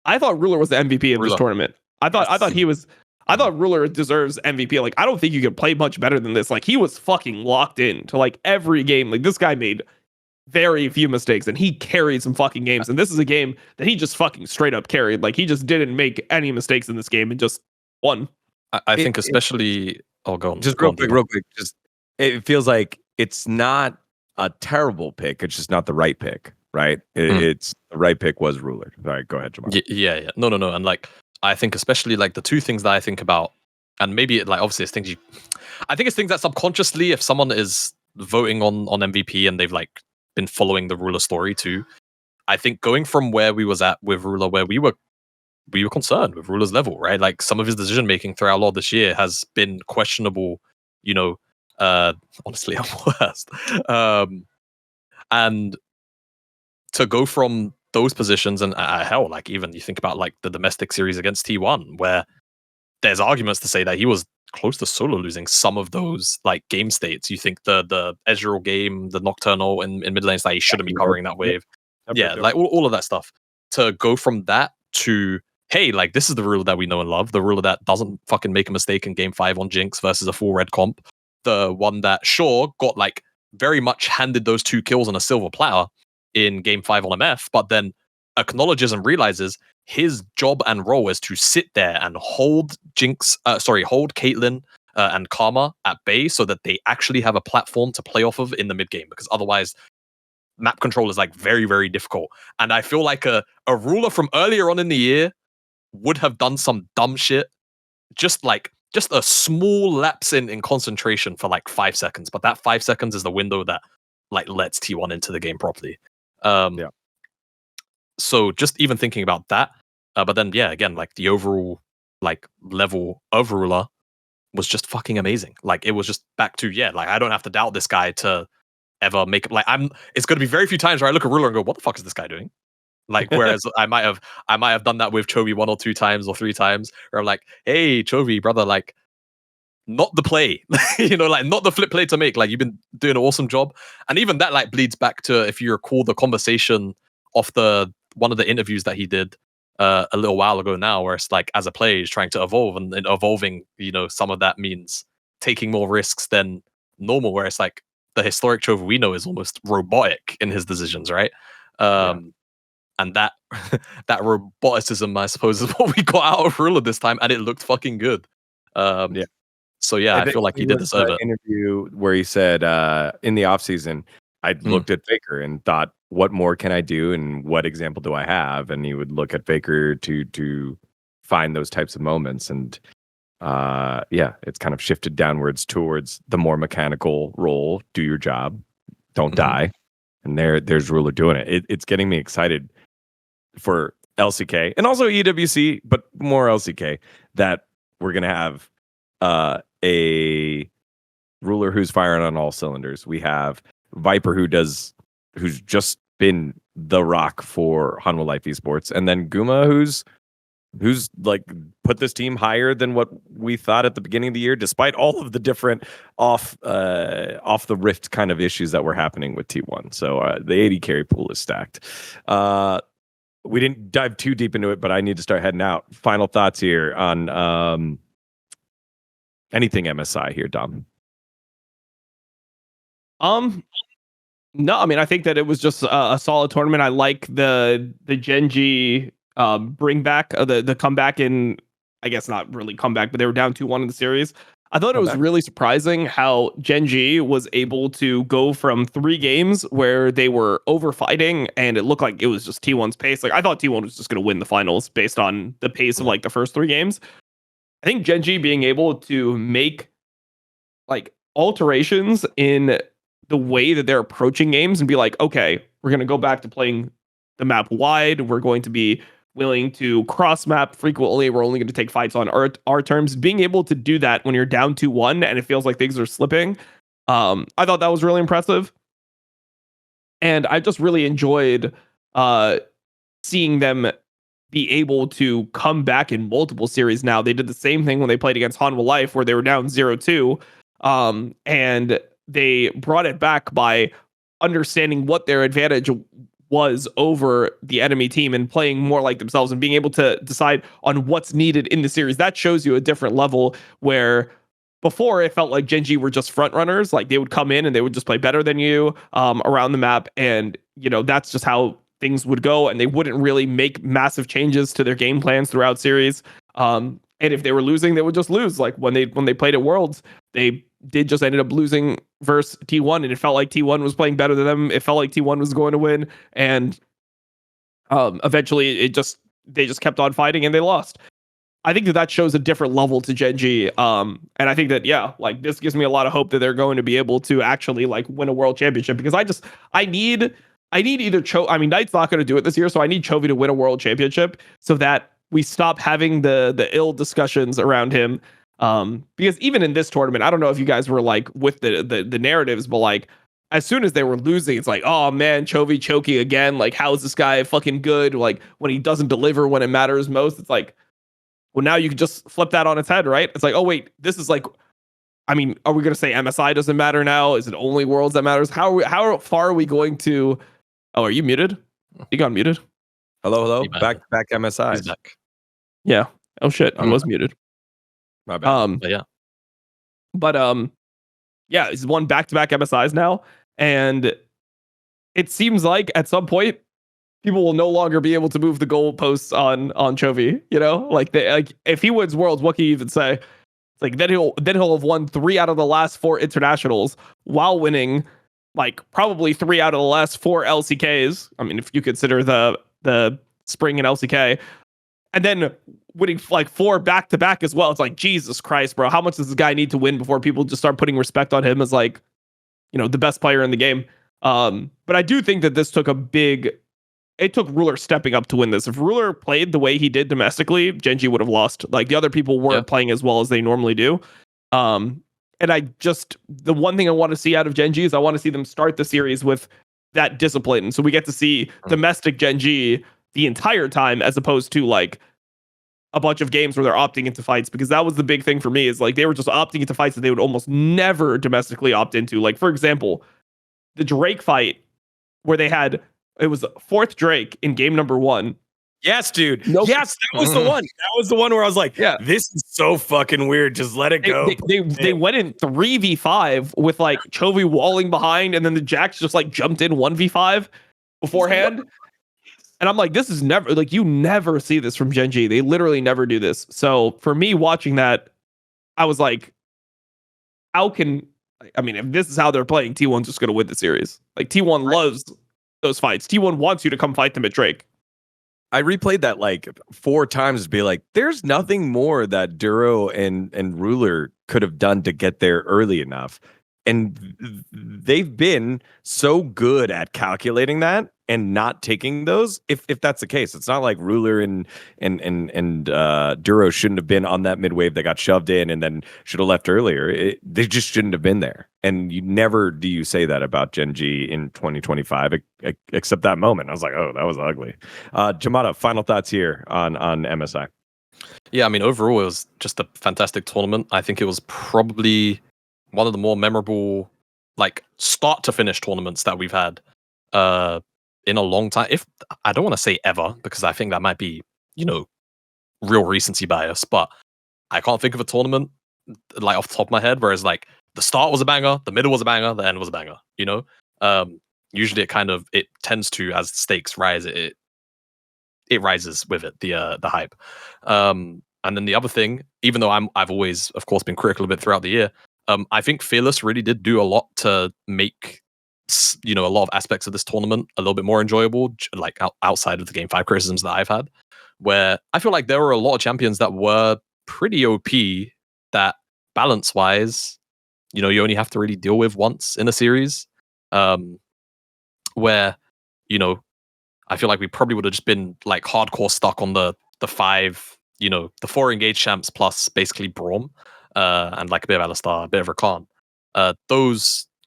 I thought Ruler was the MVP of this tournament. I thought Ruler deserves MVP. Like, I don't think you could play much better than this. Like, he was fucking locked in to like every game. Like, this guy made very few mistakes and he carried some fucking games. And this is a game that he just fucking straight up carried. Like, he just didn't make any mistakes in this game and just won. I think especially... go on. Just real quick. Just it feels like it's not a terrible pick. It's just not the right pick, right? It's the right pick was Ruler. All right, go ahead, Jamada. Yeah. No. And like, I think especially like the two things that I think about, and maybe like obviously it's things I think it's things that subconsciously, if someone is voting on MVP and they've like been following the Ruler story too, I think going from where we was at with Ruler, where we were concerned with Ruler's level, right? Like some of his decision making throughout a lot this year has been questionable, honestly at worst. And to go from those positions and hell, like even you think about like the domestic series against T1, where there's arguments to say that he was close to solo losing some of those like game states. You think the Ezreal game, the Nocturnal in mid lane, is like he shouldn't be covering that wave. Yeah, like all of that stuff. To go from that to, hey, like this is the ruler that we know and love, the ruler that doesn't fucking make a mistake in game 5 on Jinx versus a full red comp, the one that sure got like very much handed those 2 kills on a silver platter in game 5 on MF, but then acknowledges and realizes his job and role is to sit there and hold hold Caitlyn and Karma at bay so that they actually have a platform to play off of in the mid game, because otherwise map control is like very, very difficult. And I feel like a ruler from earlier on in the year would have done some dumb shit, just a small lapse in concentration for like 5 seconds, but that 5 seconds is the window that like lets T1 into the game properly. So just even thinking about that, but then yeah, again, like the overall like level of ruler was just fucking amazing. Like it was just back to like I don't have to doubt this guy to ever make like it's going to be very few times where I look at ruler and go, what the fuck is this guy doing? Like whereas I might have done that with Chovy 1 or 2 times or 3 times where I'm like, hey Chovy brother, like not the play, like not the flip play to make. Like you've been doing an awesome job. And even that like bleeds back to, if you recall the conversation off one of the interviews that he did a little while ago now, where it's like as a player he's trying to evolve, and evolving, some of that means taking more risks than normal, where it's like the historic Chovy we know is almost robotic in his decisions, right? And that that roboticism, I suppose, is what we got out of ruler this time, and it looked fucking good. So yeah, I feel like he did deserve it. Interview where he said in the off season, I looked at Faker and thought, what more can I do, and what example do I have? And he would look at Faker to find those types of moments. And it's kind of shifted downwards towards the more mechanical role. Do your job, don't die. And there's ruler doing it. It's getting me excited for LCK and also EWC, but more LCK, that we're gonna have a ruler who's firing on all cylinders. We have Viper who's just been the rock for Hanwha Life Esports, and then Guma who's like put this team higher than what we thought at the beginning of the year, despite all of the different off the rift kind of issues that were happening with T1. So the 80 carry pool is stacked. We didn't dive too deep into it, but I need to start heading out. Final thoughts here on anything MSI here, Dom. No, I mean, I think that it was just a solid tournament. I like the GenG bring back, the comeback in, I guess not really comeback, but they were down 2-1 in the series. I thought it was really surprising how GenG was able to go from 3 games where they were over fighting and it looked like it was just T1's pace. Like I thought T1 was just going to win the finals based on the pace of like the first 3 games. I think GenG being able to make like alterations in the way that they're approaching games and be like, okay, we're going to go back to playing the map wide. We're going to be willing to cross map frequently. We're only going to take fights on our terms. Being able to do that when you're down 2-1 and it feels like things are slipping, I thought that was really impressive. And I just really enjoyed seeing them be able to come back in multiple series now. They did the same thing when they played against Hanwha Life, where they were down 0-2, and they brought it back by understanding what their advantage was over the enemy team and playing more like themselves and being able to decide on what's needed in the series. That shows you a different level, where before it felt like GenG were just front runners. Like they would come in and they would just play better than you around the map. And, that's just how things would go. And they wouldn't really make massive changes to their game plans throughout series. And if they were losing, they would just lose. Like when they played at Worlds, they did just ended up losing versus T1, and it felt like T1 was playing better than them. It felt like T1 was going to win, and eventually they just kept on fighting and they lost. I think that shows a different level to GenG, and I think that like this gives me a lot of hope that they're going to be able to actually like win a world championship, because I need either Knight's not going to do it this year, so I need Chovy to win a world championship so that we stop having the ill discussions around him. Because even in this tournament, I don't know if you guys were like with the narratives, but like as soon as they were losing, it's like, oh man, Chovy choking again. Like, how is this guy fucking good? Like when he doesn't deliver when it matters most, it's like, Well, now you can just flip that on its head, right? It's like, oh wait, this is like, I mean, are we going to say MSI doesn't matter now? Is it only Worlds that matters? How far are we going to? Oh, are you muted? You got muted. Hello. He's back. Back MSI. He's back. Yeah. Oh shit, I was muted. My bad. But yeah. But yeah, it's won back-to-back MSIs now, and it seems like at some point people will no longer be able to move the goalposts on Chovy. You know, like if he wins Worlds, what can you even say? It's like then he'll have won 3 out of the last 4 internationals while winning like probably 3 out of the last 4 LCKs. I mean, if you consider the spring and LCK, and then winning like 4 back-to-back as well. It's like, Jesus Christ, bro. How much does this guy need to win before people just start putting respect on him as like, you know, the best player in the game? But I do think that this took it took Ruler stepping up to win this. If Ruler played the way he did domestically, GenG would have lost. Like the other people weren't playing as well as they normally do. And the one thing I want to see out of GenG is I want to see them start the series with that discipline. So we get to see domestic GenG the entire time, as opposed to like a bunch of games where they're opting into fights, because that was the big thing for me, is like they were just opting into fights that they would almost never domestically opt into. Like, for example, the Drake fight where it was 4th Drake in game number 1. Yes, dude. Nope. Yes, that was the one. That was the one where I was like, this is so fucking weird. Just let it go. They went in 3v5 with like Chovy walling behind, and then the Jax just like jumped in 1v5 beforehand. And I'm like, this is never, like, you never see this from GenG. They literally never do this. So for me watching that, I was like, if this is how they're playing, T1's just going to win the series. Like, T1 loves those fights. T1 wants you to come fight them at Drake. I replayed that like 4 times to be like, there's nothing more that Duro and Ruler could have done to get there early enough. And they've been so good at calculating that and not taking those. If that's the case, it's not like Ruler and Duro shouldn't have been on that mid wave that got shoved in and then should have left earlier. They just shouldn't have been there. And you never do you say that about GenG in 2025, except that moment. I was like, oh, that was ugly. Jamada, final thoughts here on MSI. Yeah, I mean, overall, it was just a fantastic tournament. I think it was probably one of the more memorable, like, start to finish tournaments that we've had in a long time. If I don't want to say ever, because I think that might be, real recency bias, but I can't think of a tournament like off the top of my head, whereas like the start was a banger, the middle was a banger, the end was a banger. Usually it tends to, as stakes rise, it rises with it, the hype. And then the other thing, even though I've always, of course, been critical of it throughout the year, I think Fearless really did do a lot to make a lot of aspects of this tournament a little bit more enjoyable, like outside of the Game 5 criticisms that I've had, where I feel like there were a lot of champions that were pretty OP that balance-wise, you only have to really deal with once in a series, where, I feel like we probably would have just been like hardcore stuck on the 5, the 4 engaged champs plus basically Braum, and like a bit of Alistar, a bit of Rakan.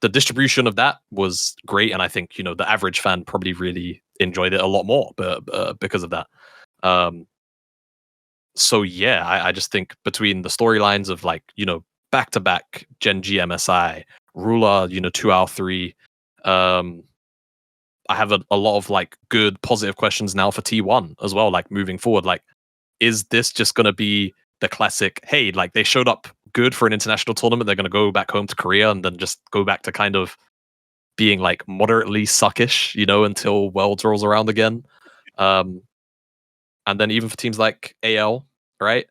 The distribution of that was great, and I think the average fan probably really enjoyed it a lot more, but because of that. So yeah, I just think between the storylines of like back to back GenG MSI, Ruler 2 out of 3. I have a lot of like good positive questions now for T1 as well, like moving forward. Like, is this just going to be the classic, hey, like they showed up good for an international tournament, they're going to go back home to Korea and then just go back to kind of being like moderately suckish, until Worlds rolls around again. And then even for teams like AL, right?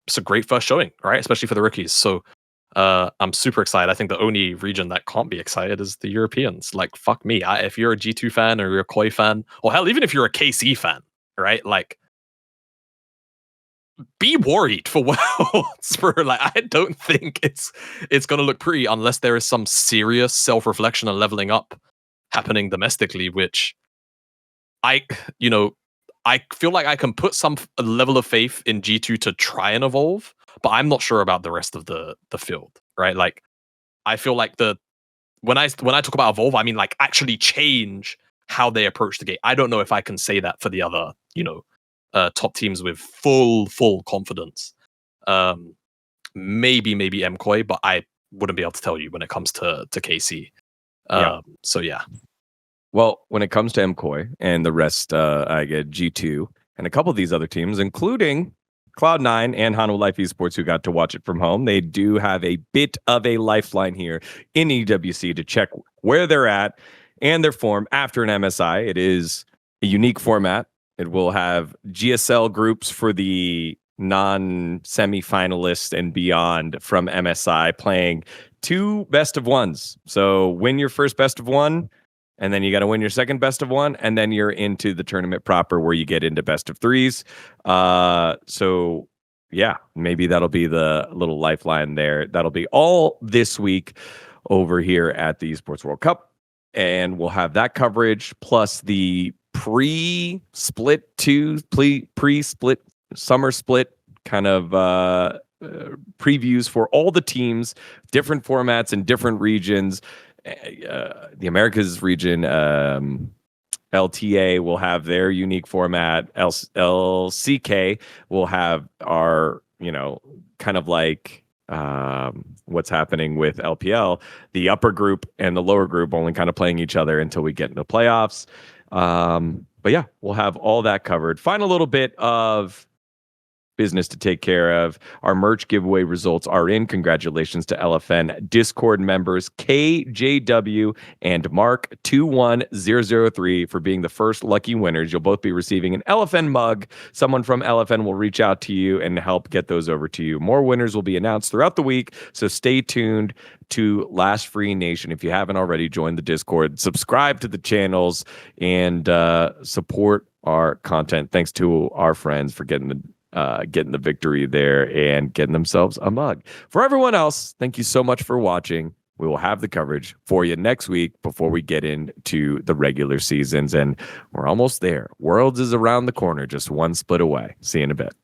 It's a great first showing, right? Especially for the rookies. So I'm super excited. I think the only region that can't be excited is the Europeans. Like, fuck me. If you're a G2 fan or you're a Koi fan, or hell, even if you're a KC fan, right? Like, be worried for Worlds. I don't think it's gonna look pretty unless there is some serious self-reflection and leveling up happening domestically, which I feel like I can put some level of faith in G2 to try and evolve, but I'm not sure about the rest of the field, right? Like, I feel like when I talk about evolve, I mean like actually change how they approach the game. I don't know if I can say that for the other, top teams with full confidence. Maybe MKOI, but I wouldn't be able to tell you when it comes to KC. So yeah. Well, when it comes to MKOI and the rest, I get G2 and a couple of these other teams, including Cloud9 and Hano Life Esports, who got to watch it from home. They do have a bit of a lifeline here in EWC to check where they're at and their form after an MSI. It is a unique format. It will have GSL groups for the non-semi-finalists and beyond from MSI playing 2 best of ones. So win your first best of one, and then you got to win your second best of one, and then you're into the tournament proper where you get into best of threes. So yeah, maybe that'll be the little lifeline there. That'll be all this week over here at the Esports World Cup, and we'll have that coverage plus the pre-split summer split kind of previews for all the teams, different formats in different regions. The Americas region, LTA will have their unique format. LCK will have our, kind of like what's happening with LPL, the upper group and the lower group only kind of playing each other until we get into playoffs. But yeah, we'll have all that covered. Find a little bit of business to take care of. Our merch giveaway results are in. Congratulations to LFN Discord members KJW and Mark21003 for being the first lucky winners. You'll both be receiving an LFN mug. Someone from LFN will reach out to you and help get those over to you. More winners will be announced throughout the week, so stay tuned to Last Free Nation. If you haven't already, join the Discord, subscribe to the channels, and support our content. Thanks to our friends for getting the victory there and getting themselves a mug. For everyone else, thank you so much for watching. We will have the coverage for you next week before we get into the regular seasons, and we're almost there. Worlds is around the corner, just one split away. See you in a bit.